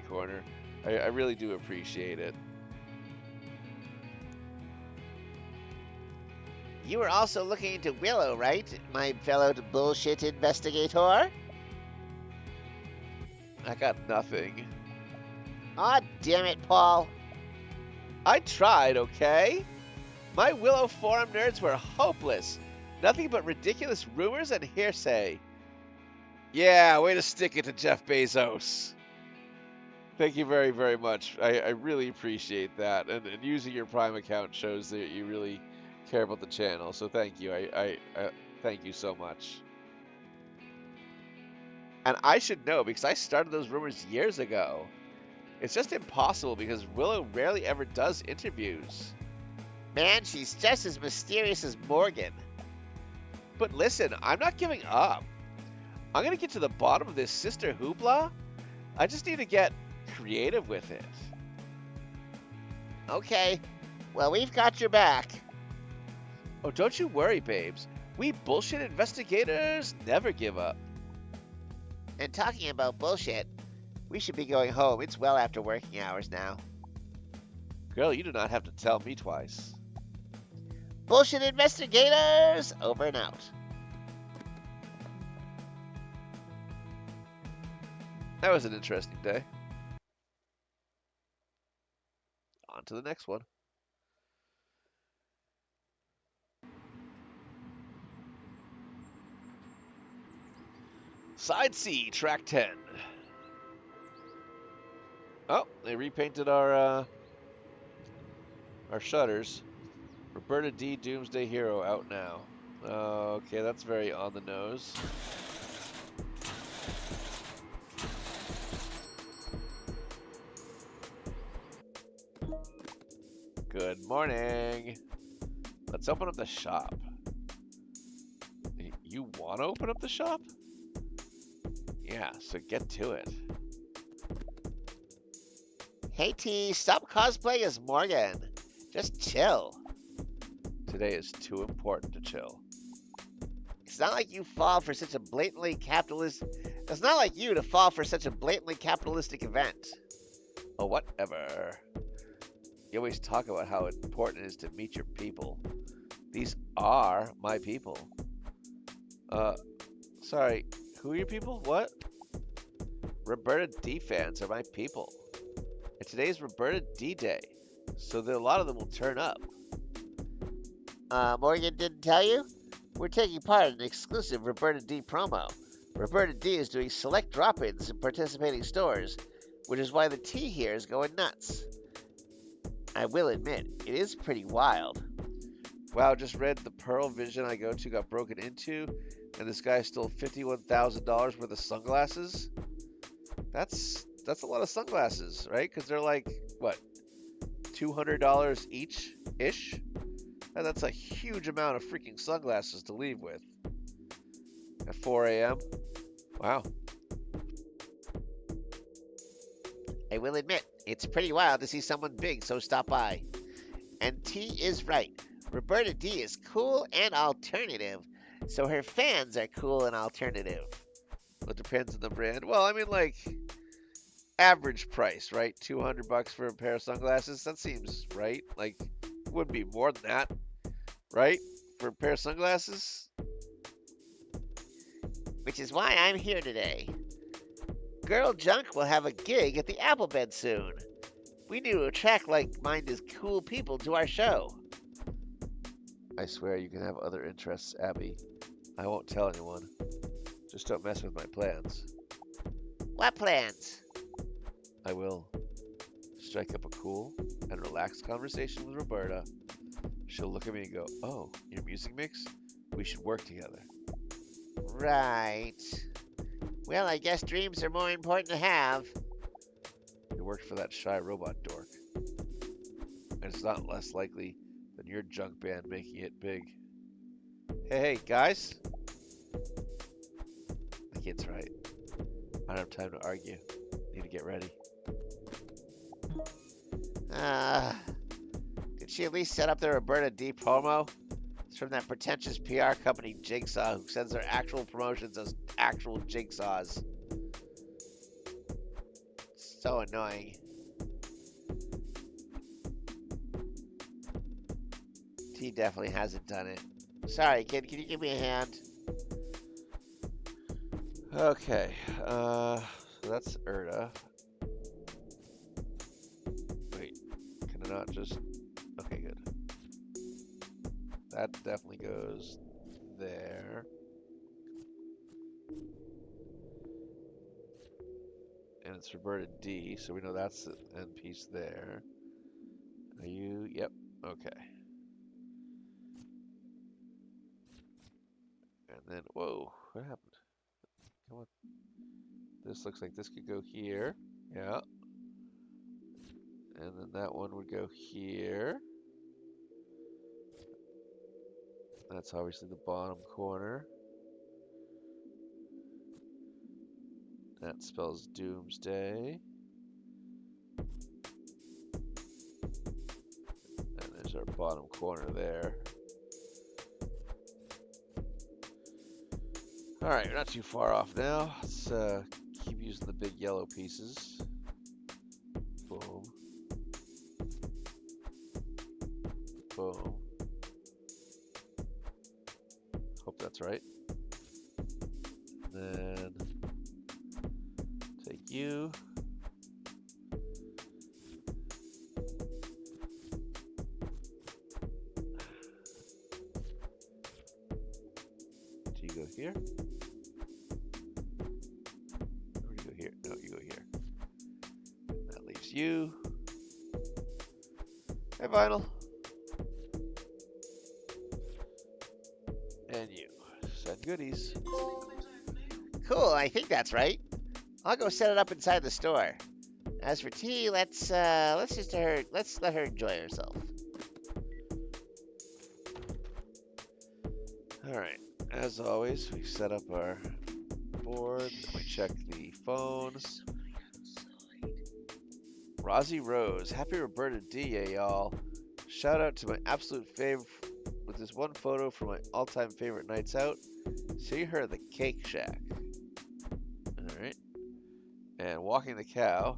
Corner. I really do appreciate it.
You were also looking into Willow, right, my fellow bullshit investigator?
I got nothing.
Aw, damn it, Paul.
I tried, okay? My Willow forum nerds were hopeless. Nothing but ridiculous rumors and hearsay. Yeah, way to stick it to Jeff Bezos. Thank you very, very much. I really appreciate that. And using your Prime account shows that you really care about the channel. So thank you. I thank you so much. And I should know because I started those rumors years ago. It's just impossible because Willow rarely ever does interviews.
Man, she's just as mysterious as Morgan.
But listen, I'm not giving up. I'm going to get to the bottom of this sister hoopla. I just need to get creative with it.
Okay, well, we've got your back.
Oh, don't you worry, babes. We bullshit investigators never give up.
And talking about bullshit, we should be going home. It's well after working hours now.
Girl, you do not have to tell me twice.
Bullshit investigators, over and out.
That was an interesting day. On to the next one. Side C, track 10. Oh, they repainted our shutters. Roberta D. Doomsday Hero out now. Okay, that's very on the nose. Good morning. Let's open up the shop. You want to open up the shop? Yeah, so get to it.
Hey T, stop cosplaying as Morgan. Just chill.
Today is too important to chill.
It's not like you fall for such a blatantly capitalist. It's not like you to fall for such a blatantly capitalistic event.
Oh, whatever. You always talk about how important it is to meet your people. These are my people. Sorry, who are your people? What? Roberta D fans are my people. And today's Roberta D Day, so that a lot of them will turn up.
Morgan didn't tell you? We're taking part in an exclusive Roberta D promo. Roberta D is doing select drop-ins in participating stores, which is why the tea here is going nuts. I will admit, it is pretty wild.
Wow, just read the Pearl Vision I go to got broken into, and this guy stole $51,000 worth of sunglasses. That's a lot of sunglasses, right? Because they're like, what, $200 each-ish? And that's a huge amount of freaking sunglasses to leave with. At 4 a.m.? Wow.
I will admit, it's pretty wild to see someone big so stop by. And T is right. Roberta D is cool and alternative, so her fans are cool and alternative. It depends on the brand. Well, I mean, like, average price, right? $200 for a pair of sunglasses. That seems right. Like, it wouldn't be more than that, right? For a pair of sunglasses. Which is why I'm here today. Girl Junk will have a gig at the Apple Bed soon. We need to attract like-minded cool people to our show. I swear you can have other interests, Abby. I won't tell anyone. Just don't mess with my plans. What plans? I will strike up a cool and relaxed conversation with Roberta. She'll look at me and go, "Oh, your music mix? We should work together." Right. Well, I guess dreams are more important to have. It worked for that shy robot dork. And it's not less likely than your junk band making it big. Hey, guys. The kid's right. I don't have time to argue. Need to get ready. Did she at least set up the Roberta D promo? It's from that pretentious PR company Jigsaw, who sends their actual promotions as actual jigsaws. So annoying. T definitely hasn't done it. Sorry, kid, can you give me a hand? Okay, so that's Erda. Wait, can I not just... Okay, good. That definitely goes there. And it's Roberta D, so we know that's the end piece there. Are you? Yep, okay. And then, whoa, what happened? Come on. This looks like this could go here. Yeah. And then that one would go here. That's obviously the bottom corner. That spells doomsday. And there's our bottom corner there. Alright, we're not too far off now. Let's keep using the big yellow pieces. Boom. Boom. Hope that's right. Then take you. Do you go here? Or do you go here? No, you go here. That leaves you. Hey, Vinyl. And you. Send goodies. Cool, I think that's right. I'll go set it up inside the store. As for T, let's let her enjoy herself. Alright. As always, we set up our board, we check the phones. Rosie Rose, happy Roberta D, yeah, y'all. Shout out to my absolute fave with this one photo from my all-time favorite nights out. See her at the Cake Shack. Alright. And walking the cow.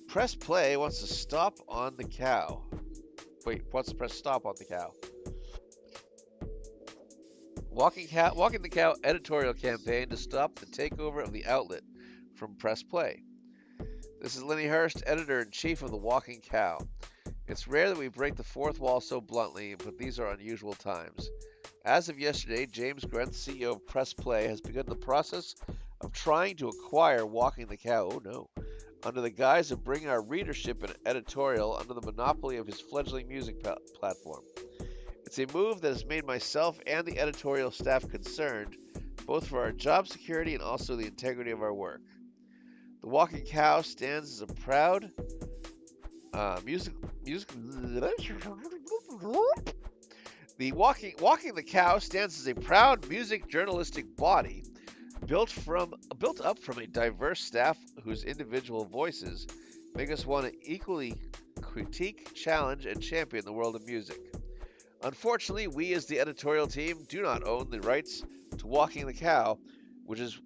Press play wants to stop on the cow. Wait, wants to press stop on the cow. Walking the Cow editorial campaign to stop the takeover of the outlet from Press Play. This is Lenny Hurst, editor-in-chief of the Walking Cow. It's rare that we break the fourth wall so bluntly, but these are unusual times. As of yesterday, James Grenth, CEO of Press Play, has begun the process of trying to acquire Walking the Cow, oh no, under the guise of bringing our readership and editorial under the monopoly of his fledgling music platform. It's a move that has made myself and the editorial staff concerned, both for our job security and also the integrity of our work. The Walking Cow stands as a proud The Walking the Cow stands as a proud music journalistic body built up from a diverse staff whose individual voices make us want to equally critique, challenge, and champion the world of music. Unfortunately, we as the editorial team do not own the rights to Walking the Cow, which is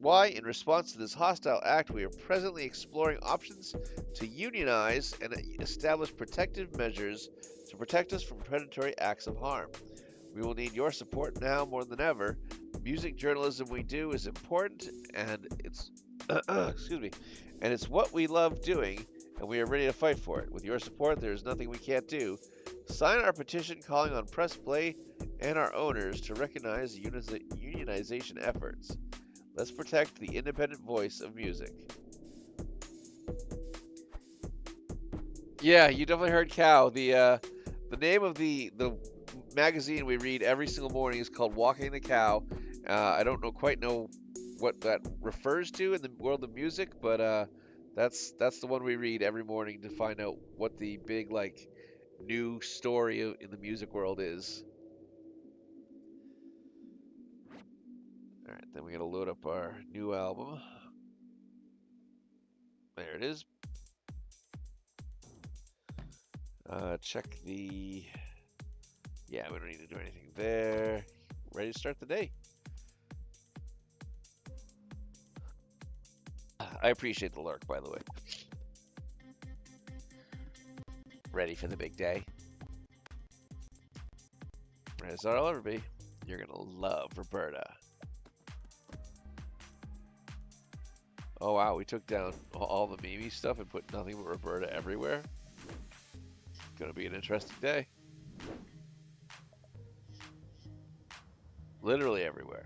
why, in response to this hostile act, we are presently exploring options to unionize and establish protective measures to protect us from predatory acts of harm. We will need your support now more than ever. Music journalism we do is important, and it's excuse me, and it's what we love doing, and we are ready to fight for it. With your support, there is nothing we can't do. Sign our petition calling on Press Play and our owners to recognize unionization efforts. Let's protect the independent voice of music. Yeah, you definitely heard Cow. The name of the magazine we read every single morning is called Walking the Cow. I don't quite know what that refers to in the world of music, but that's the one we read every morning to find out what the big like new story in the music world is. All right, then we gotta load up our new album. There it is. Check the. Yeah, we don't need to do anything there. Ready to start the day. I appreciate the lurk, by the way. Ready for the big day. As I'll ever be. You're gonna love Roberta. Oh wow, we took down all the Mimi stuff and put nothing but Roberta everywhere. Gonna be an interesting day. Literally everywhere.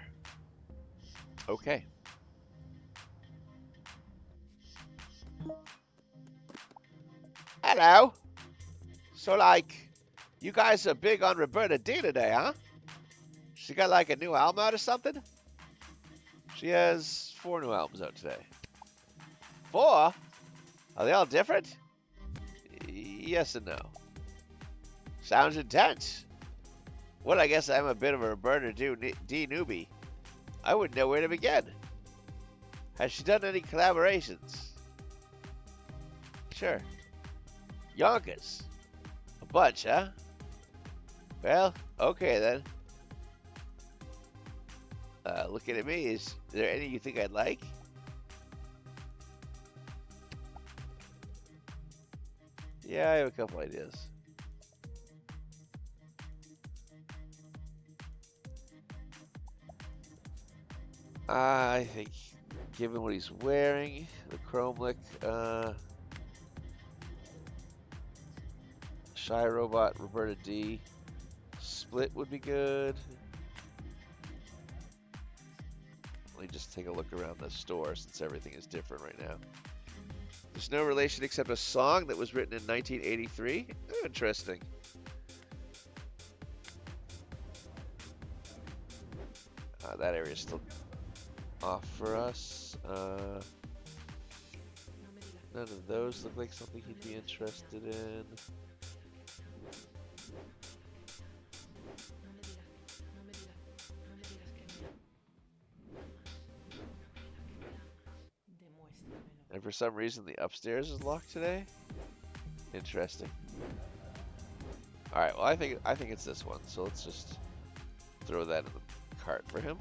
Okay. Hello. So like, you guys are big on Roberta D today, huh? She got like a new album out or something? She has 4 new albums out today. 4? Are they all different? Yes and no. Sounds intense. Well, I guess I'm a bit of a Roberta D newbie. I wouldn't know where to begin. Has she done any collaborations? Sure. Yonkers. A bunch, huh? Well, okay then. Looking at me, is there any you think I'd like? Yeah, I have a couple ideas. I think, given what he's wearing, the chrome lick, Shy Robot, Roberta D, Split would be good. Let me just take a look around the store since everything is different right now. There's no relation except a song that was written in 1983. Interesting. That area is still off for us. None of those look like something he'd be interested in. And for some reason the upstairs is locked today. Interesting. Alright, well I think it's this one, so let's just throw that in the cart for him.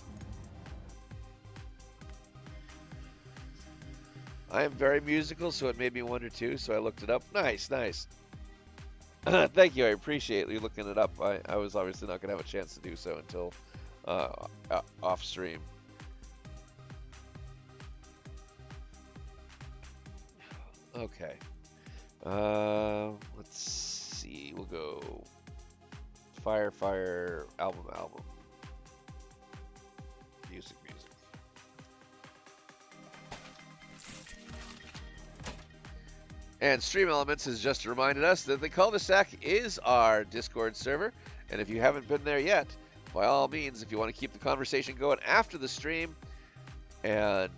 I am very musical, so it made me wonder too, so I looked it up. Nice, nice. Thank you, I appreciate you looking it up. I was obviously not going to have a chance to do so until off stream. Okay. Let's see. We'll go Fire, Fire, album. Music. And Stream Elements has just reminded us that the cul-de-sac is our Discord server. And if you haven't been there yet, by all means, if you want to keep the conversation going after the stream, and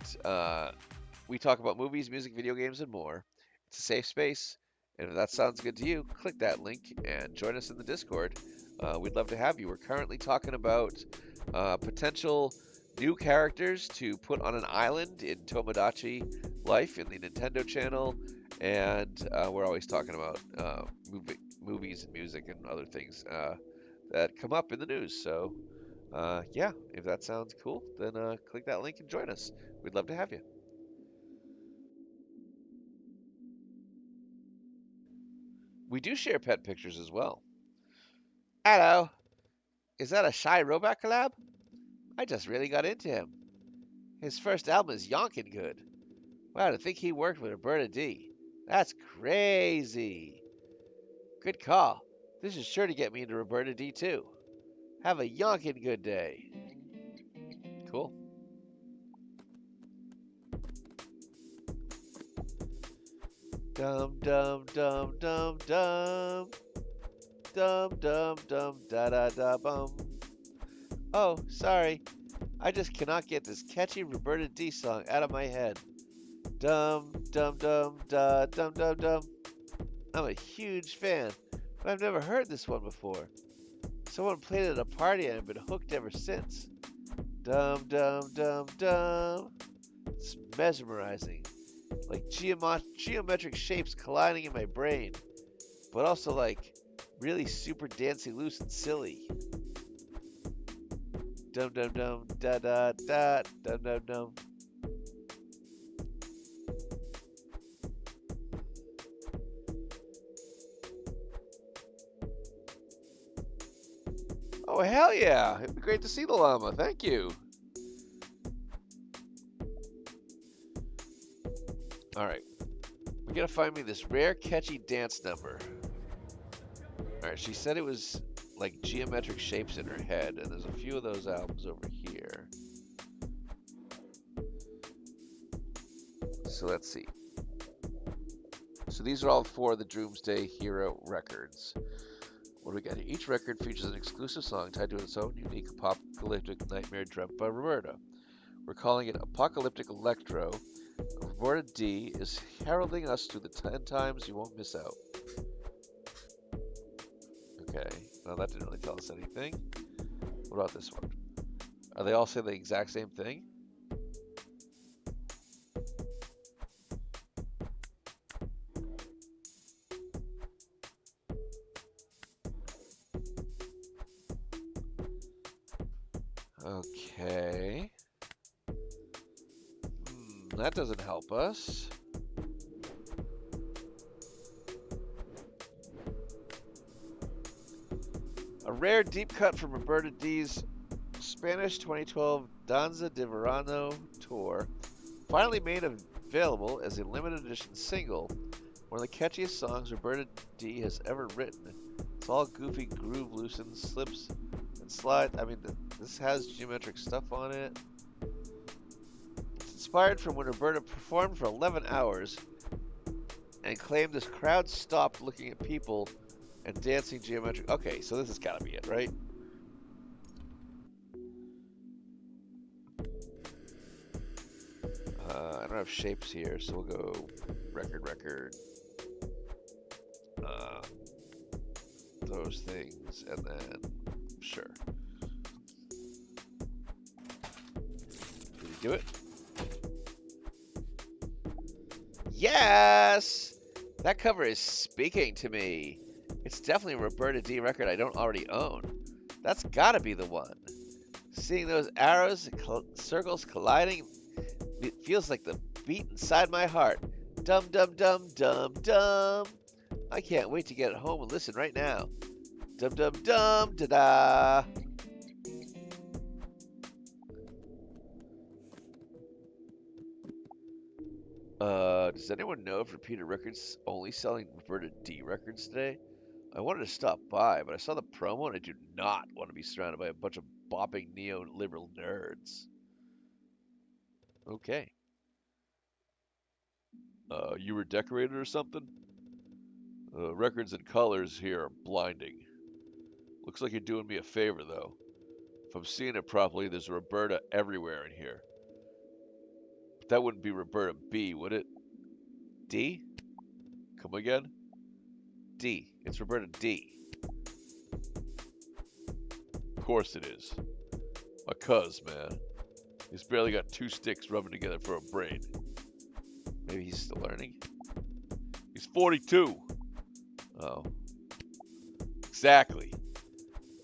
we talk about movies, music, video games, and more, it's a safe space. And if that sounds good to you, click that link and join us in the Discord. We'd love to have you. We're currently talking about potential new characters to put on an island in Tomodachi Life in the Nintendo channel. And we're always talking about movies and music and other things that come up in the news. So, yeah, if that sounds cool, then click that link and join us. We'd love to have you. We do share pet pictures as well. Hello. Is that a Shy Robot collab? I just really got into him. His first album is yonkin' good. Wow, to think he worked with Roberta D. That's crazy. Good call. This is sure to get me into Roberta D too. Have a yonkin' good day. Cool. Dum dum dum dum dum. Dum dum dum da da da bum. Oh, sorry. I just cannot get this catchy Roberta D song out of my head. Dum dum dum da dum dum dum. I'm a huge fan, but I've never heard this one before. Someone played it at a party and I've been hooked ever since. Dum dum dum dum. It's mesmerizing. Like geometric shapes colliding in my brain, but also like really super dancey loose and silly. Dum dum dum da da da dum dum dum. Oh hell yeah! It'd be great to see the llama. Thank you. All right, we gotta find me this rare catchy dance number. All right, she said it was like geometric shapes in her head, and there's a few of those albums over here. So let's see. So these are all four of the Doomsday Hero records. What do we got here? Each record features an exclusive song tied to its own unique apocalyptic nightmare dreamt by Roberta. We're calling it Apocalyptic Electro. Roberta D is heralding us through the 10 times you won't miss out. Okay, well that didn't really tell us anything. What about this one? Are they all saying the exact same thing? Okay. That doesn't help us. A rare deep cut from Roberta D's Spanish 2012 Danza de Verano tour, finally made available as a limited edition single. One of the catchiest songs Roberta D has ever written. It's all goofy groove loosened, slips and slides. I mean, this has geometric stuff on it. It's inspired from when Roberta performed for 11 hours and claimed this crowd stopped looking at people and dancing geometric. Okay, so this has got to be it, right? I don't have shapes here, so we'll go record. Those things, and then sure. Did we do it? Yes! That cover is speaking to me. It's definitely a Roberta D record I don't already own. That's gotta be the one. Seeing those arrows and circles colliding, it feels like the beat inside my heart. Dum dum dum dum dum. I can't wait to get it home and listen right now. Dum dum dum da da. Does anyone know if Repeater Records only selling Roberta D records today? I wanted to stop by, but I saw the promo and I do not want to be surrounded by a bunch of bopping neoliberal nerds. Okay. You were decorated or something? Records and colors here are blinding. Looks like you're doing me a favor, though. If I'm seeing it properly, there's a Roberta everywhere in here. But that wouldn't be Roberta B, would it? D? Come again? D. It's Roberta D. Of course it is. My cuz, man. He's barely got two sticks rubbing together for a brain. Maybe he's still learning? He's 42. Oh. Exactly.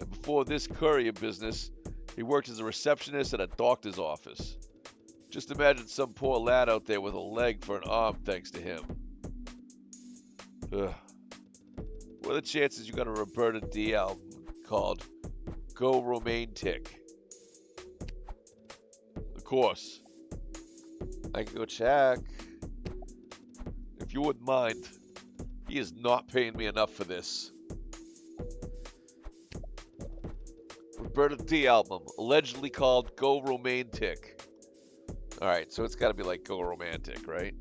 And before this courier business, he worked as a receptionist at a doctor's office. Just imagine some poor lad out there with a leg for an arm thanks to him. Ugh. What are the chances you got a Roberta D album called Go Romantic? Of course. I can go check. If you wouldn't mind. He is not paying me enough for this. Roberta D album, allegedly called Go Romantic. Alright, so it's gotta be like Go Romantic, right?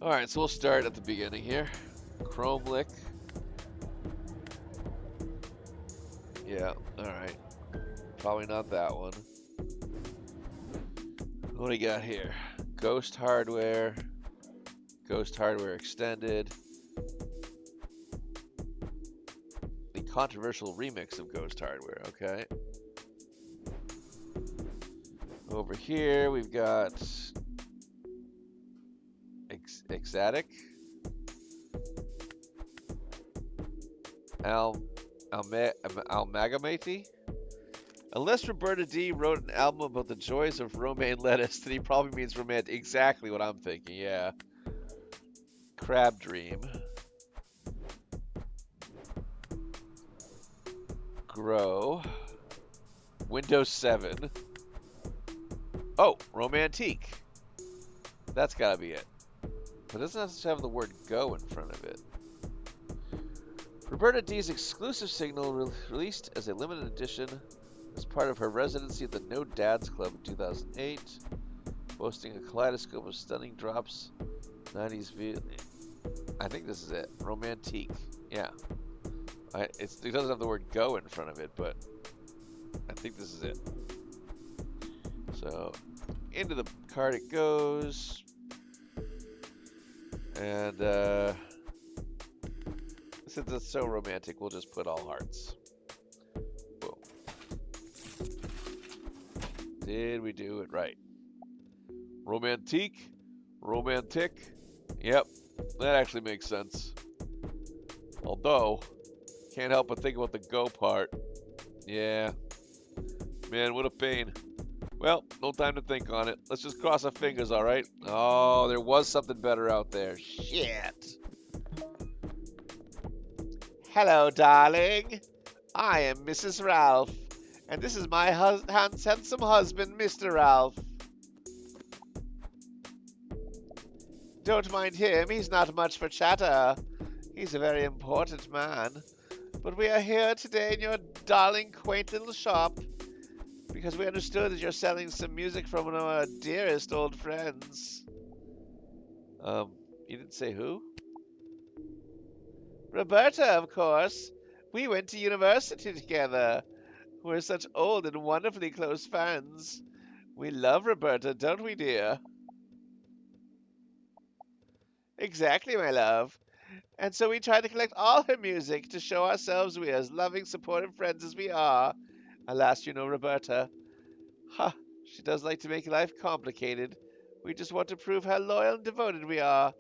Alright, so we'll start at the beginning here. Chrome Lick. Yeah, alright. Probably not that one. What do we got here? Ghost Hardware. Ghost Hardware Extended. The controversial remix of Ghost Hardware, okay. Over here we've got Exatic. Almagamati. Unless Roberta D wrote an album about the joys of romaine lettuce, then he probably means romantic. Exactly what I'm thinking, yeah. Crab Dream. Grow. Windows 7. Oh, Romantique. That's gotta be it. But it doesn't have to have the word go in front of it. Roberta D's exclusive single released as a limited edition as part of her residency at the No Dads Club in 2008, boasting a kaleidoscope of stunning drops, 90s view. I think this is it. Romantique. Yeah. It doesn't have the word go in front of it, but I think this is it. So, into the card it goes. And, since it's so romantic, we'll just put all hearts. Boom. Did we do it right? Romantique. Romantic. Yep. That actually makes sense. Although, can't help but think about the go part. Yeah. Man, what a pain. Well, no time to think on it. Let's just cross our fingers, alright? Oh, there was something better out there. Shit. Hello, darling. I am Mrs. Ralph. And this is my handsome husband, Mr. Ralph. Don't mind him. He's not much for chatter. He's a very important man. But we are here today in your darling, quaint little shop because we understood that you're selling some music from one of our dearest old friends. You didn't say who? Roberta, of course. We went to university together. We're such old and wonderfully close friends. We love Roberta, don't we, dear? Exactly, my love. And so we try to collect all her music to show ourselves we are as loving, supportive friends as we are. Alas, you know Roberta. Ha! She does like to make life complicated. We just want to prove how loyal and devoted we are.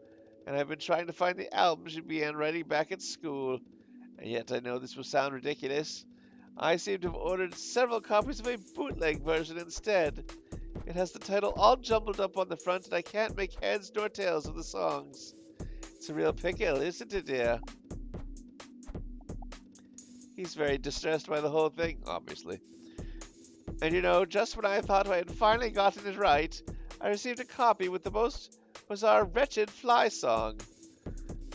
And I've been trying to find the album she began writing back at school. And yet I know this will sound ridiculous. I seem to have ordered several copies of a bootleg version instead. It has the title all jumbled up on the front, and I can't make heads nor tails of the songs. It's a real pickle, isn't it, dear? He's very distressed by the whole thing, obviously. And you know, just when I thought I had finally gotten it right, I received a copy with the most bizarre Wretched Fly song.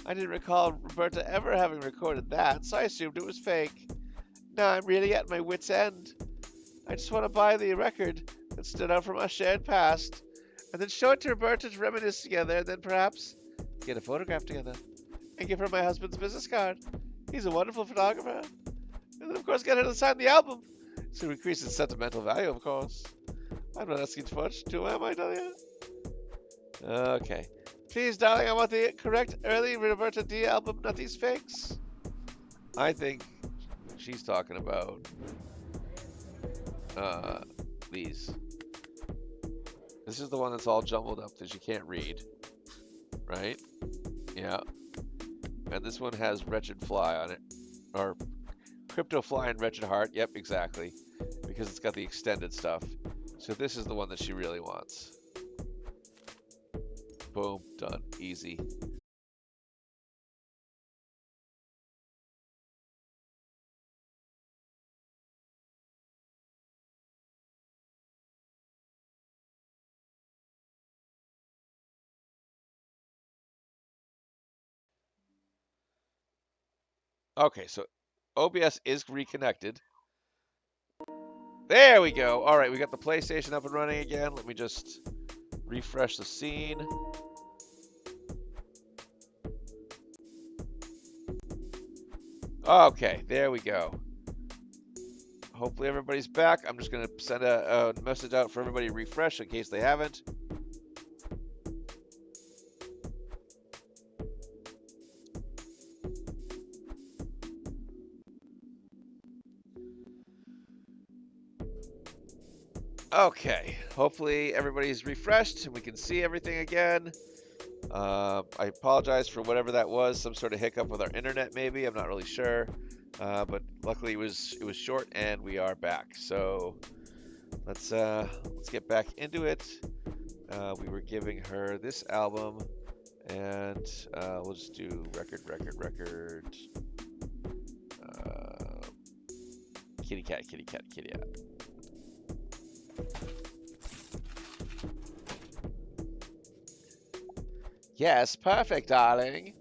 I didn't recall Roberta ever having recorded that, so I assumed it was fake. Now I'm really at my wit's end. I just want to buy the record that stood out from our shared past, and then show it to Roberta to reminisce together, and then perhaps get a photograph together, and give her my husband's business card. He's a wonderful photographer. And then, of course, get her to sign the album. To increase its sentimental value, of course. I'm not asking too much, too, am I, Dahlia? Okay. Please, darling, I want the correct early Roberta D album, not these fakes. I think she's talking about these. This is the one that's all jumbled up that you can't read. Right? Yeah. And this one has Wretched Fly on it. Or Crypto Fly and Wretched Heart. Yep, exactly. because it's got the extended stuff. So this is the one that she really wants. Boom, done, easy. Okay, so OBS is reconnected. There we go. All right, we got the PlayStation up and running again. Let me just refresh the scene. Okay, there we go. Hopefully everybody's back. I'm just going to send a message out for everybody to refresh in case they haven't. Okay, hopefully everybody's refreshed and we can see everything again. I apologize for whatever that was, some sort of hiccup with our internet maybe, I'm not really sure. But luckily it was short and we are back. So let's get back into it. We were giving her this album and we'll just do record. Kitty cat. Yes, perfect, darling.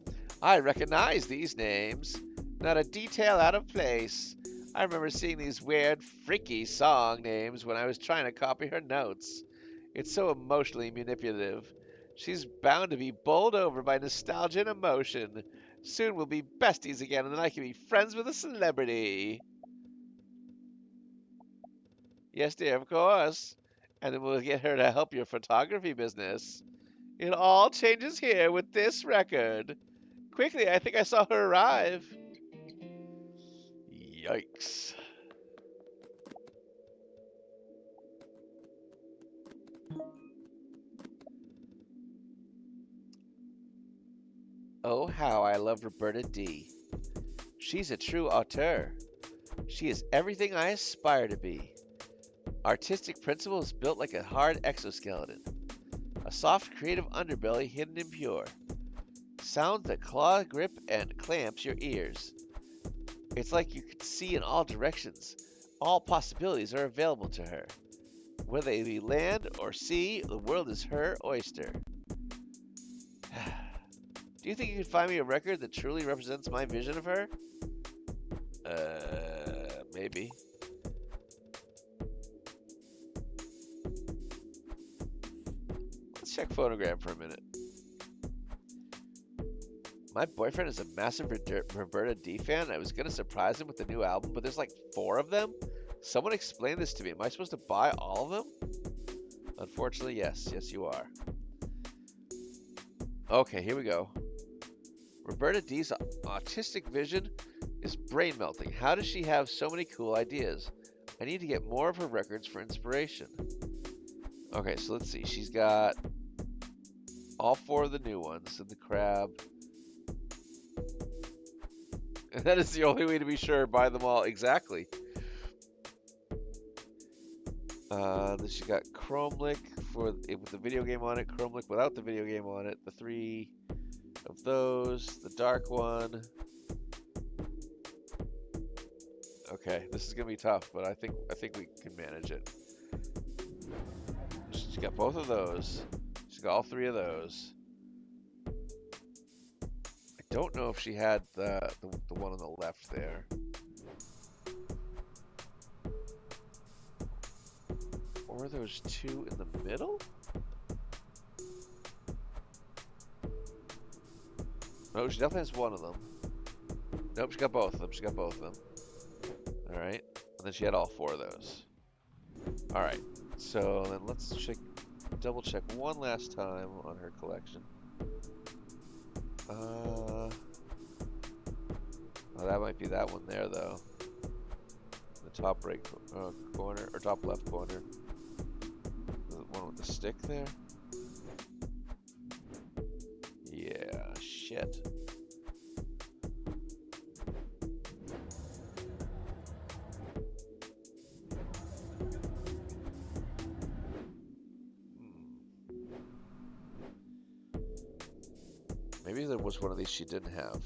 I recognize these names. Not a detail out of place. I remember seeing these weird, freaky song names when I was trying to copy her notes. It's so emotionally manipulative. She's bound to be bowled over by nostalgia and emotion. Soon we'll be besties again, and then I can be friends with a celebrity. Yes, dear, of course. And then we'll get her to help your photography business. It all changes here with this record. Quickly, I think I saw her arrive. Yikes. Oh, how I love Roberta D. She's a true auteur. She is everything I aspire to be. Artistic principles built like a hard exoskeleton. A soft, creative underbelly hidden and pure. Sounds that claw, grip, and clamps your ears. It's like you can see in all directions. All possibilities are available to her. Whether they be land or sea, the world is her oyster. Do you think you could find me a record that truly represents my vision of her? Maybe. Let's check Phonogram for a minute. My boyfriend is a massive Roberta D fan. I was going to surprise him with the new album, but there's like 4 of them. Someone explain this to me. Am I supposed to buy all of them? Unfortunately, yes. Yes, you are. Okay, here we go. Roberta D's autistic vision is brain melting. How does she have so many cool ideas? I need to get more of her records for inspiration. Okay, so let's see. She's got all 4 of the new ones in the crab. And that is the only way to be sure. Buy them all. Exactly. Then she got Chromelick with the video game on it. Chromelick without the video game on it. The 3 of those. The dark one. Okay, this is gonna be tough, but I think we can manage it. She's got both of those. She's got all 3 of those. I don't know if she had the one on the left there. Or those 2 in the middle? No, she definitely has one of them. Nope, she got both of them. She got both of them. Alright. And then she had all 4 of those. Alright. So then let's double check one last time on her collection. Oh, that might be that one there, though. The top right corner, or top left corner. The one with the stick there? Yeah, shit. Maybe there was one of these she didn't have.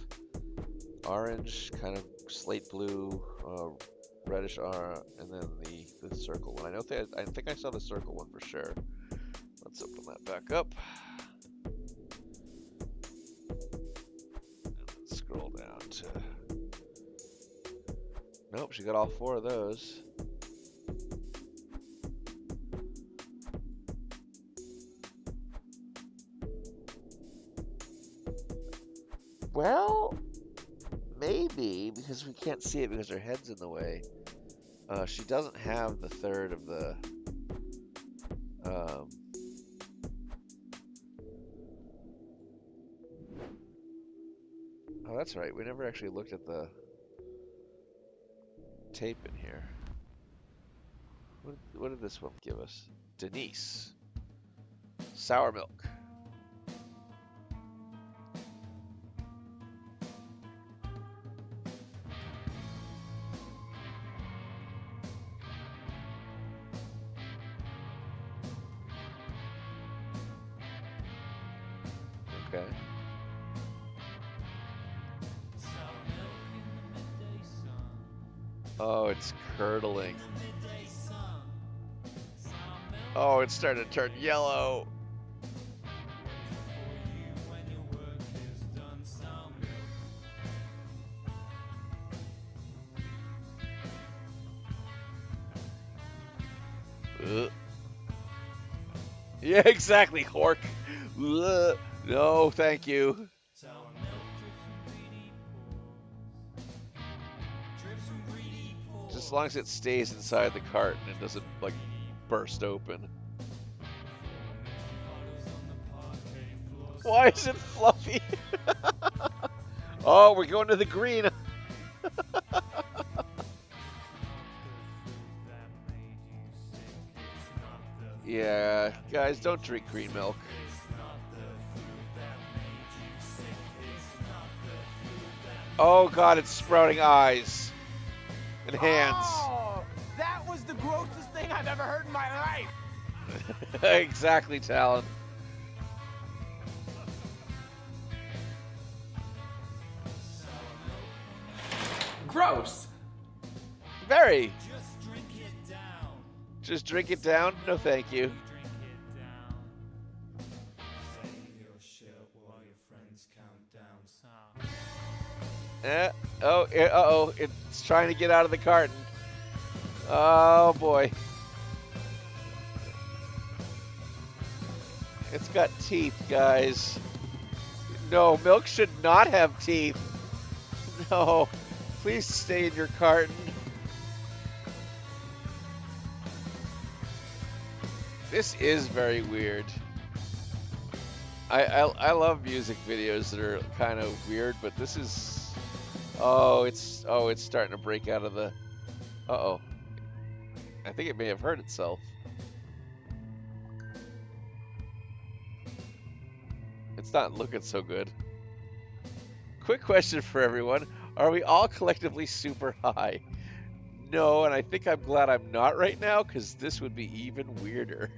Orange, kind of slate blue, reddish, and then the circle one. I think I saw the circle one for sure. Let's open that back up. And let's scroll down to. Nope, she got all 4 of those. Well, maybe, because we can't see it because her head's in the way. She doesn't have the third of the... oh, that's right. We never actually looked at the tape in here. What did this one give us? Denise. Sour milk. Okay. Oh, it's curdling. Oh, it's starting to turn yellow. Ugh. Yeah, exactly, Hork. Ugh. No, thank you. Just as long as it stays inside the carton and doesn't, like, burst open. Why is it fluffy? Oh, we're going to the green. Yeah, guys, don't drink green milk. Oh god, it's sprouting eyes and hands.
Oh, that was the grossest thing I've ever heard in my life.
Exactly, Talon.
Gross.
Very. Just drink it down? No, thank you. Uh-oh, it's trying to get out of the carton. Oh, boy. It's got teeth, guys. No, milk should not have teeth. No, please stay in your carton. This is very weird. I love music videos that are kind of weird, but this is... Oh, it's starting to break out of the... Uh-oh. I think it may have hurt itself. It's not looking so good. Quick question for everyone. Are we all collectively super high? No, and I think I'm glad I'm not right now, because this would be even weirder.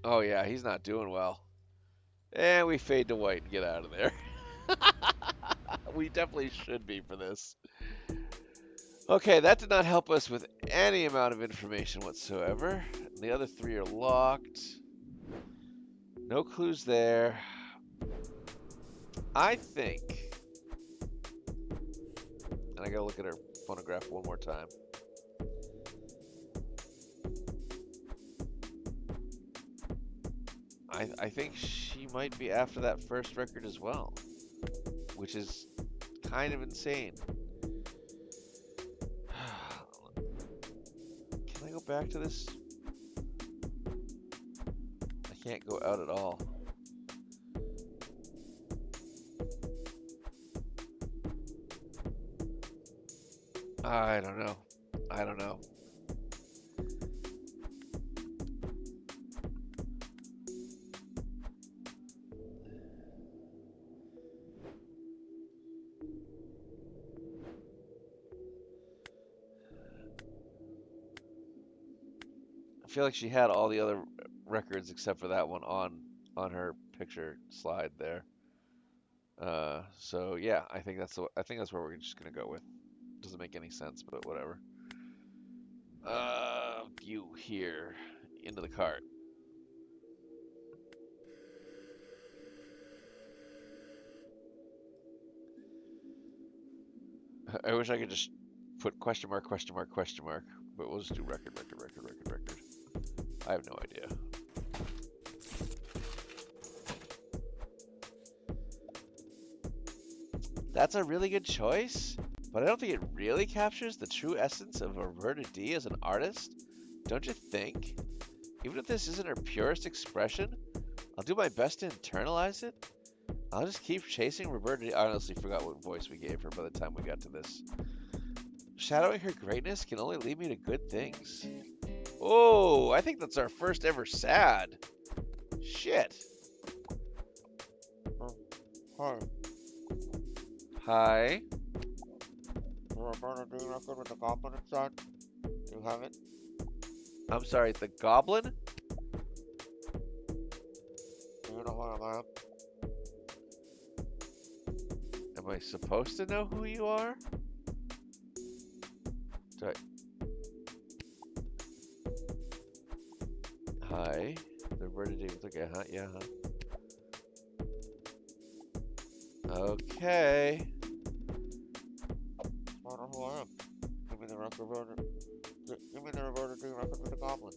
Oh yeah, he's not doing well. And we fade to white and get out of there. We definitely should be for this. Okay, that did not help us with any amount of information whatsoever. The other 3 are locked. No clues there. I think... And I gotta look at her phonograph one more time. I think she might be after that first record as well, which is kind of insane. Can I go back to this? I can't go out at all. I don't know. I don't know. feel like she had all the other records except for that one on her picture slide there. So yeah, I think that's where we're just gonna go with. Doesn't make any sense, but whatever. View here into the cart. I wish I could just put question mark, but we'll just do record. I have no idea. That's a really good choice, but I don't think it really captures the true essence of Roberta D as an artist. Don't you think? Even if this isn't her purest expression, I'll do my best to internalize it. I'll just keep chasing Roberta D. I honestly forgot what voice we gave her by the time we got to this. Shadowing her greatness can only lead me to good things. Oh, I think that's our first ever sad. Shit. Hi. Hi. Roberta D record with the goblin inside. Do you have it? I'm sorry, the goblin? Do you know who I am? Am I supposed to know who you are? Do I... Hi. The Roberta D. Okay, huh? Yeah, huh? Okay. I don't know who I am. Give me the record. Give me the Roberta D record with the goblin.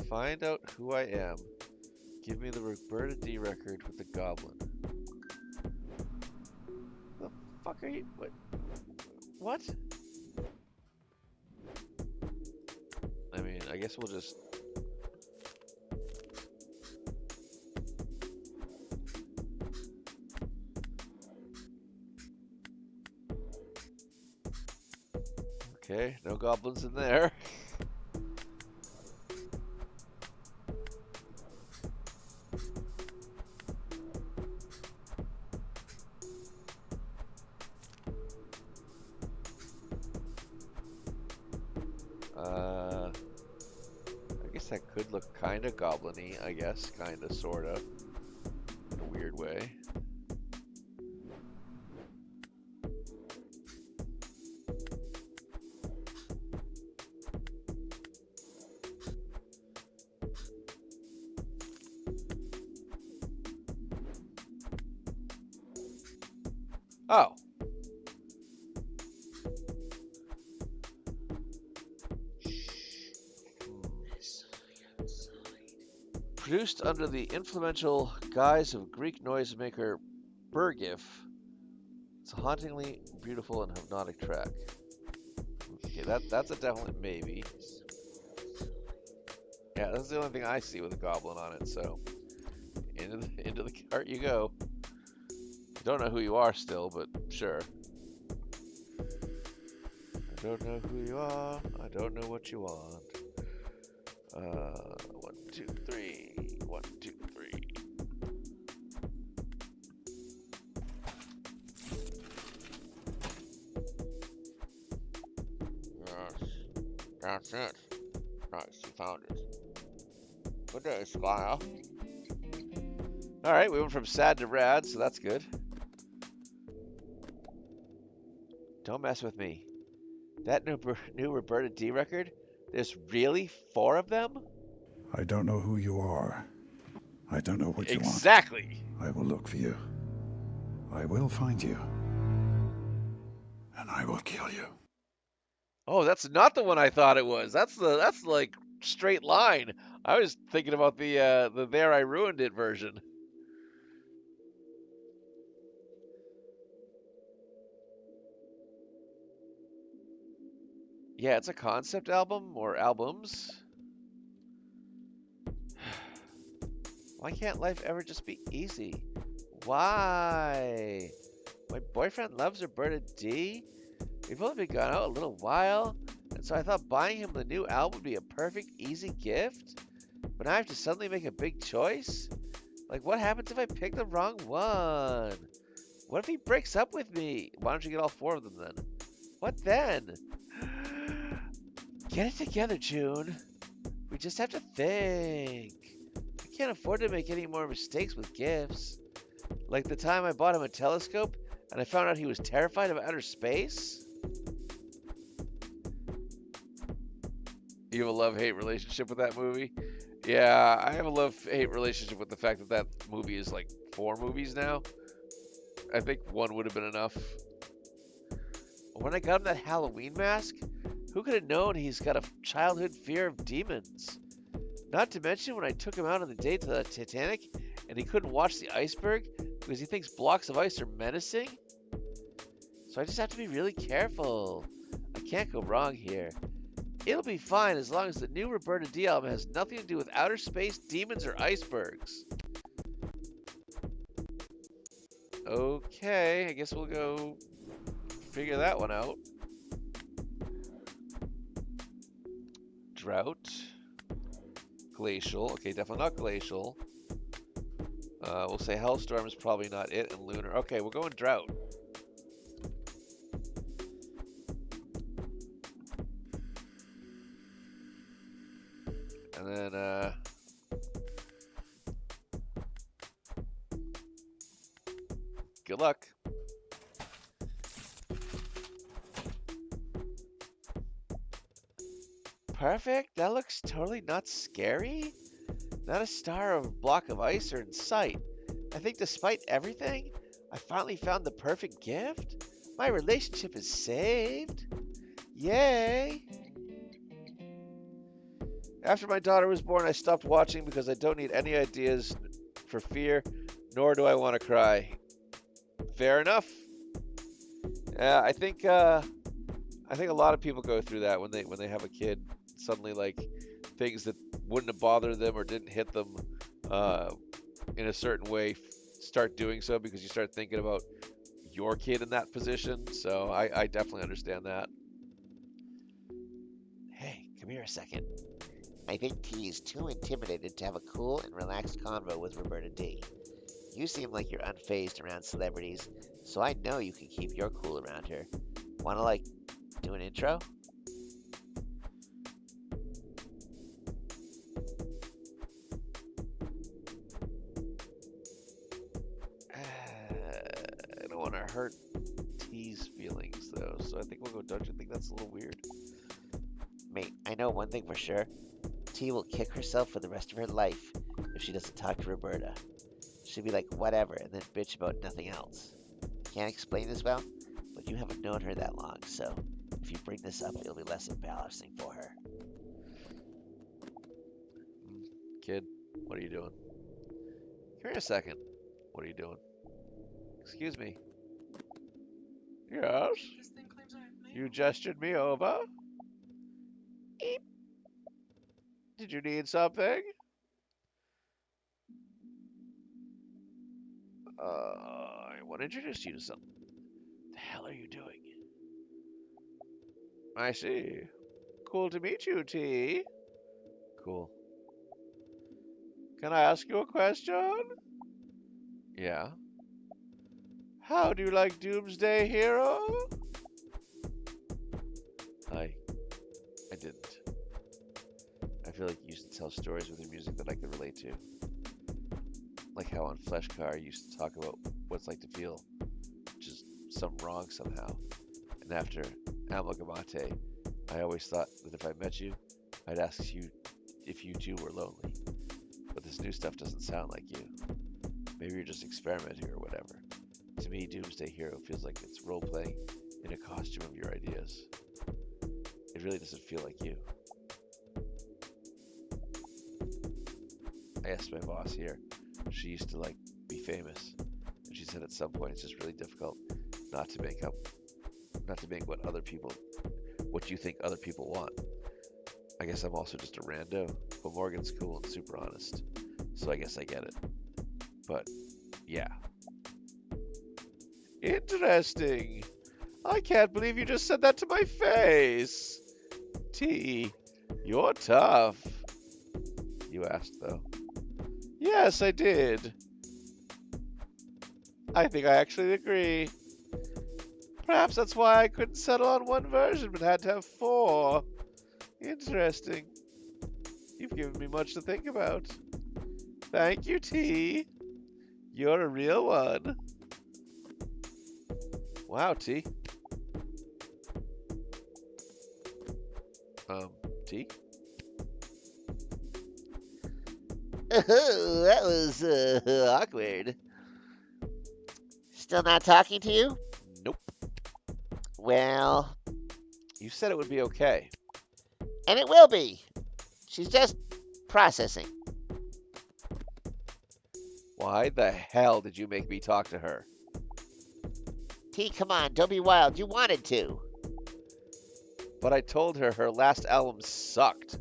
Find out who I am. Give me the Roberta D record with the goblin. The fuck are you? What? I mean, I guess we'll just. Okay, no goblins in there. I guess that could look kind of goblin-y, I guess. Kind of, sort of. In a weird way. Oh. Produced under the influential guise of Greek noisemaker Bergif, it's a hauntingly beautiful and hypnotic track. Okay, that's a definite maybe. Yeah, that's the only thing I see with a goblin on it, so into the cart you go. Don't know who you are still, but sure. I don't know who you are. I don't know what you want. 1, 2, 3. 1, 2, 3. Yes, that's it. Nice, you found it. Good day, Squire. All right, we went from sad to rad, so that's good. Don't mess with me. That new Roberta D record? There's really 4 of them?
I don't know who you are. I don't know what you want.
Exactly.
I will look for you. I will find you. And I will kill you.
Oh, that's not the one I thought it was. That's like straight line. I was thinking about the There I Ruined It version. Yeah, it's a concept album or albums. Why can't life ever just be easy? Why? My boyfriend loves Roberta D. We've only been gone out a little while, and so I thought buying him the new album would be a perfect, easy gift. But now I have to suddenly make a big choice? Like, what happens if I pick the wrong one? What if he breaks up with me? Why don't you get all 4 of them then? What then? Get it together, June. We just have to think. I can't afford to make any more mistakes with gifts. Like the time I bought him a telescope and I found out he was terrified of outer space. You have a love-hate relationship with that movie? Yeah, I have a love-hate relationship with the fact that that movie is like 4 movies now. I think 1 would have been enough. When I got him that Halloween mask, who could have known he's got a childhood fear of demons? Not to mention when I took him out on the date to the Titanic and he couldn't watch the iceberg because he thinks blocks of ice are menacing. So I just have to be really careful. I can't go wrong here. It'll be fine as long as the new Roberta D album has nothing to do with outer space, demons, or icebergs. Okay, I guess we'll go figure that one out. Drought. Glacial. Okay, definitely not glacial. We'll say Hellstorm is probably not it, and Lunar. Okay, we're going drought. And then, good luck. Perfect. That looks totally not scary. Not a star or a block of ice are in sight. I think despite everything, I finally found the perfect gift. My relationship is saved. Yay! After my daughter was born, I stopped watching because I don't need any ideas for fear, nor do I want to cry. Fair enough. Yeah, I think a lot of people go through that when they have a kid. Suddenly, like, things that wouldn't have bothered them or didn't hit them in a certain way start doing so because you start thinking about your kid in that position. So I definitely understand that. Hey, come here a second. I think T is too intimidated to have a cool and relaxed convo with Roberta D. You seem like you're unfazed around celebrities, so I know you can keep your cool around her. Wanna, like, do an intro? I don't want to hurt T's feelings, though, so I think we'll go, don't you think that's a little weird? Mate, I know one thing for sure. T will kick herself for the rest of her life if she doesn't talk to Roberta. She'll be like, whatever, and then bitch about nothing else. Can't explain this well, but you haven't known her that long, so if you bring this up, it'll be less embarrassing for her. Kid, what are you doing? Come here a second. What are you doing? Excuse me. Yes? You gestured me over? Eep. Did you need something? I want to introduce you to something. The hell are you doing? I see. Cool to meet you, T. Cool. Can I ask you a question? Yeah. How do you like Doomsday Hero? I didn't. I feel like you used to tell stories with your music that I could relate to. Like how on Fleshcar you used to talk about what it's like to feel just some wrong somehow. And after Amalgamate, I always thought that if I met you, I'd ask you if you too were lonely. But this new stuff doesn't sound like you. Maybe you're just experimenting or whatever. To me, Doomsday Hero feels like it's role-playing in a costume of your ideas. It really doesn't feel like you. I asked my boss here. She used to, like, be famous. And she said at some point it's just really difficult not to make what you think other people want. I guess I'm also just a rando, but Morgan's cool and super honest. So I guess I get it. But, yeah. Interesting. I can't believe you just said that to my face. T, you're tough. You asked, though. Yes, I did. I think I actually agree. Perhaps that's why I couldn't settle on one version, but had to have 4. Interesting. You've given me much to think about. Thank you, T. You're a real one. Wow, T. T?
Oh, that was awkward. Still not talking to you?
Nope.
Well,
You said it would be okay.
and it will be. She's just processing.
Why the hell did you make me talk to her?
T, come on, don't be wild. You wanted to.
But I told her her last album sucked.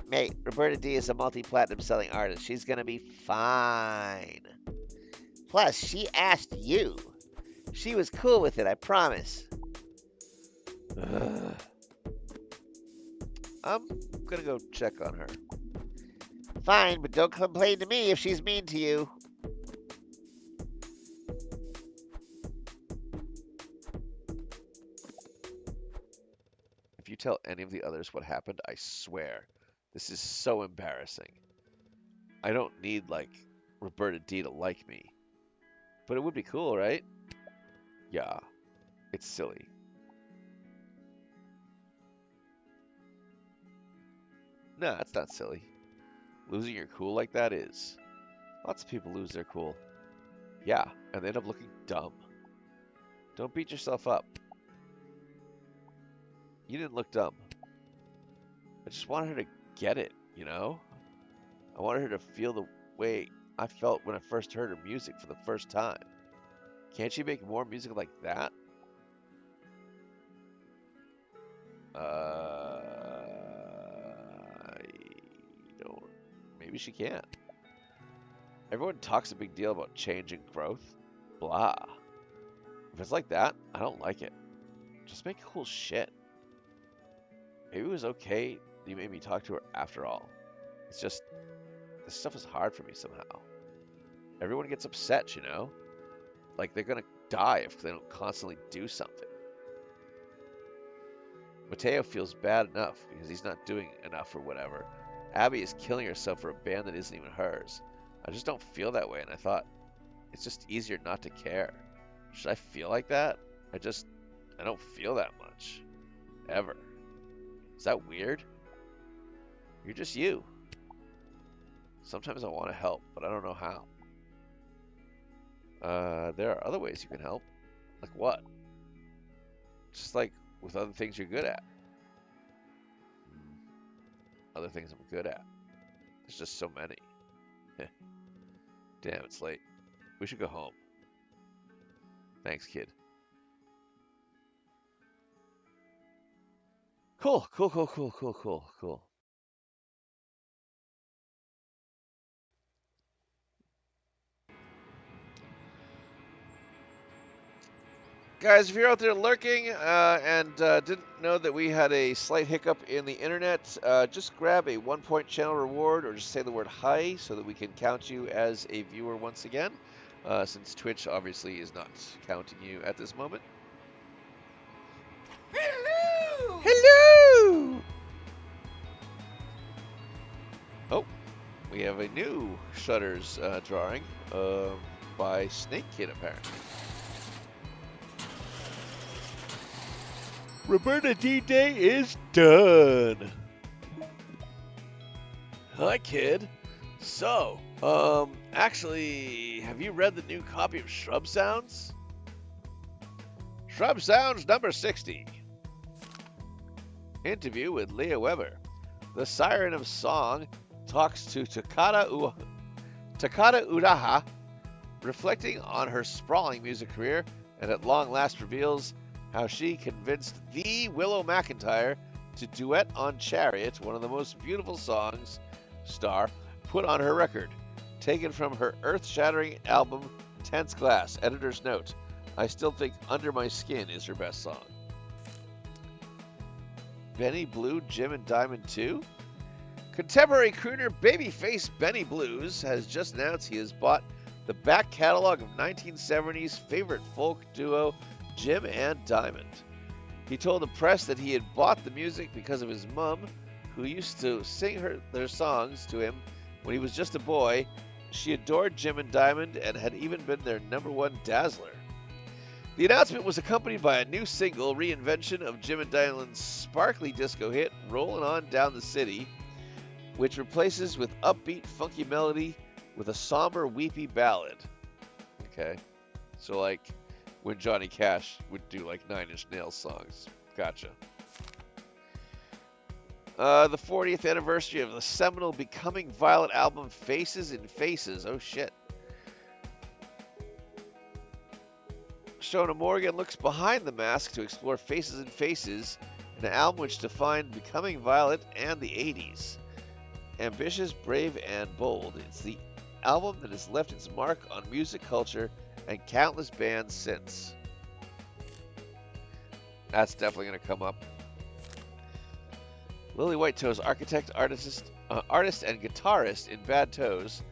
Mate, Roberta D is a multi-platinum selling artist. She's gonna be fine. Plus, she asked you. She was cool with it, I promise.
Ugh. I'm gonna go check on her.
Fine, but don't complain to me if she's mean to you.
If you tell any of the others what happened, I swear, this is so embarrassing. I don't need, like, Roberta D to like me. But it would be cool, right? Yeah. It's silly. Nah, it's not silly. Losing your cool like that is. Lots of people lose their cool. Yeah, and they end up looking dumb. Don't beat yourself up. You didn't look dumb. I just wanted her to get it, you know? I wanted her to feel the way I felt when I first heard her music for the first time. Can't you make more music like that? I don't. Maybe she can't. Everyone talks a big deal about change and growth. Blah. If it's like that, I don't like it. Just make cool shit. Maybe it was okay that you made me talk to her after all. It's just, this stuff is hard for me somehow. Everyone gets upset, you know? Like they're gonna die if they don't constantly do something. Mateo feels bad enough because he's not doing enough or whatever. Abby is killing herself for a band that isn't even hers. I just don't feel that way, and I thought, it's just easier not to care. Should I feel like that? I don't feel that much. Ever. Is that weird? You're just you. Sometimes I want to help, but I don't know how. There are other ways you can help. Like what? Just like with other things you're good at. Other things I'm good at. There's just so many. Damn, it's late. We should go home. Thanks, kid. Cool. Guys, if you're out there lurking and didn't know that we had a slight hiccup in the internet, just grab a 1-point channel reward or just say the word hi so that we can count you as a viewer once again, since Twitch obviously is not counting you at this moment.
Hello!
Hello! Oh, we have a new Shutters drawing by Snake Kid, apparently. Roberta D Day is done. Hi, kid. So, actually, have you read the new copy of Shrub Sounds? Shrub Sounds number 60. Interview with Leah Weber. The Siren of Song talks to Takada Uraha, reflecting on her sprawling music career, and at long last reveals how she convinced the Willow McIntyre to duet on Chariot, one of the most beautiful songs Star put on her record, taken from her earth-shattering album Tense Glass. Editor's note, I still think Under My Skin is her best song. Benny Blue, Jim and Diamond 2? Contemporary crooner babyface Benny Blues has just announced he has bought the back catalog of 1970s favorite folk duo Jim and Diamond. He told the press that he had bought the music because of his mum, who used to sing their songs to him when he was just a boy. She adored Jim and Diamond and had even been their #1 dazzler. The announcement was accompanied by a new single reinvention of Jim and Diamond's sparkly disco hit, Rollin' On Down the City, which replaces with upbeat, funky melody with a somber, weepy ballad. Okay. So, like, when Johnny Cash would do, like, Nine Inch Nails songs. Gotcha. The 40th anniversary of the seminal Becoming Violet album, Faces in Faces. Oh, shit. Shona Morgan looks behind the mask to explore Faces in Faces, an album which defined Becoming Violet and the 80s. Ambitious, brave, and bold. It's the album that has left its mark on music culture and countless bands since. That's definitely going to come up. Lily White Toes, architect, artist, and guitarist in Bad Toes,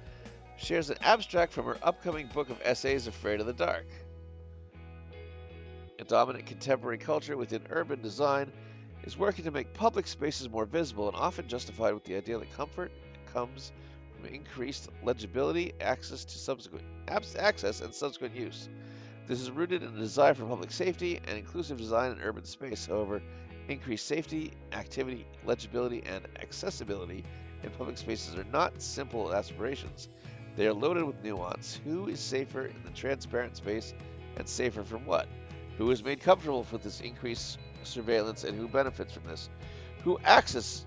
shares an abstract from her upcoming book of essays, Afraid of the Dark. A dominant contemporary culture within urban design is working to make public spaces more visible and often justified with the idea that comfort comes from increased legibility, access and subsequent use. This is rooted in a desire for public safety and inclusive design in urban space. However, increased safety, activity, legibility, and accessibility in public spaces are not simple aspirations. They are loaded with nuance. Who is safer in the transparent space, and safer from what? Who is made comfortable with this increased surveillance, and who benefits from this? Who has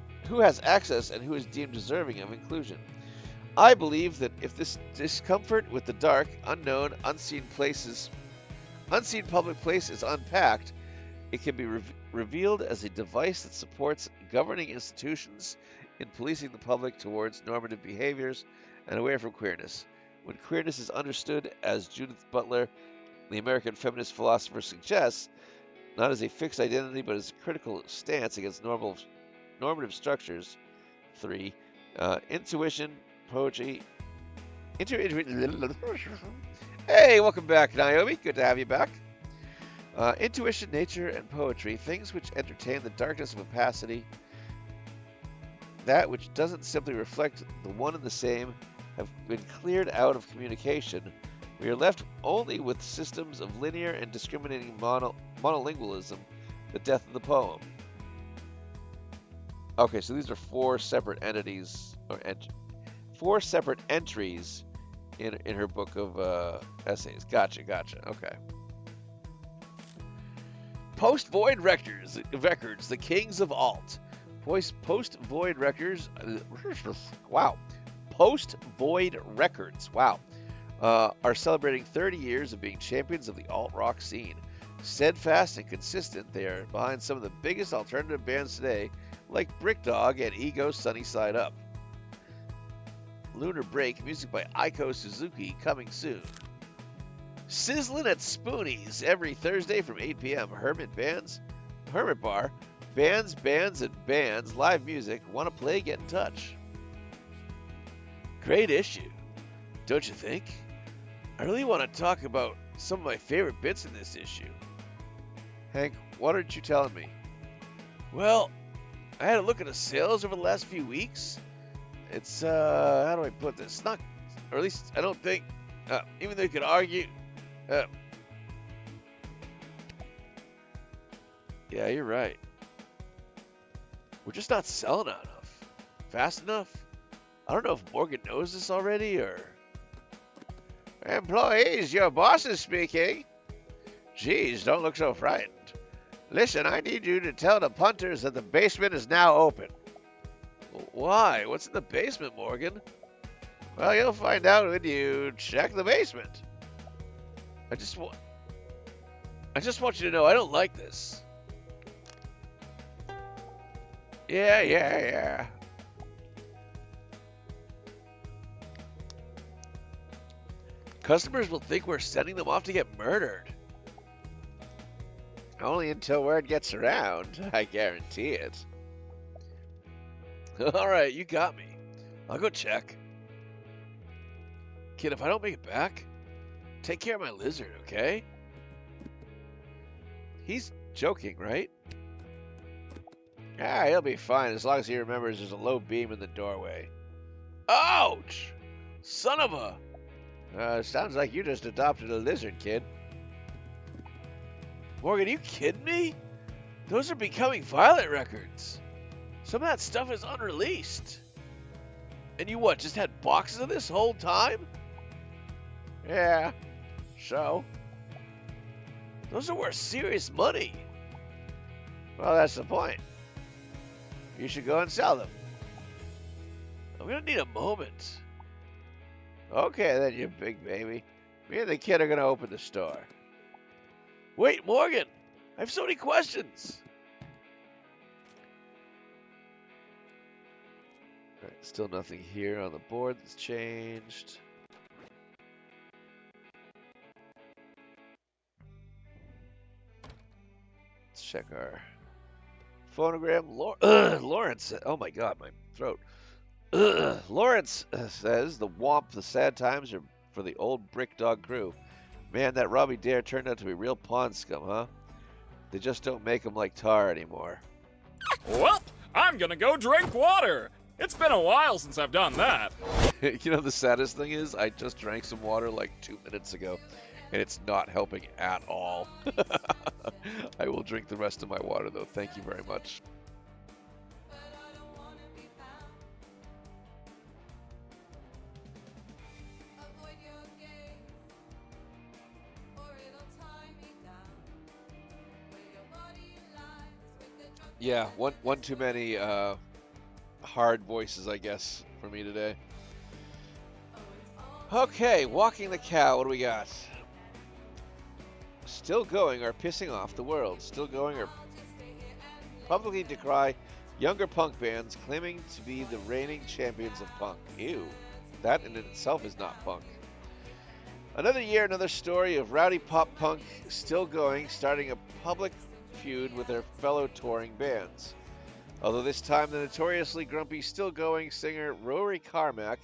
access, and who is deemed deserving of inclusion? I believe that if this discomfort with the dark, unknown, unseen public place is unpacked, it can be revealed as a device that supports governing institutions in policing the public towards normative behaviors and away from queerness. When queerness is understood, as Judith Butler, the American feminist philosopher, suggests, not as a fixed identity but as a critical stance against normative structures. 3. Intuition, poetry. Hey, welcome back, Naomi. Good to have you back. Intuition, nature, and poetry, things which entertain the darkness of opacity, that which doesn't simply reflect the one and the same, have been cleared out of communication. We are left only with systems of linear and discriminating monolingualism, the death of the poem. Okay, so these are 4 separate entities, or 4 separate entries in her book of essays. Gotcha, okay. Post-Void Records, the kings of alt. Post-Void Records, wow. Post-Void Records, wow. Are celebrating 30 years of being champions of the alt-rock scene. Steadfast and consistent, they are behind some of the biggest alternative bands today, like Brick Dog and Ego Sunny Side Up. Lunar Break, music by Aiko Suzuki, coming soon. Sizzlin' at Spoonies, every Thursday from 8 p.m. Hermit Bar, bands, and bands, live music. Want to play? Get in touch. Great issue, don't you think? I really want to talk about some of my favorite bits in this issue. Hank, what aren't you telling me? Well, I had a look at the sales over the last few weeks. It's, how do I put this? Not, or at least I don't think, even though you could argue, yeah, you're right. We're just not selling out enough. Fast enough? I don't know if Morgan knows this already, or... Employees, your boss is speaking. Geez, don't look so frightened. Listen, I need you to tell the punters that the basement is now open. Why? What's in the basement, Morgan? Well, you'll find out when you check the basement. I just want you to know I don't like this. Yeah. Customers will think we're sending them off to get murdered. Only until word gets around, I guarantee it. Alright, you got me. I'll go check. Kid, if I don't make it back, take care of my lizard, okay? He's joking, right? Yeah, he'll be fine as long as he remembers there's a low beam in the doorway. Ouch! Son of a... sounds like you just adopted a lizard, kid. Morgan, are you kidding me? Those are Becoming Violet records. Some of that stuff is unreleased. And you what, just had boxes of this whole time? Yeah, so? Those are worth serious money. Well, that's the point. You should go and sell them. I'm gonna need a moment. Okay, then, you big baby. Me and the kid are gonna open the store. Wait, Morgan! I have so many questions! Alright, still nothing here on the board that's changed. Let's check our phonogram. Lawrence, oh my god, my throat. Lawrence says the womp, the sad times are for the old brick dog crew. Man, that Robbie Dare turned out to be real pond scum, huh? They just don't make them like tar anymore.
Well, I'm gonna go drink water. It's been a while since I've done that.
You know, the saddest thing is, I just drank some water like 2 minutes ago, and it's not helping at all. I will drink the rest of my water, though. Thank you very much. Yeah, one too many hard voices, I guess, for me today. Okay, walking the cow. What do we got? Still going or pissing off the world. Still going or publicly decry younger punk bands claiming to be the reigning champions of punk. Ew, that in itself is not punk. Another year, another story of rowdy pop punk still going, starting a public feud with their fellow touring bands. Although this time the notoriously grumpy still going singer Rory Carmack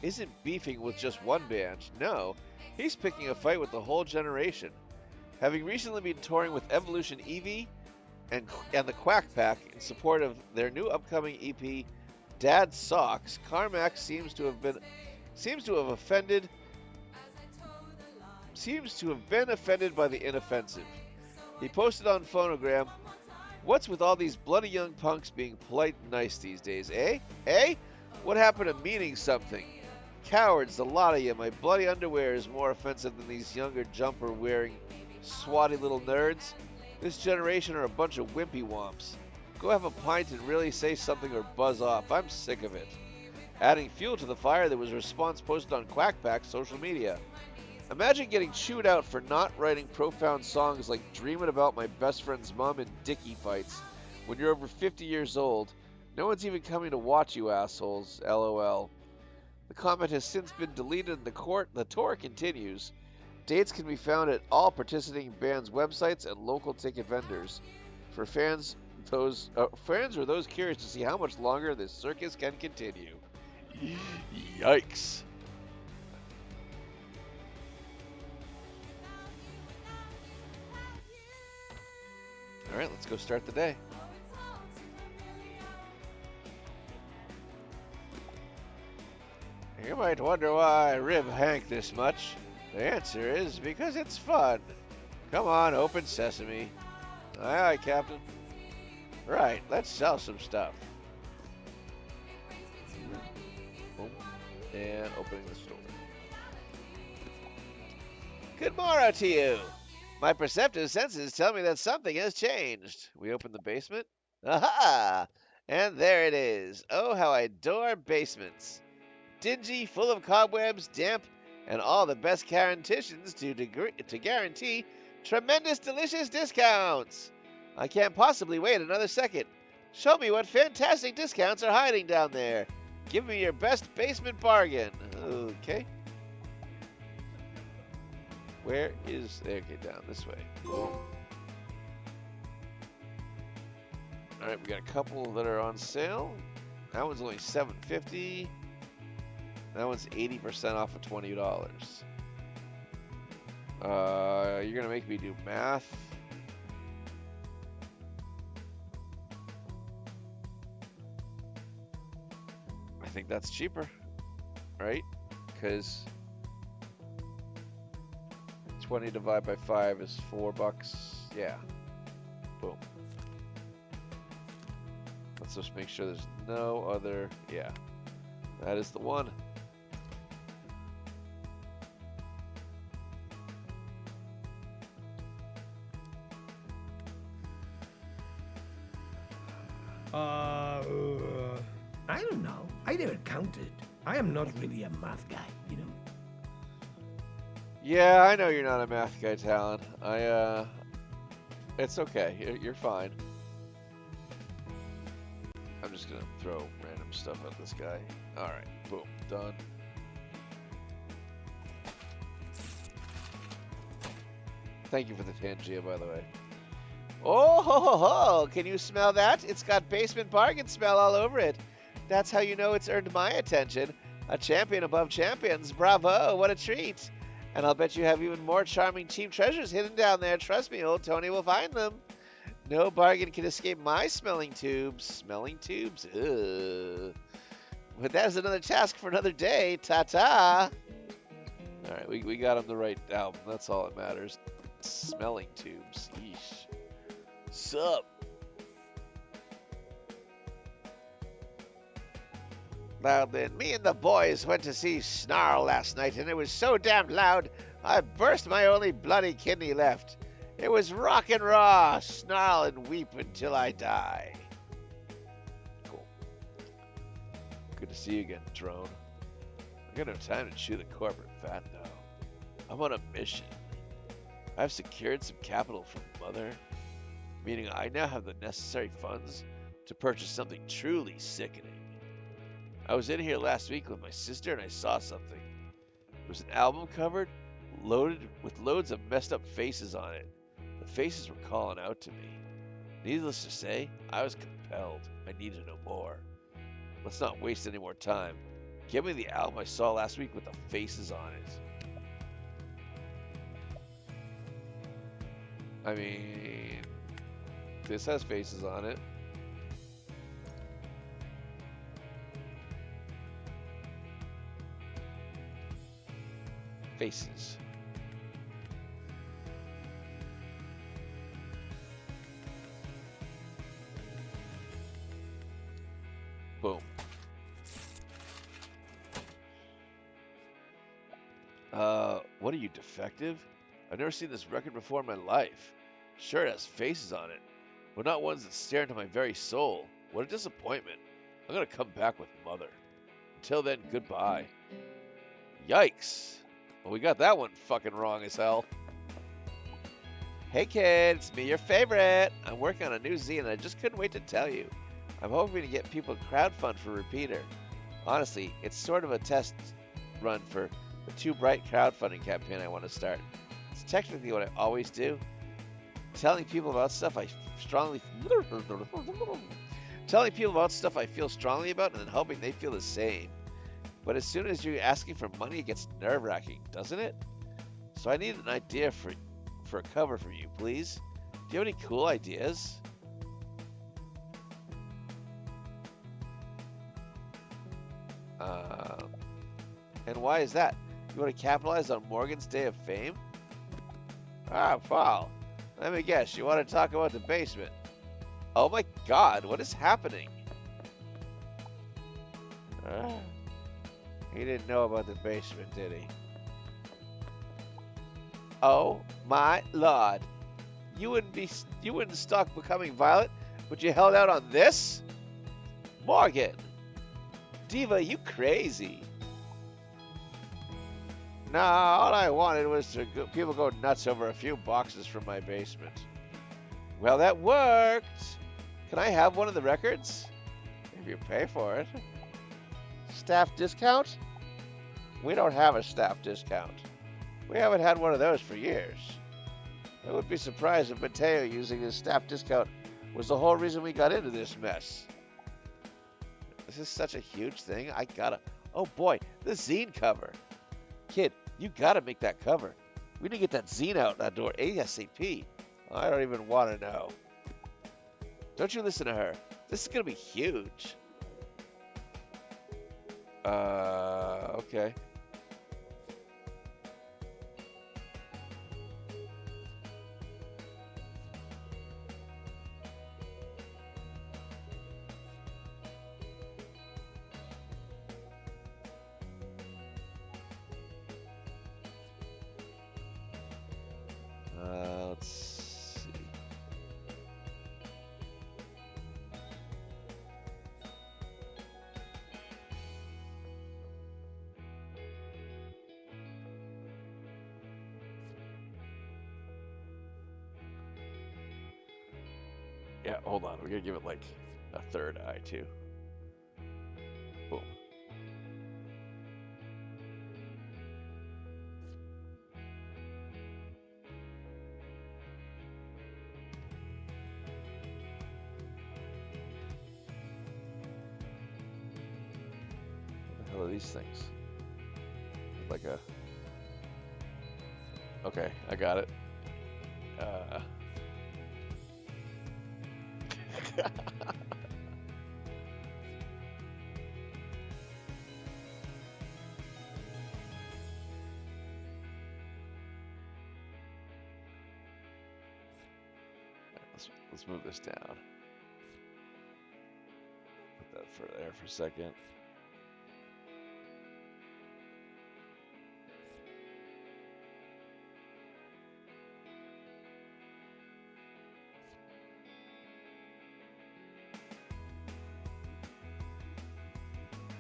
isn't beefing with just one band. No, he's picking a fight with the whole generation. Having recently been touring with Evolution Evie and the Quack Pack in support of their new upcoming EP, Dad Socks, Carmack seems to have been offended by the inoffensive. He posted on Phonogram, "What's with all these bloody young punks being polite and nice these days, eh? Eh? What happened to meaning something? Cowards, the lot of you. My bloody underwear is more offensive than these younger jumper-wearing, swatty little nerds. This generation are a bunch of wimpy womps. Go have a pint and really say something or buzz off. I'm sick of it." Adding fuel to the fire, there was a response posted on Quackpack's social media. "Imagine getting chewed out for not writing profound songs like Dreamin' About My Best Friend's Mom and Dickie Fights when you're over 50 years old. No one's even coming to watch you assholes, LOL." The comment has since been deleted and the tour continues. Dates can be found at all participating bands' websites and local ticket vendors. For fans or those curious to see how much longer this circus can continue. Yikes. All right, let's go start the day. You might wonder why I rib Hank this much. The answer is because it's fun. Come on, open sesame. Aye, aye, Captain. Right, let's sell some stuff. Boom. And opening the store. Good morrow to you. My perceptive senses tell me that something has changed. We open the basement. Aha! And there it is. Oh, how I adore basements. Dingy, full of cobwebs, damp, and all the best guarantees to guarantee tremendous, delicious discounts. I can't possibly wait another second. Show me what fantastic discounts are hiding down there. Give me your best basement bargain. Okay. Where is... There, get down this way. Alright, we got a couple that are on sale. That one's only $7.50. That one's 80% off of $20. You're going to make me do math. think that's cheaper, right? Because 20 divided by 5 is $4. Yeah. Boom. Let's just make sure there's no other. Yeah. That is the one.
I don't know. I never counted. I am not really a math guy, you know?
Yeah, I know you're not a math guy, Talon. It's okay. You're fine. I'm just gonna throw random stuff at this guy. Alright, boom, done. Thank you for the Tangia, by the way. Oh, ho, ho, ho. Can you smell that? It's got basement bargain smell all over it. That's how you know it's earned my attention. A champion above champions. Bravo, what a treat. And I'll bet you have even more charming cheap treasures hidden down there. Trust me, old Tony will find them. No bargain can escape my smelling tubes. Smelling tubes? Ugh. But that's another task for another day. Ta-ta. All right, we got him the right album. That's all that matters. Smelling tubes. Yeesh. Sup? Now then, me and the boys went to see Snarl last night, and it was so damn loud, I burst my only bloody kidney left. It was rock and raw, snarl and weep until I die. Cool. Good to see you again, Drone. I got no time to chew the corporate fat now. I'm on a mission. I've secured some capital from Mother, meaning I now have the necessary funds to purchase something truly sickening. I was in here last week with my sister and I saw something. It was an album cover loaded with loads of messed up faces on it. The faces were calling out to me. Needless to say, I was compelled. I needed to know more. Let's not waste any more time. Give me the album I saw last week with the faces on it. I mean, this has faces on it. Faces. Boom. What are you, defective? I've never seen this record before in my life. Sure, it has faces on it, but not ones that stare into my very soul. What a disappointment. I'm gonna come back with Mother. Until then, goodbye. Yikes. Well, we got that one fucking wrong as hell. Hey kid, it's me, your favorite. I'm working on a new zine and I just couldn't wait to tell you. I'm hoping to get people to crowdfund for Repeater. Honestly, it's sort of a test run for the Too Bright crowdfunding campaign I want to start. It's technically what I always do. Telling people about stuff I feel strongly about and then hoping they feel the same. But as soon as you're asking for money, it gets nerve-wracking, doesn't it? So I need an idea for a cover from you, please. Do you have any cool ideas? And why is that? You want to capitalize on Morgan's Day of Fame? Ah, Paul. Let me guess, you want to talk about the basement. Oh my god, what is happening? He didn't know about the basement, did he? Oh my lord. You wouldn't stalk becoming Violet, but you held out on this? Morgan! Diva, you crazy. No, all I wanted was to people go nuts over a few boxes from my basement. Well, that worked. Can I have one of the records? If you pay for it. Staff discount? We don't have a staff discount. We haven't had one of those for years. I would be surprised if Mateo using his staff discount was the whole reason we got into this mess. This is such a huge thing. I gotta... Oh boy, the zine cover. Kid, you gotta make that cover. We need to get that zine out that door ASAP. I don't even want to know. Don't you listen to her. This is gonna be huge. Okay. Let's see. Yeah, hold on. We're gonna give it like a third eye too. Boom. What the hell are these things? Like a... Okay, I got it. Let's move this down. Put that for there for a second.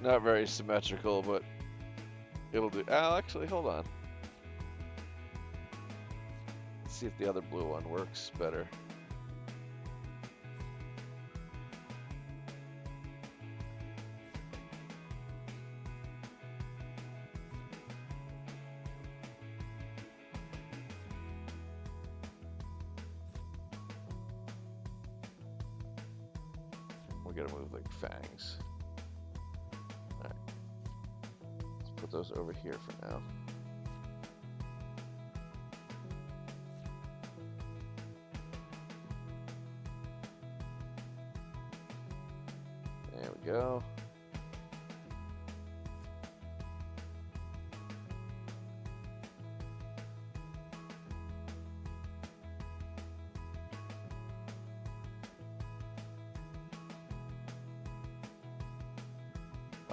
Not very symmetrical, but it'll do. Oh, actually, hold on. Let's see if the other blue one works better. We gotta move like fangs. Alright. Let's put those over here for now. There we go.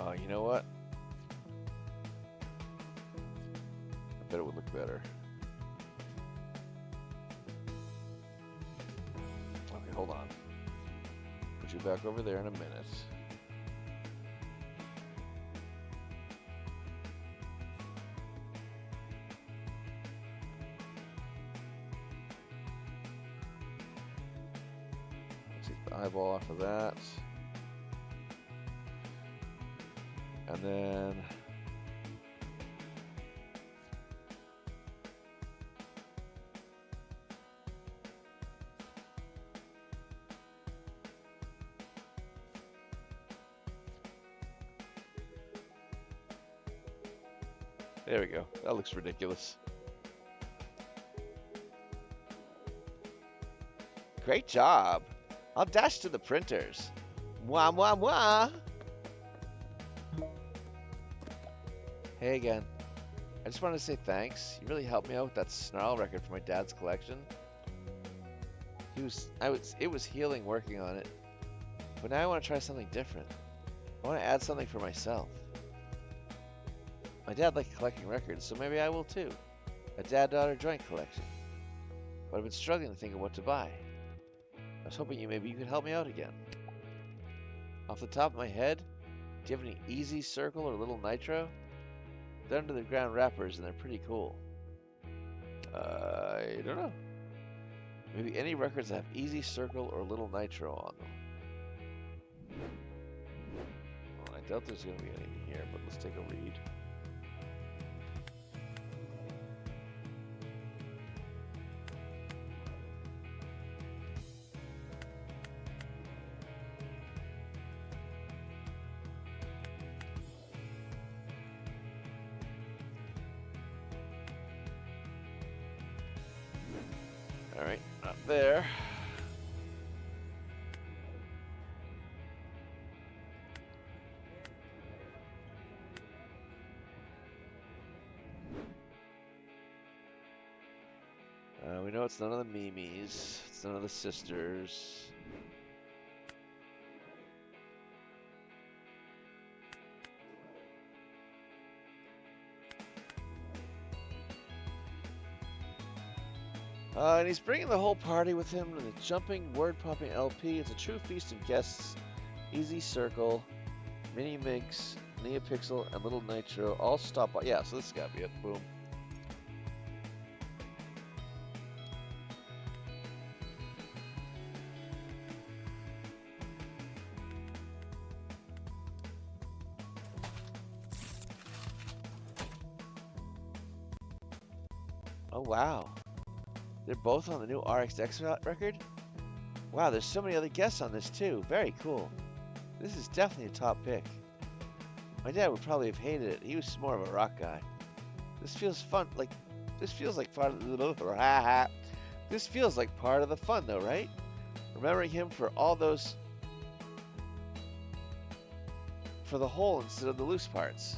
Oh, you know what? I bet it would look better. Okay, hold on. Put you back over there in a minute. Take the eyeball off of that. And then there we go. That looks ridiculous. Great job. I'll dash to the printers. Mwah, mwah, mwah. Hey again. I just wanted to say thanks. You really helped me out with that snarl record for my dad's collection. It was healing working on it. But now I want to try something different. I want to add something for myself. My dad liked collecting records, so maybe I will too. A dad-daughter joint collection. But I've been struggling to think of what to buy. I was hoping maybe you could help me out again. Off the top of my head, do you have any Easy Circle or Little Nitro? They're under the ground wrappers and they're pretty cool. I don't know. Maybe any records that have Easy Circle or Little Nitro on them. Well, I doubt there's going to be anything here, but let's take a read. Alright, not there. We know it's none of the Mimis. It's none of the sisters. And he's bringing the whole party with him to the jumping, word-popping LP. It's a true feast of guests. Easy Circle, Mini Minx, Neopixel, and Little Nitro all stop by. Yeah, so this has got to be it. Boom. Oh, wow. They're both on the new RXX record? Wow, there's so many other guests on this too. Very cool. This is definitely a top pick. My dad would probably have hated it. He was more of a rock guy. This feels fun. This feels like part of the This feels like part of the fun though, right? Remembering him for all those for the whole instead of the loose parts.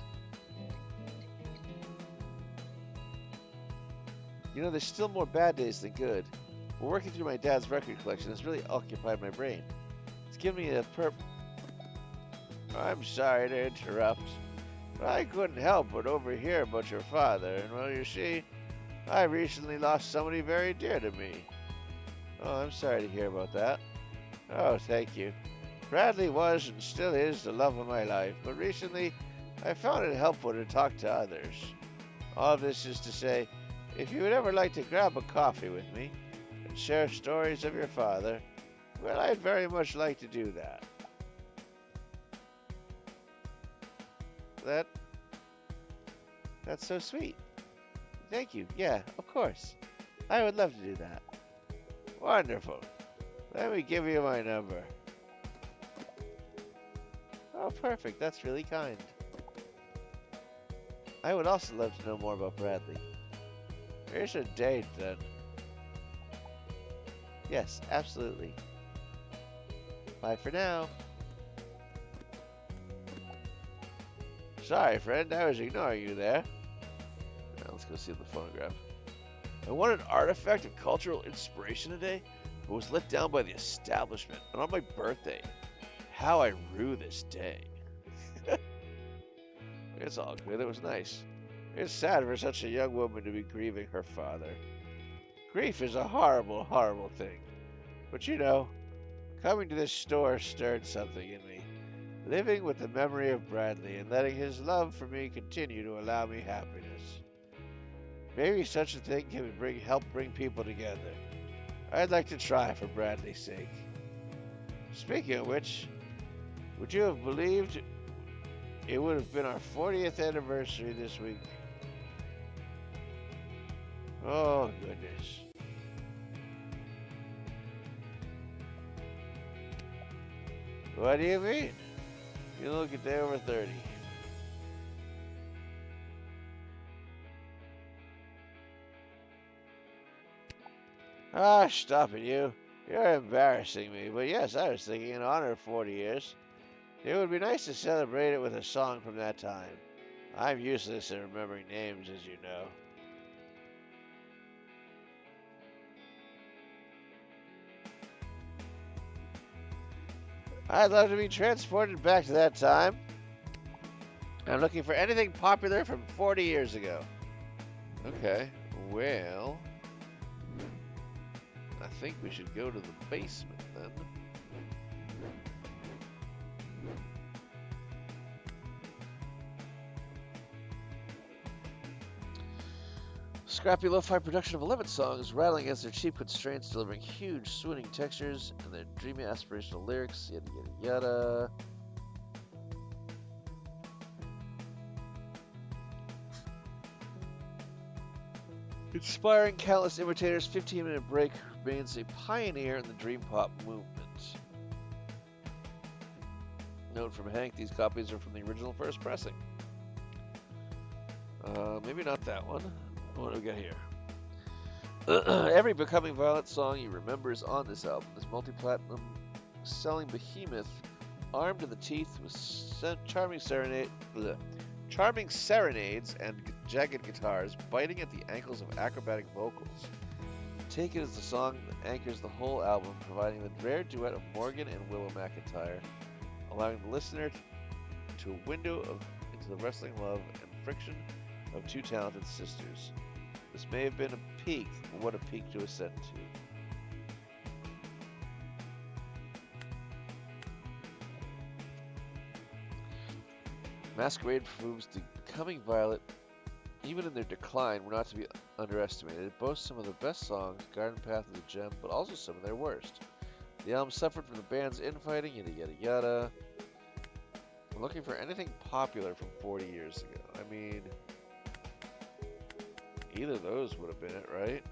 You know, there's still more bad days than good. But working through my dad's record collection has really occupied my brain. It's given me a I'm sorry to interrupt, but I couldn't help but overhear about your father, and well, you see, I recently lost somebody very dear to me. Oh, I'm sorry to hear about that. Oh, thank you. Bradley was and still is the love of my life, but recently I found it helpful to talk to others. All of this is to say, if you would ever like to grab a coffee with me and share stories of your father, well, I'd very much like to do that. That's so sweet. Thank you. Yeah, of course. I would love to do that. Wonderful. Let me give you my number. Oh, perfect. That's really kind. I would also love to know more about Bradley. Here's a date, then. Yes, absolutely. Bye for now. Sorry, friend, I was ignoring you there. Now, let's go see the phonograph. I wanted an artifact of cultural inspiration today, but was let down by the establishment. And on my birthday, how I rue this day. It's all good. It was nice. It's sad for such a young woman to be grieving her father. Grief is a horrible, horrible thing. But you know, coming to this store stirred something in me. Living with the memory of Bradley and letting his love for me continue to allow me happiness. Maybe such a thing can help bring people together. I'd like to try for Bradley's sake. Speaking of which, would you have believed it would have been our 40th anniversary this week? Oh, goodness. What do you mean? You look a day over 30. Ah, stop it, you. You're embarrassing me. But yes, I was thinking in honor of 40 years. It would be nice to celebrate it with a song from that time. I'm useless at remembering names, as you know. I'd love to be transported back to that time. I'm looking for anything popular from 40 years ago. Okay, well, I think we should go to the basement then. Scrappy lo-fi production of 11 songs, rattling against their cheap constraints, delivering huge, swooning textures, and their dreamy, aspirational lyrics, yada yada yada. Inspiring countless imitators, 15-minute break remains a pioneer in the dream pop movement. Note from Hank, these copies are from the original first pressing. Maybe not that one. What do we got here? Every Becoming Violent song you remember is on this album. This multi-platinum selling behemoth, armed to the teeth with charming serenades and jagged guitars, biting at the ankles of acrobatic vocals. Take It is the song that anchors the whole album, providing the rare duet of Morgan and Willow McIntyre, allowing the listener to a window into the wrestling love and friction of two talented sisters. This may have been a peak, but what a peak to ascend to. Masquerade proves the Becoming Violet, even in their decline, were not to be underestimated. It boasts some of the best songs, Garden Path is a gem, but also some of their worst. The album suffered from the band's infighting, yada yada yada. I'm looking for anything popular from 40 years ago. I mean, either of those would have been it, right?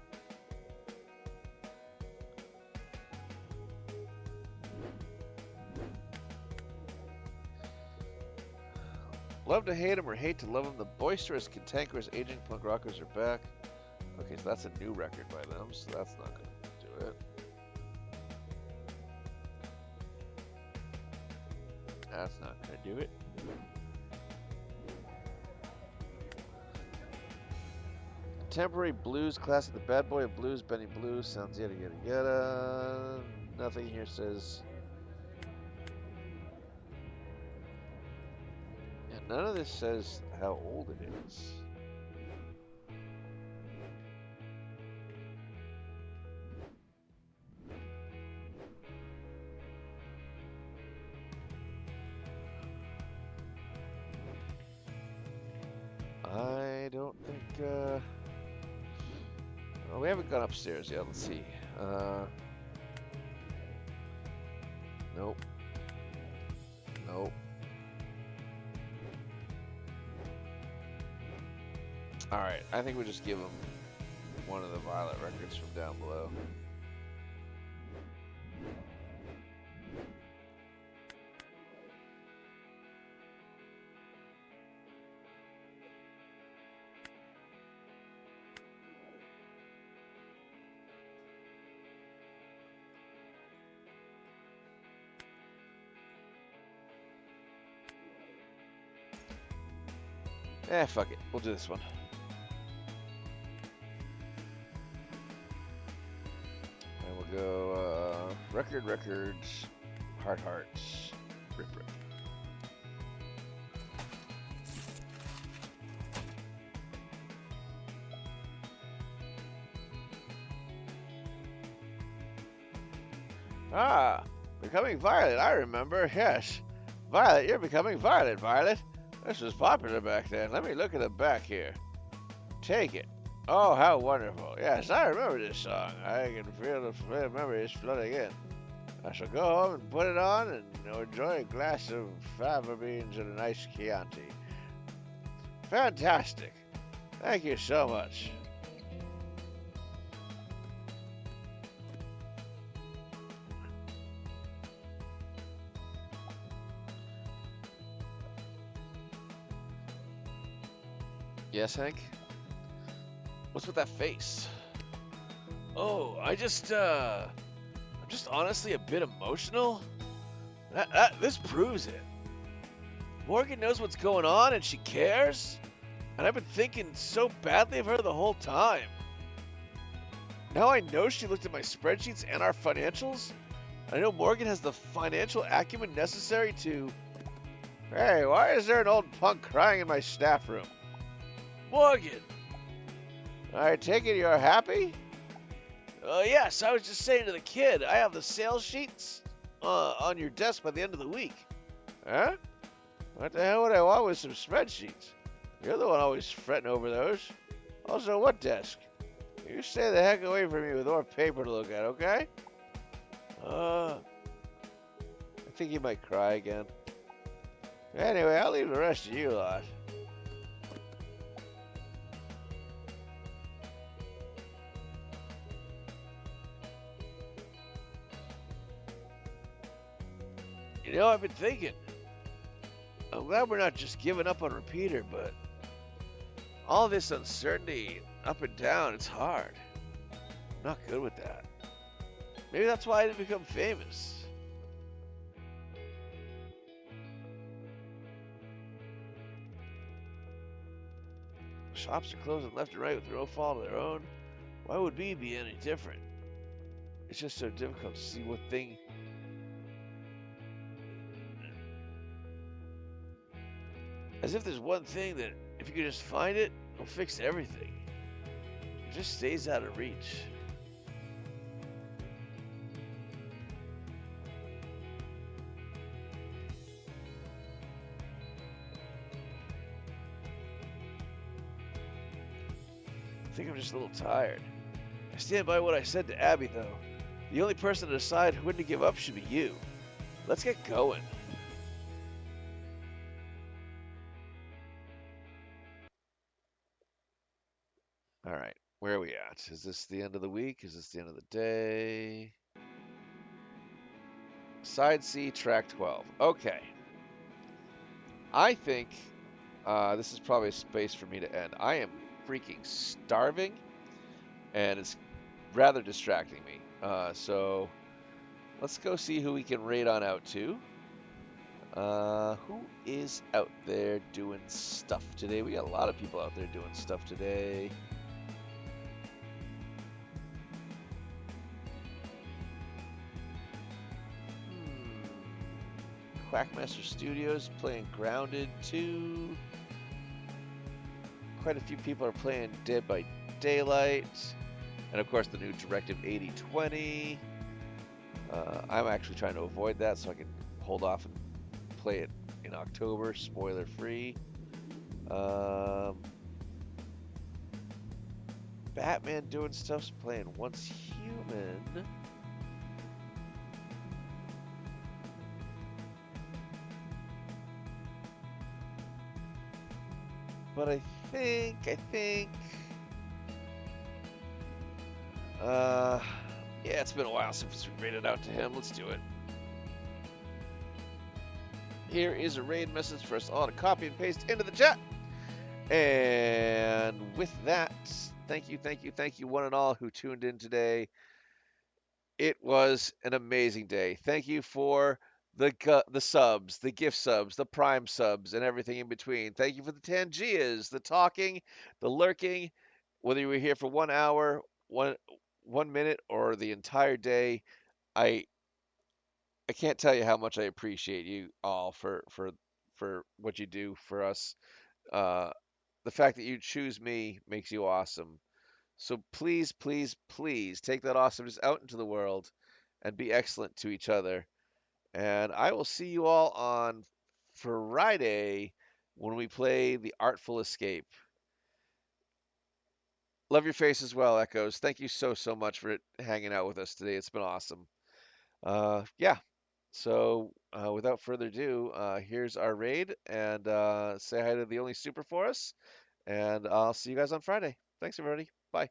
Love to hate them or hate to love them, the boisterous, cantankerous, aging punk rockers are back. Okay, so that's a new record by them, so that's not going to do it. That's not going to do it. Contemporary blues classic, the bad boy of blues, Benny Blues, sounds yada yada yada. Nothing here says. Yeah, none of this says how old it is. I don't think, oh, we haven't gone upstairs yet. Let's see. Nope. Nope. Alright, I think we just give them one of the Violet records from down below. Fuck it. We'll do this one. And we'll go, records, hearts, rip. Ah, Becoming Violet, I remember, yes. Violet, you're becoming Violet, Violet. This was popular back then. Let me look at the back here. Take It. Oh, how wonderful. Yes, I remember this song. I can feel the familiar memories flooding in. I shall go home and put it on and enjoy a glass of fava beans and a nice Chianti. Fantastic. Thank you so much. Yes, Hank? What's with that face? Oh, I'm just honestly a bit emotional. This proves it. Morgan knows what's going on and she cares. And I've been thinking so badly of her the whole time. Now I know she looked at my spreadsheets and our financials. I know Morgan has the financial acumen necessary to... Hey, why is there an old punk crying in my staff room? Morgan! I take it you're happy? Yes, I was just saying to the kid, I have the sales sheets on your desk by the end of the week. Huh? What the hell would I want with some spreadsheets? You're the one always fretting over those. Also, what desk? You stay the heck away from me with more paper to look at, okay? I think he might cry again. Anyway, I'll leave the rest to you lot. You know, I've been thinking. I'm glad we're not just giving up on Repeater, but all this uncertainty, up and down, it's hard. I'm not good with that. Maybe that's why I didn't become famous. Shops are closing left and right with no fault of their own. Why would me be any different? It's just so difficult to see what thing. As if there's one thing that, if you could just find it, it'll fix everything. It just stays out of reach. I think I'm just a little tired. I stand by what I said to Abby, though. The only person to decide when to give up should be you. Let's get going. All right, where are we at? Is this the end of the week? Is this the end of the day? Side C, track 12. Okay. I think this is probably a space for me to end. I am freaking starving, and it's rather distracting me. So let's go see who we can raid on out to. Who is out there doing stuff today? We got a lot of people out there doing stuff today. Quackmaster Studios playing Grounded 2. Quite a few people are playing Dead by Daylight. And of course the new Directive 8020. I'm actually trying to avoid that so I can hold off and play it in October, spoiler free. Batman doing stuff's playing Once Human. But I think, yeah, it's been a while since we raided out to him. Let's do it. Here is a raid message for us all to copy and paste into the chat. And with that, thank you, one and all who tuned in today. It was an amazing day. Thank you for the subs, the gift subs, the prime subs, and everything in between. Thank you for the Tangias, the talking, the lurking, whether you were here for 1 hour, 1 minute, or the entire day. I can't tell you how much I appreciate you all for what you do for us. The fact that you choose me makes you awesome. So please, please, please take that awesomeness out into the world and be excellent to each other. And I will see you all on Friday when we play The Artful Escape. Love your face as well, Echoes. Thank you so much for hanging out with us today. It's been awesome. Yeah. So without further ado, here's our raid, and say hi to the only super for us, and I'll see you guys on Friday. Thanks, everybody. Bye.